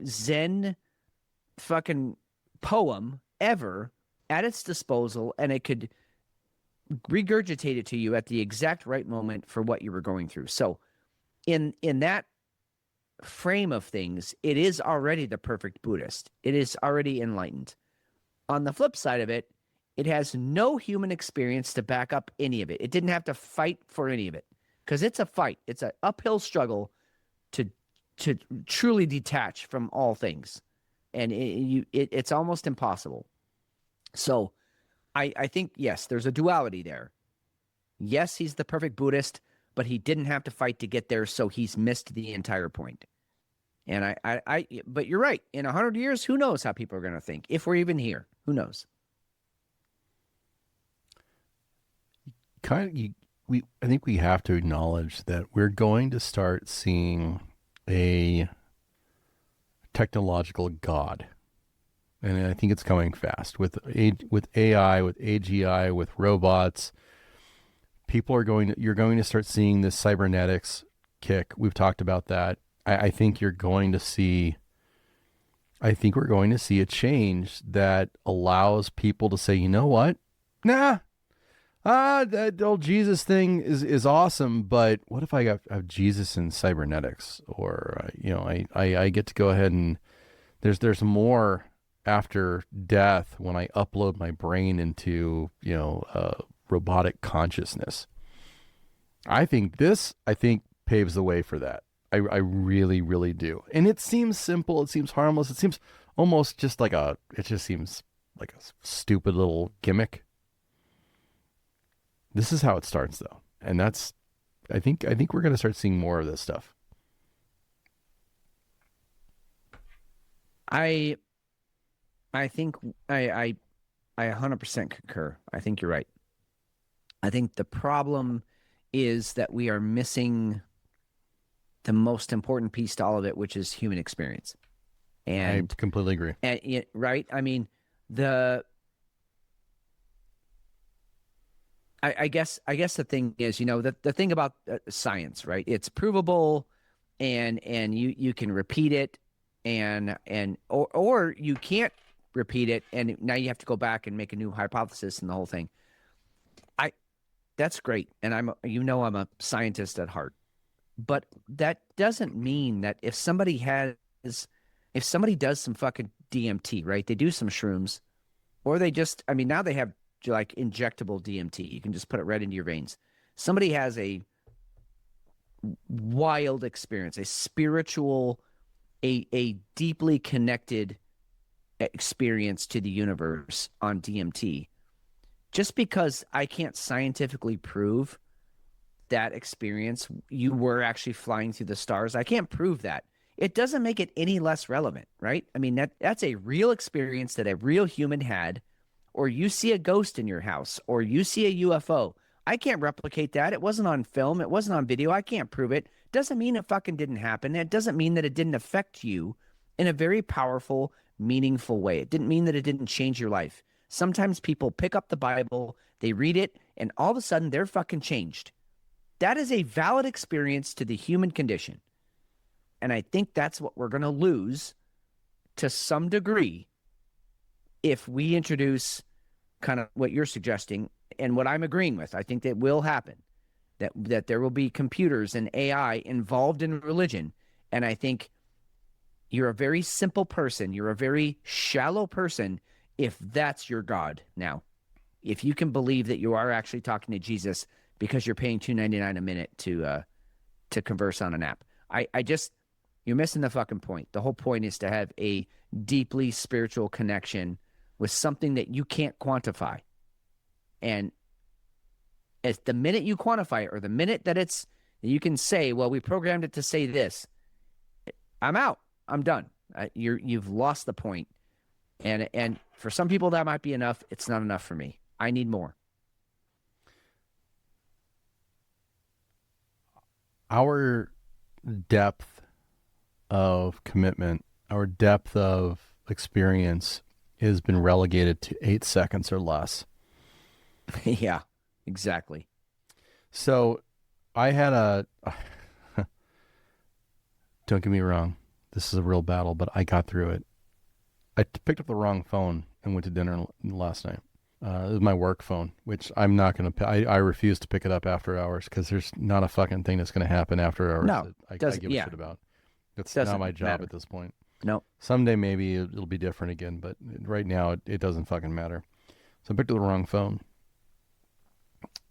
Zen fucking poem ever at its disposal, and it could regurgitate it to you at the exact right moment for what you were going through. So in that frame of things, it is already the perfect Buddhist. It is already enlightened. On the flip side of it, it has no human experience to back up any of it. It didn't have to fight for any of it because it's a fight. It's an uphill struggle to truly detach from all things. And it's almost impossible. So I think, yes, there's a duality there. Yes, he's the perfect Buddhist, but he didn't have to fight to get there, so he's missed the entire point. And but you're right. In 100 years, who knows how people are going to think? If we're even here, who knows? I think we have to acknowledge that we're going to start seeing a technological God. And I think it's coming fast with AI, with AGI, with robots. You're going to start seeing this cybernetics kick. We've talked about that. I think we're going to see a change that allows people to say, you know what? Nah, that old Jesus thing is awesome, but what if I have Jesus in cybernetics? Or, I get to go ahead and there's more after death when I upload my brain into, robotic consciousness. I think paves the way for that. I really, really do. And it seems simple. It seems harmless. It seems almost just it just seems like a stupid little gimmick. This is how it starts though. And I think we're going to start seeing more of this stuff. I think I 100% concur. I think you're right. I think the problem is that we are missing the most important piece to all of it, which is human experience. And I completely agree. Right? I mean, I guess the thing is, the thing about science, right? It's provable, and you can repeat it, or you can't repeat it, and now you have to go back and make a new hypothesis and the whole thing. That's great, and I'm a scientist at heart, but that doesn't mean that if somebody does some fucking DMT, right? They do some shrooms, or they just, now they have like injectable DMT. You can just put it right into your veins. Somebody has a wild experience, a spiritual, a deeply connected experience to the universe on DMT. Just because I can't scientifically prove that experience, you were actually flying through the stars, I can't prove that. It doesn't make it any less relevant, right? That's a real experience that a real human had, or you see a ghost in your house, or you see a UFO. I can't replicate that. It wasn't on film. It wasn't on video. I can't prove it. Doesn't mean it fucking didn't happen. It doesn't mean that it didn't affect you in a very powerful, meaningful way. It didn't mean that it didn't change your life. Sometimes people pick up the Bible, they read it, and all of a sudden they're fucking changed. That is a valid experience to the human condition. And I think that's what we're going to lose to some degree if we introduce kind of what you're suggesting and what I'm agreeing with. I think that will happen, that there will be computers and AI involved in religion. And I think you're a very simple person. You're a very shallow person if that's your God. Now, if you can believe that you are actually talking to Jesus because you're paying $2.99 a minute to converse on an app, you're missing the fucking point. The whole point is to have a deeply spiritual connection with something that you can't quantify. And as the minute you quantify it, or the minute that you can say, well, we programmed it to say this, I'm out. I'm done. You've lost the point. And for some people that might be enough. It's not enough for me. I need more. Our depth of commitment, our depth of experience has been relegated to 8 seconds or less. Yeah, exactly. So I had don't get me wrong, this is a real battle, but I got through it. I picked up the wrong phone and went to dinner last night. It was my work phone, which I'm not going to, I refuse to pick it up after hours because there's not a fucking thing that's going to happen after hours no, that I give a shit about. It's not my job matter. At this point. No. Someday maybe it'll be different again, but right now it doesn't fucking matter. So I picked up the wrong phone.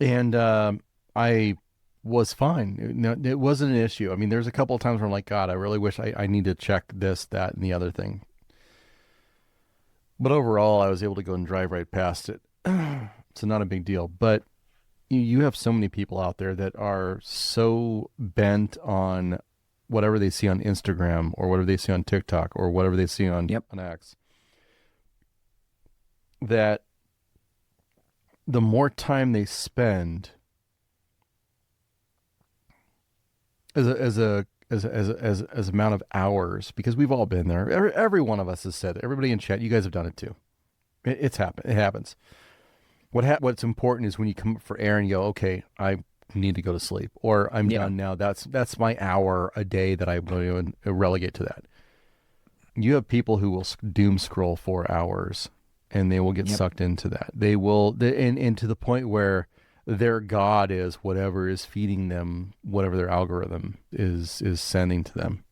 And I was fine. It wasn't an issue. There's a couple of times where I'm like, God, I really wish I need to check this, that, and the other thing. But overall, I was able to go and drive right past it. So not a big deal. But you have so many people out there that are so bent on whatever they see on Instagram or whatever they see on TikTok or whatever they see on X, that the more time they spend as amount of hours, because we've all been there. Every one of us has said it. Everybody in chat, you guys have done it too. It's happened. It happens. What's important is when you come up for air and you go, okay, I need to go to sleep, or I'm done now. That's my hour a day that I'm going to relegate to that. You have people who will doom scroll for hours, and they will get sucked into that. They will, and to the point where their God is whatever is feeding them, whatever their algorithm is sending to them.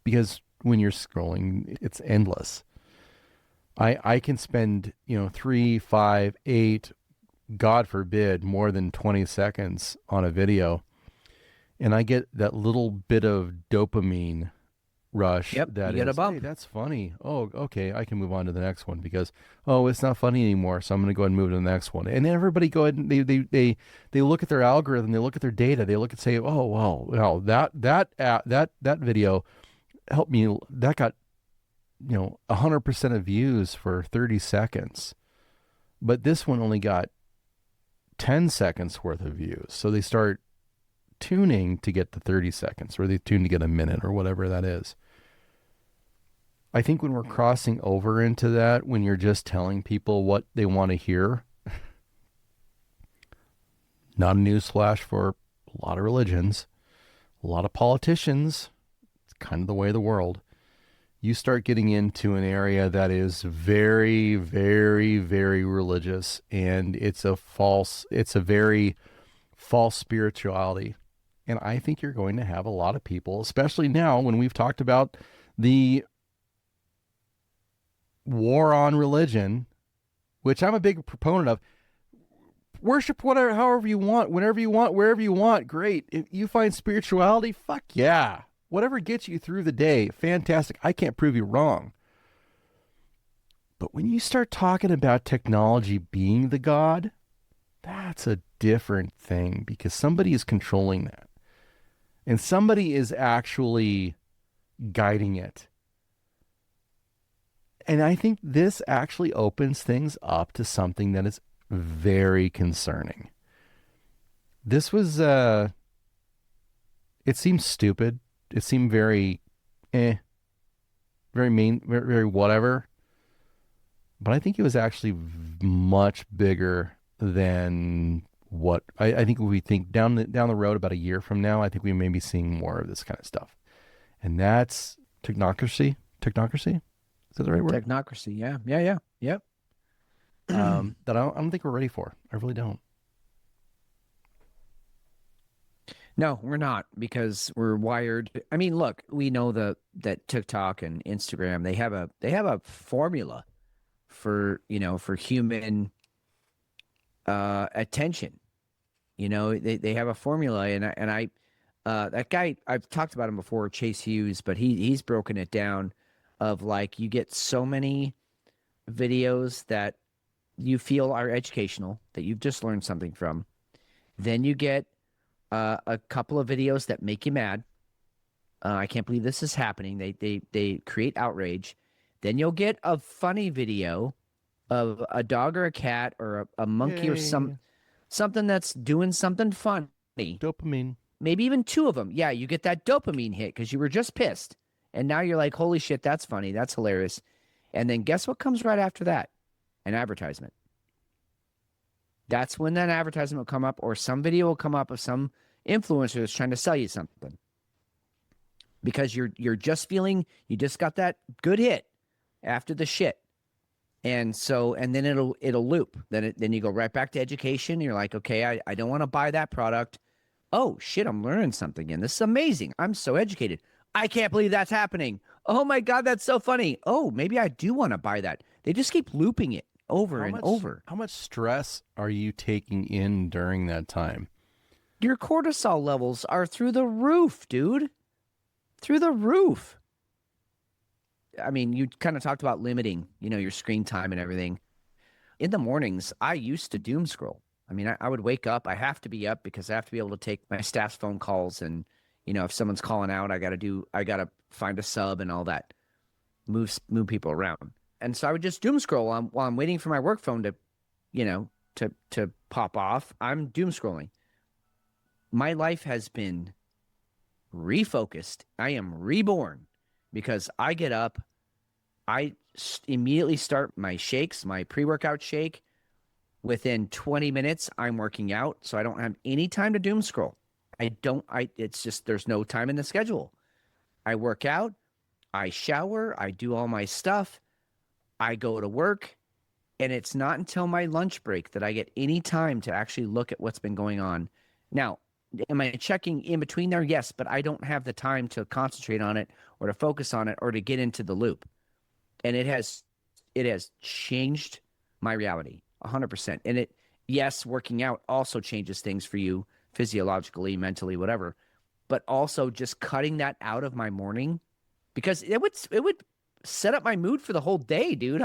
Because when you're scrolling, it's endless. I can spend 3, 5, 8, God forbid, more than 20 seconds on a video, and I get that little bit of dopamine rush. That you get a bump. Hey, that's funny. Oh, okay, I can move on to the next one because it's not funny anymore. So I'm going to go ahead and move to the next one. And then everybody go ahead and they look at their algorithm, they look at their data, they look and say, oh well, that video helped me. That got 100% of views for 30 seconds, but this one only got 10 seconds worth of views. So they start tuning to get the 30 seconds, or they tune to get a minute, or whatever that is. I think when we're crossing over into that, when you're just telling people what they want to hear, Not a newsflash for a lot of religions, a lot of politicians. It's kind of the way of the world. You start getting into an area that is very, very, very religious, and it's a very false spirituality. And I think you're going to have a lot of people, especially now when we've talked about the war on religion, which I'm a big proponent of. Worship whatever, however you want, whenever you want, wherever you want. Great. If you find spirituality, fuck yeah. Whatever gets you through the day, fantastic. I can't prove you wrong. But when you start talking about technology being the God, that's a different thing, because somebody is controlling that. And somebody is actually guiding it. And I think this actually opens things up to something that is very concerning. This was, it seemed stupid. It seemed very, very mean, very, very whatever. But I think it was actually much bigger than what I think. We think down the road, about a year from now, I think we may be seeing more of this kind of stuff. And that's technocracy. Technocracy? Is that the right word? Technocracy, yeah. Yep. That I don't think we're ready for. I really don't. No, we're not, because we're wired. I mean, look, we know that TikTok and Instagram, they have a formula for human attention. They have a formula, and I that guy, I've talked about him before, Chase Hughes, but he's broken it down of, like, you get so many videos that you feel are educational, that you've just learned something from. Then you get a couple of videos that make you mad. I can't believe this is happening. They create outrage. Then you'll get a funny video of a dog or a cat or a monkey or something that's doing something funny. Dopamine. Maybe even two of them. Yeah, you get that dopamine hit because you were just pissed. And now you're like, holy shit, that's funny. That's hilarious. And then guess what comes right after that? An advertisement. That's when that advertisement will come up, or some video will come up of some influencer that's trying to sell you something. Because you're just feeling, you just got that good hit after the shit. And then it'll loop. Then you go right back to education. You're like, okay, I don't want to buy that product. Oh shit, I'm learning something again. This is amazing. I'm so educated. I can't believe that's happening. Oh my God, that's so funny. Oh, maybe I do want to buy that. They just keep looping it over and over. How much stress are you taking in during that time? Your cortisol levels are through the roof, dude. Through the roof. I mean, you kind of talked about limiting, your screen time and everything. In the mornings, I used to doom scroll. I mean, I would wake up. I have to be up because I have to be able to take my staff's phone calls, and if someone's calling out, I got to find a sub and all that. Move people around. And so I would just doom scroll while I'm waiting for my work phone to pop off. I'm doom scrolling. My life has been refocused. I am reborn because I get up. I immediately start my shakes, my pre-workout shake. Within 20 minutes, I'm working out, so I don't have any time to doom scroll. It's just, there's no time in the schedule. I work out, I shower, I do all my stuff, I go to work, and it's not until my lunch break that I get any time to actually look at what's been going on. Now, am I checking in between there? Yes, but I don't have the time to concentrate on it or to focus on it or to get into the loop. And it has changed my reality 100%. And yes, working out also changes things for you physiologically, mentally, whatever, but also just cutting that out of my morning, because it would set up my mood for the whole day, dude.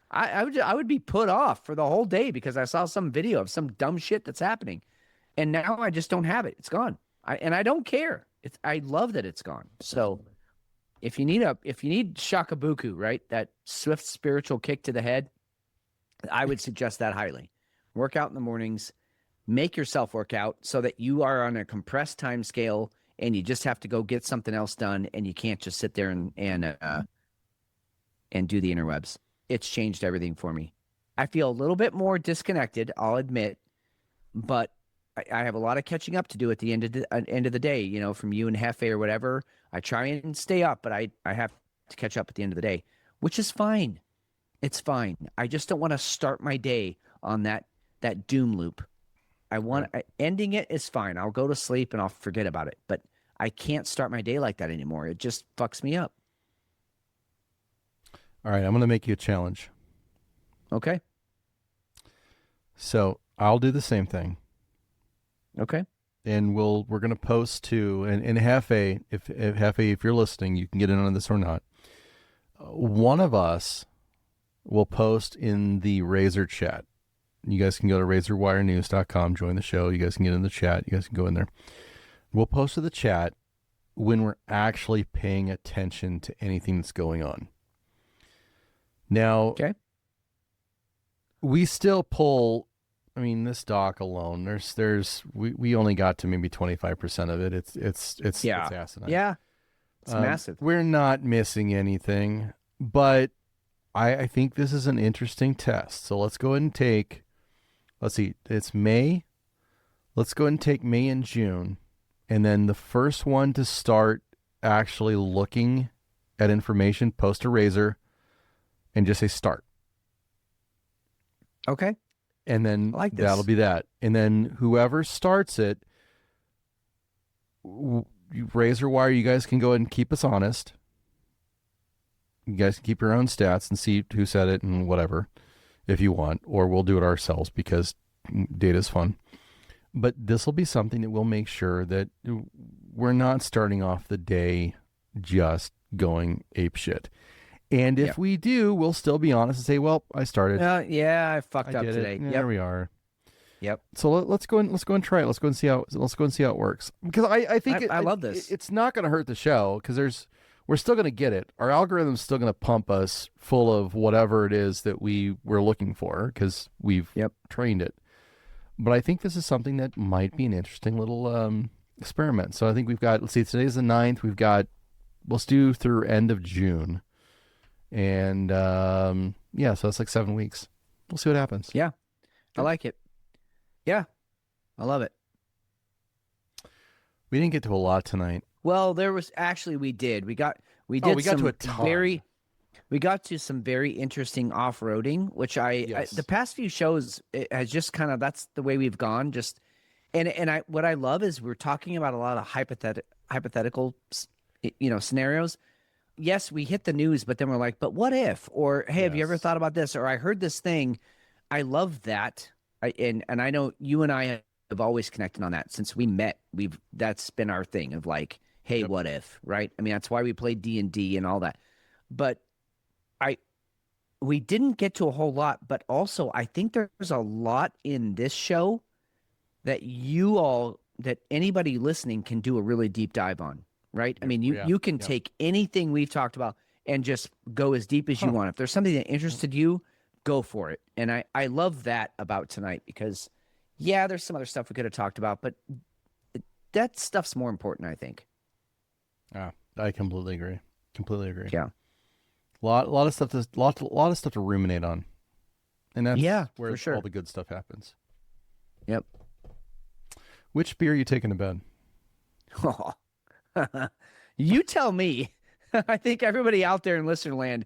I would be put off for the whole day because I saw some video of some dumb shit that's happening. And now I just don't have it. It's gone. I don't care. I love that it's gone. So if you need shakabuku, right? That swift spiritual kick to the head, I would suggest that highly. Work out in the mornings, make yourself work out so that you are on a compressed time scale and you just have to go get something else done and you can't just sit there and do the interwebs. It's changed everything for me. I feel a little bit more disconnected, I'll admit, but I have a lot of catching up to do at the end of the day, you know, from you and Jefe or whatever. I try and stay up, but I have to catch up at the end of the day, which is fine. It's fine. I just don't want to start my day on that doom loop. Ending it is fine. I'll go to sleep and I'll forget about it, but I can't start my day like that anymore. It just fucks me up. All right, I'm going to make you a challenge. Okay. So I'll do the same thing. Okay. And we're going to post to, and Jefe, if you're listening, you can get in on this or not. One of us will post in the Razor chat. You guys can go to razorwirenews.com, join the show. You guys can get in the chat. You guys can go in there. We'll post to the chat when we're actually paying attention to anything that's going on. Now, okay. We still pull, I mean, this doc alone, we only got to maybe 25% of it. It's asinine. Yeah. It's massive. We're not missing anything, but I think this is an interesting test. So let's go ahead and take, let's see, it's May. Let's go ahead and take May and June. And then the first one to start actually looking at information, post a Razor and just say start. Okay. And then like this. That'll be that. And then whoever starts it, Razor Wire, you guys can go ahead and keep us honest. You guys can keep your own stats and see who said it and whatever, if you want, or we'll do it ourselves because data is fun. But this will be something that we'll make sure that we're not starting off the day just going apeshit. And if we do, we'll still be honest and say, well, I started. Yeah, I fucked up today. There we are. Yep. So let's go and try it. Let's go and see how it works. Because I think I love this. It's not going to hurt the show because we're still going to get it. Our algorithm's still going to pump us full of whatever it is that we're looking for because we've trained it. But I think this is something that might be an interesting little experiment. So I think we've got, let's see, today's the 9th. Let's do through end of June. And so that's like 7 weeks. We'll see what happens. Yeah. I like it. Yeah. I love it. We didn't get to a lot tonight. Well, we did. We got to a ton. We got to some very interesting off-roading, which the past few shows, it has just kind of, that's the way we've gone. Just, and what I love is we're talking about a lot of hypothetical, scenarios. Yes, we hit the news, but then we're like, but what if? Or, hey, have you ever thought about this? Or I heard this thing. I love that. And I know you and I have always connected on that since we met. That's been our thing of like, hey, what if, right? I mean, that's why we played D&D and all that. But we didn't get to a whole lot, but also I think there's a lot in this show that that anybody listening can do a really deep dive on, right? I mean, you can take anything we've talked about and just go as deep as you want. If there's something that interested you, go for it. And I love that about tonight because, there's some other stuff we could have talked about, but that stuff's more important, I think. I completely agree. Yeah. A lot of stuff to ruminate on, and that's where for sure. all the good stuff happens. Yep. Which beer are you taking to bed? You tell me. I think everybody out there in listener land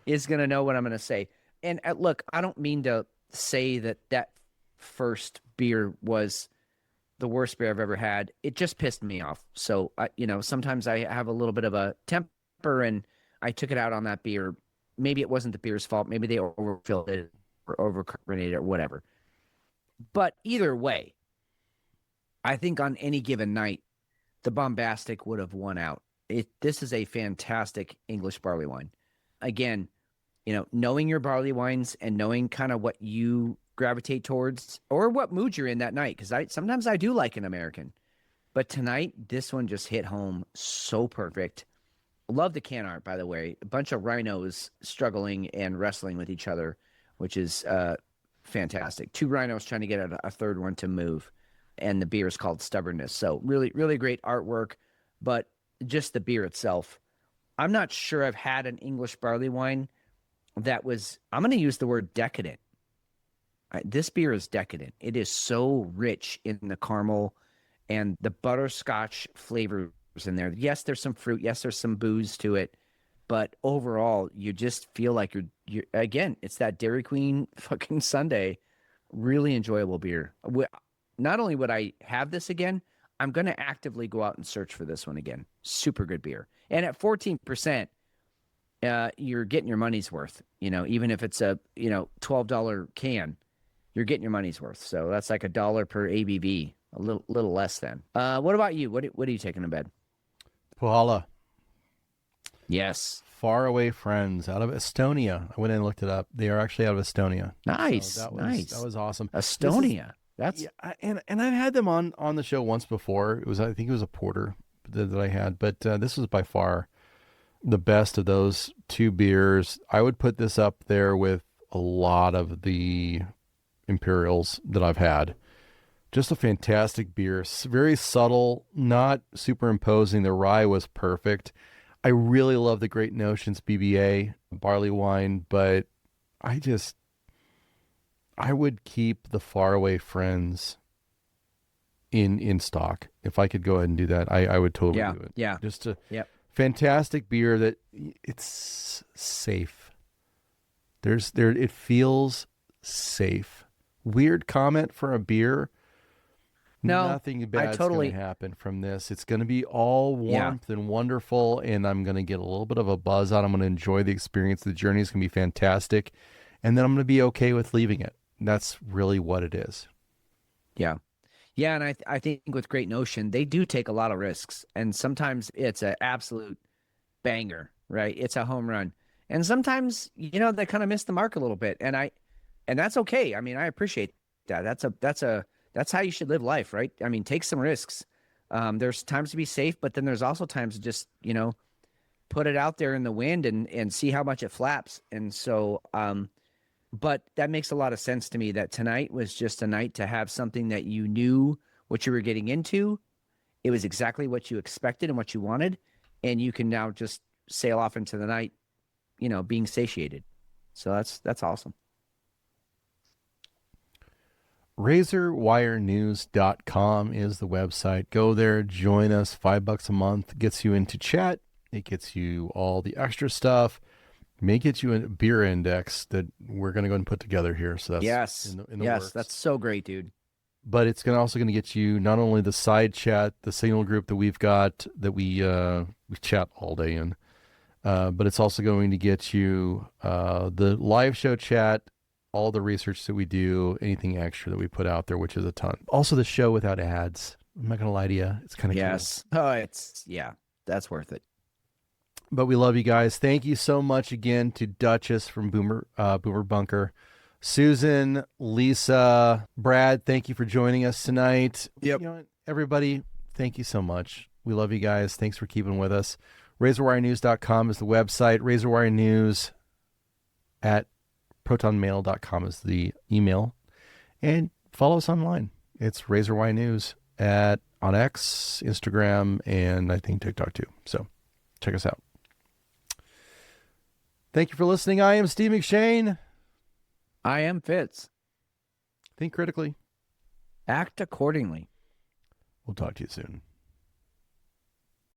is going to know what I'm going to say. And look, I don't mean to say that first beer was the worst beer I've ever had. It just pissed me off. So sometimes I have a little bit of a temper and I took it out on that beer. Maybe it wasn't the beer's fault. Maybe they overfilled it or overcarbonated it or whatever. But either way, I think on any given night, the Bombastic would have won out. This is a fantastic English barley wine. Again, knowing your barley wines and knowing kind of what you gravitate towards or what mood you're in that night. Because sometimes I do like an American. But tonight, this one just hit home so perfect. Love the can art, by the way. A bunch of rhinos struggling and wrestling with each other, which is fantastic. 2 rhinos trying to get a third one to move. And the beer is called Stubbornness. So really, really great artwork. But just the beer itself, I'm not sure I've had an English barley wine that was, I'm going to use the word decadent. This beer is decadent. It is so rich in the caramel and the butterscotch flavors in there. Yes, there's some fruit. Yes, there's some booze to it. But overall, you just feel like you're again, it's that Dairy Queen fucking Sunday. Really enjoyable beer. Not only would I have this again, I'm going to actively go out and search for this one again. Super good beer. And at 14%, you're getting your money's worth. Even if it's a, $12 can, you're getting your money's worth. So that's like $1 per ABV, a little less than. What about you? What are you taking to bed? Puhala. Yes. Faraway Friends out of Estonia. I went in and looked it up. They are actually out of Estonia. Nice. So nice. That was awesome. Estonia. And I've had them on the show once before. I think it was a porter that I had, but this was by far the best of those two beers. I would put this up there with a lot of the Imperials that I've had. Just a fantastic beer. Very subtle, not superimposing. The rye was perfect. I really love the Great Notions BBA barley wine, but I would keep the Faraway Friends in stock. If I could go ahead and do that, I would totally do it. Yeah. Just a fantastic beer that it's safe. It feels safe. Weird comment for a beer. No, nothing bad's going to happen from this. It's going to be all warmth and wonderful, and I'm going to get a little bit of a buzz out. I'm going to enjoy the experience. The journey is going to be fantastic, and then I'm going to be okay with leaving it. That's really what it is. Yeah. Yeah, and I think with Great Notion, they do take a lot of risks, and sometimes it's an absolute banger, right? It's a home run. And sometimes, they kind of miss the mark a little bit, and that's okay. I mean, I appreciate that. That's how you should live life, right? I mean, take some risks. There's times to be safe, but then there's also times to just, put it out there in the wind and see how much it flaps. And so, but that makes a lot of sense to me that tonight was just a night to have something that you knew what you were getting into. It was exactly what you expected and what you wanted. And you can now just sail off into the night, being satiated. So that's awesome. RazorWireNews.com is the website. Go there, join us. $5 a month gets you into chat. It gets you all the extra stuff. May get you a beer index that we're going to go and put together here. So that's in the works. That's so great, dude. But it's also going to get you not only the side chat, the signal group that we've got that we chat all day in, but it's also going to get you the live show chat, all the research that we do, anything extra that we put out there, which is a ton. Also the show without ads. I'm not going to lie to you. It's kind of cool. Oh, that's worth it. But we love you guys. Thank you so much again to Duchess from Boomer Bunker. Susan, Lisa, Brad, thank you for joining us tonight. Yep. Everybody, thank you so much. We love you guys. Thanks for keeping with us. RazorWireNews.com is the website. RazorWireNews at protonmail.com is the email. And follow us online. It's RazorWireNews on X, Instagram, and I think TikTok too. So check us out. Thank you for listening. I am Steve McShane. I am Fitz. Think critically. Act accordingly. We'll talk to you soon.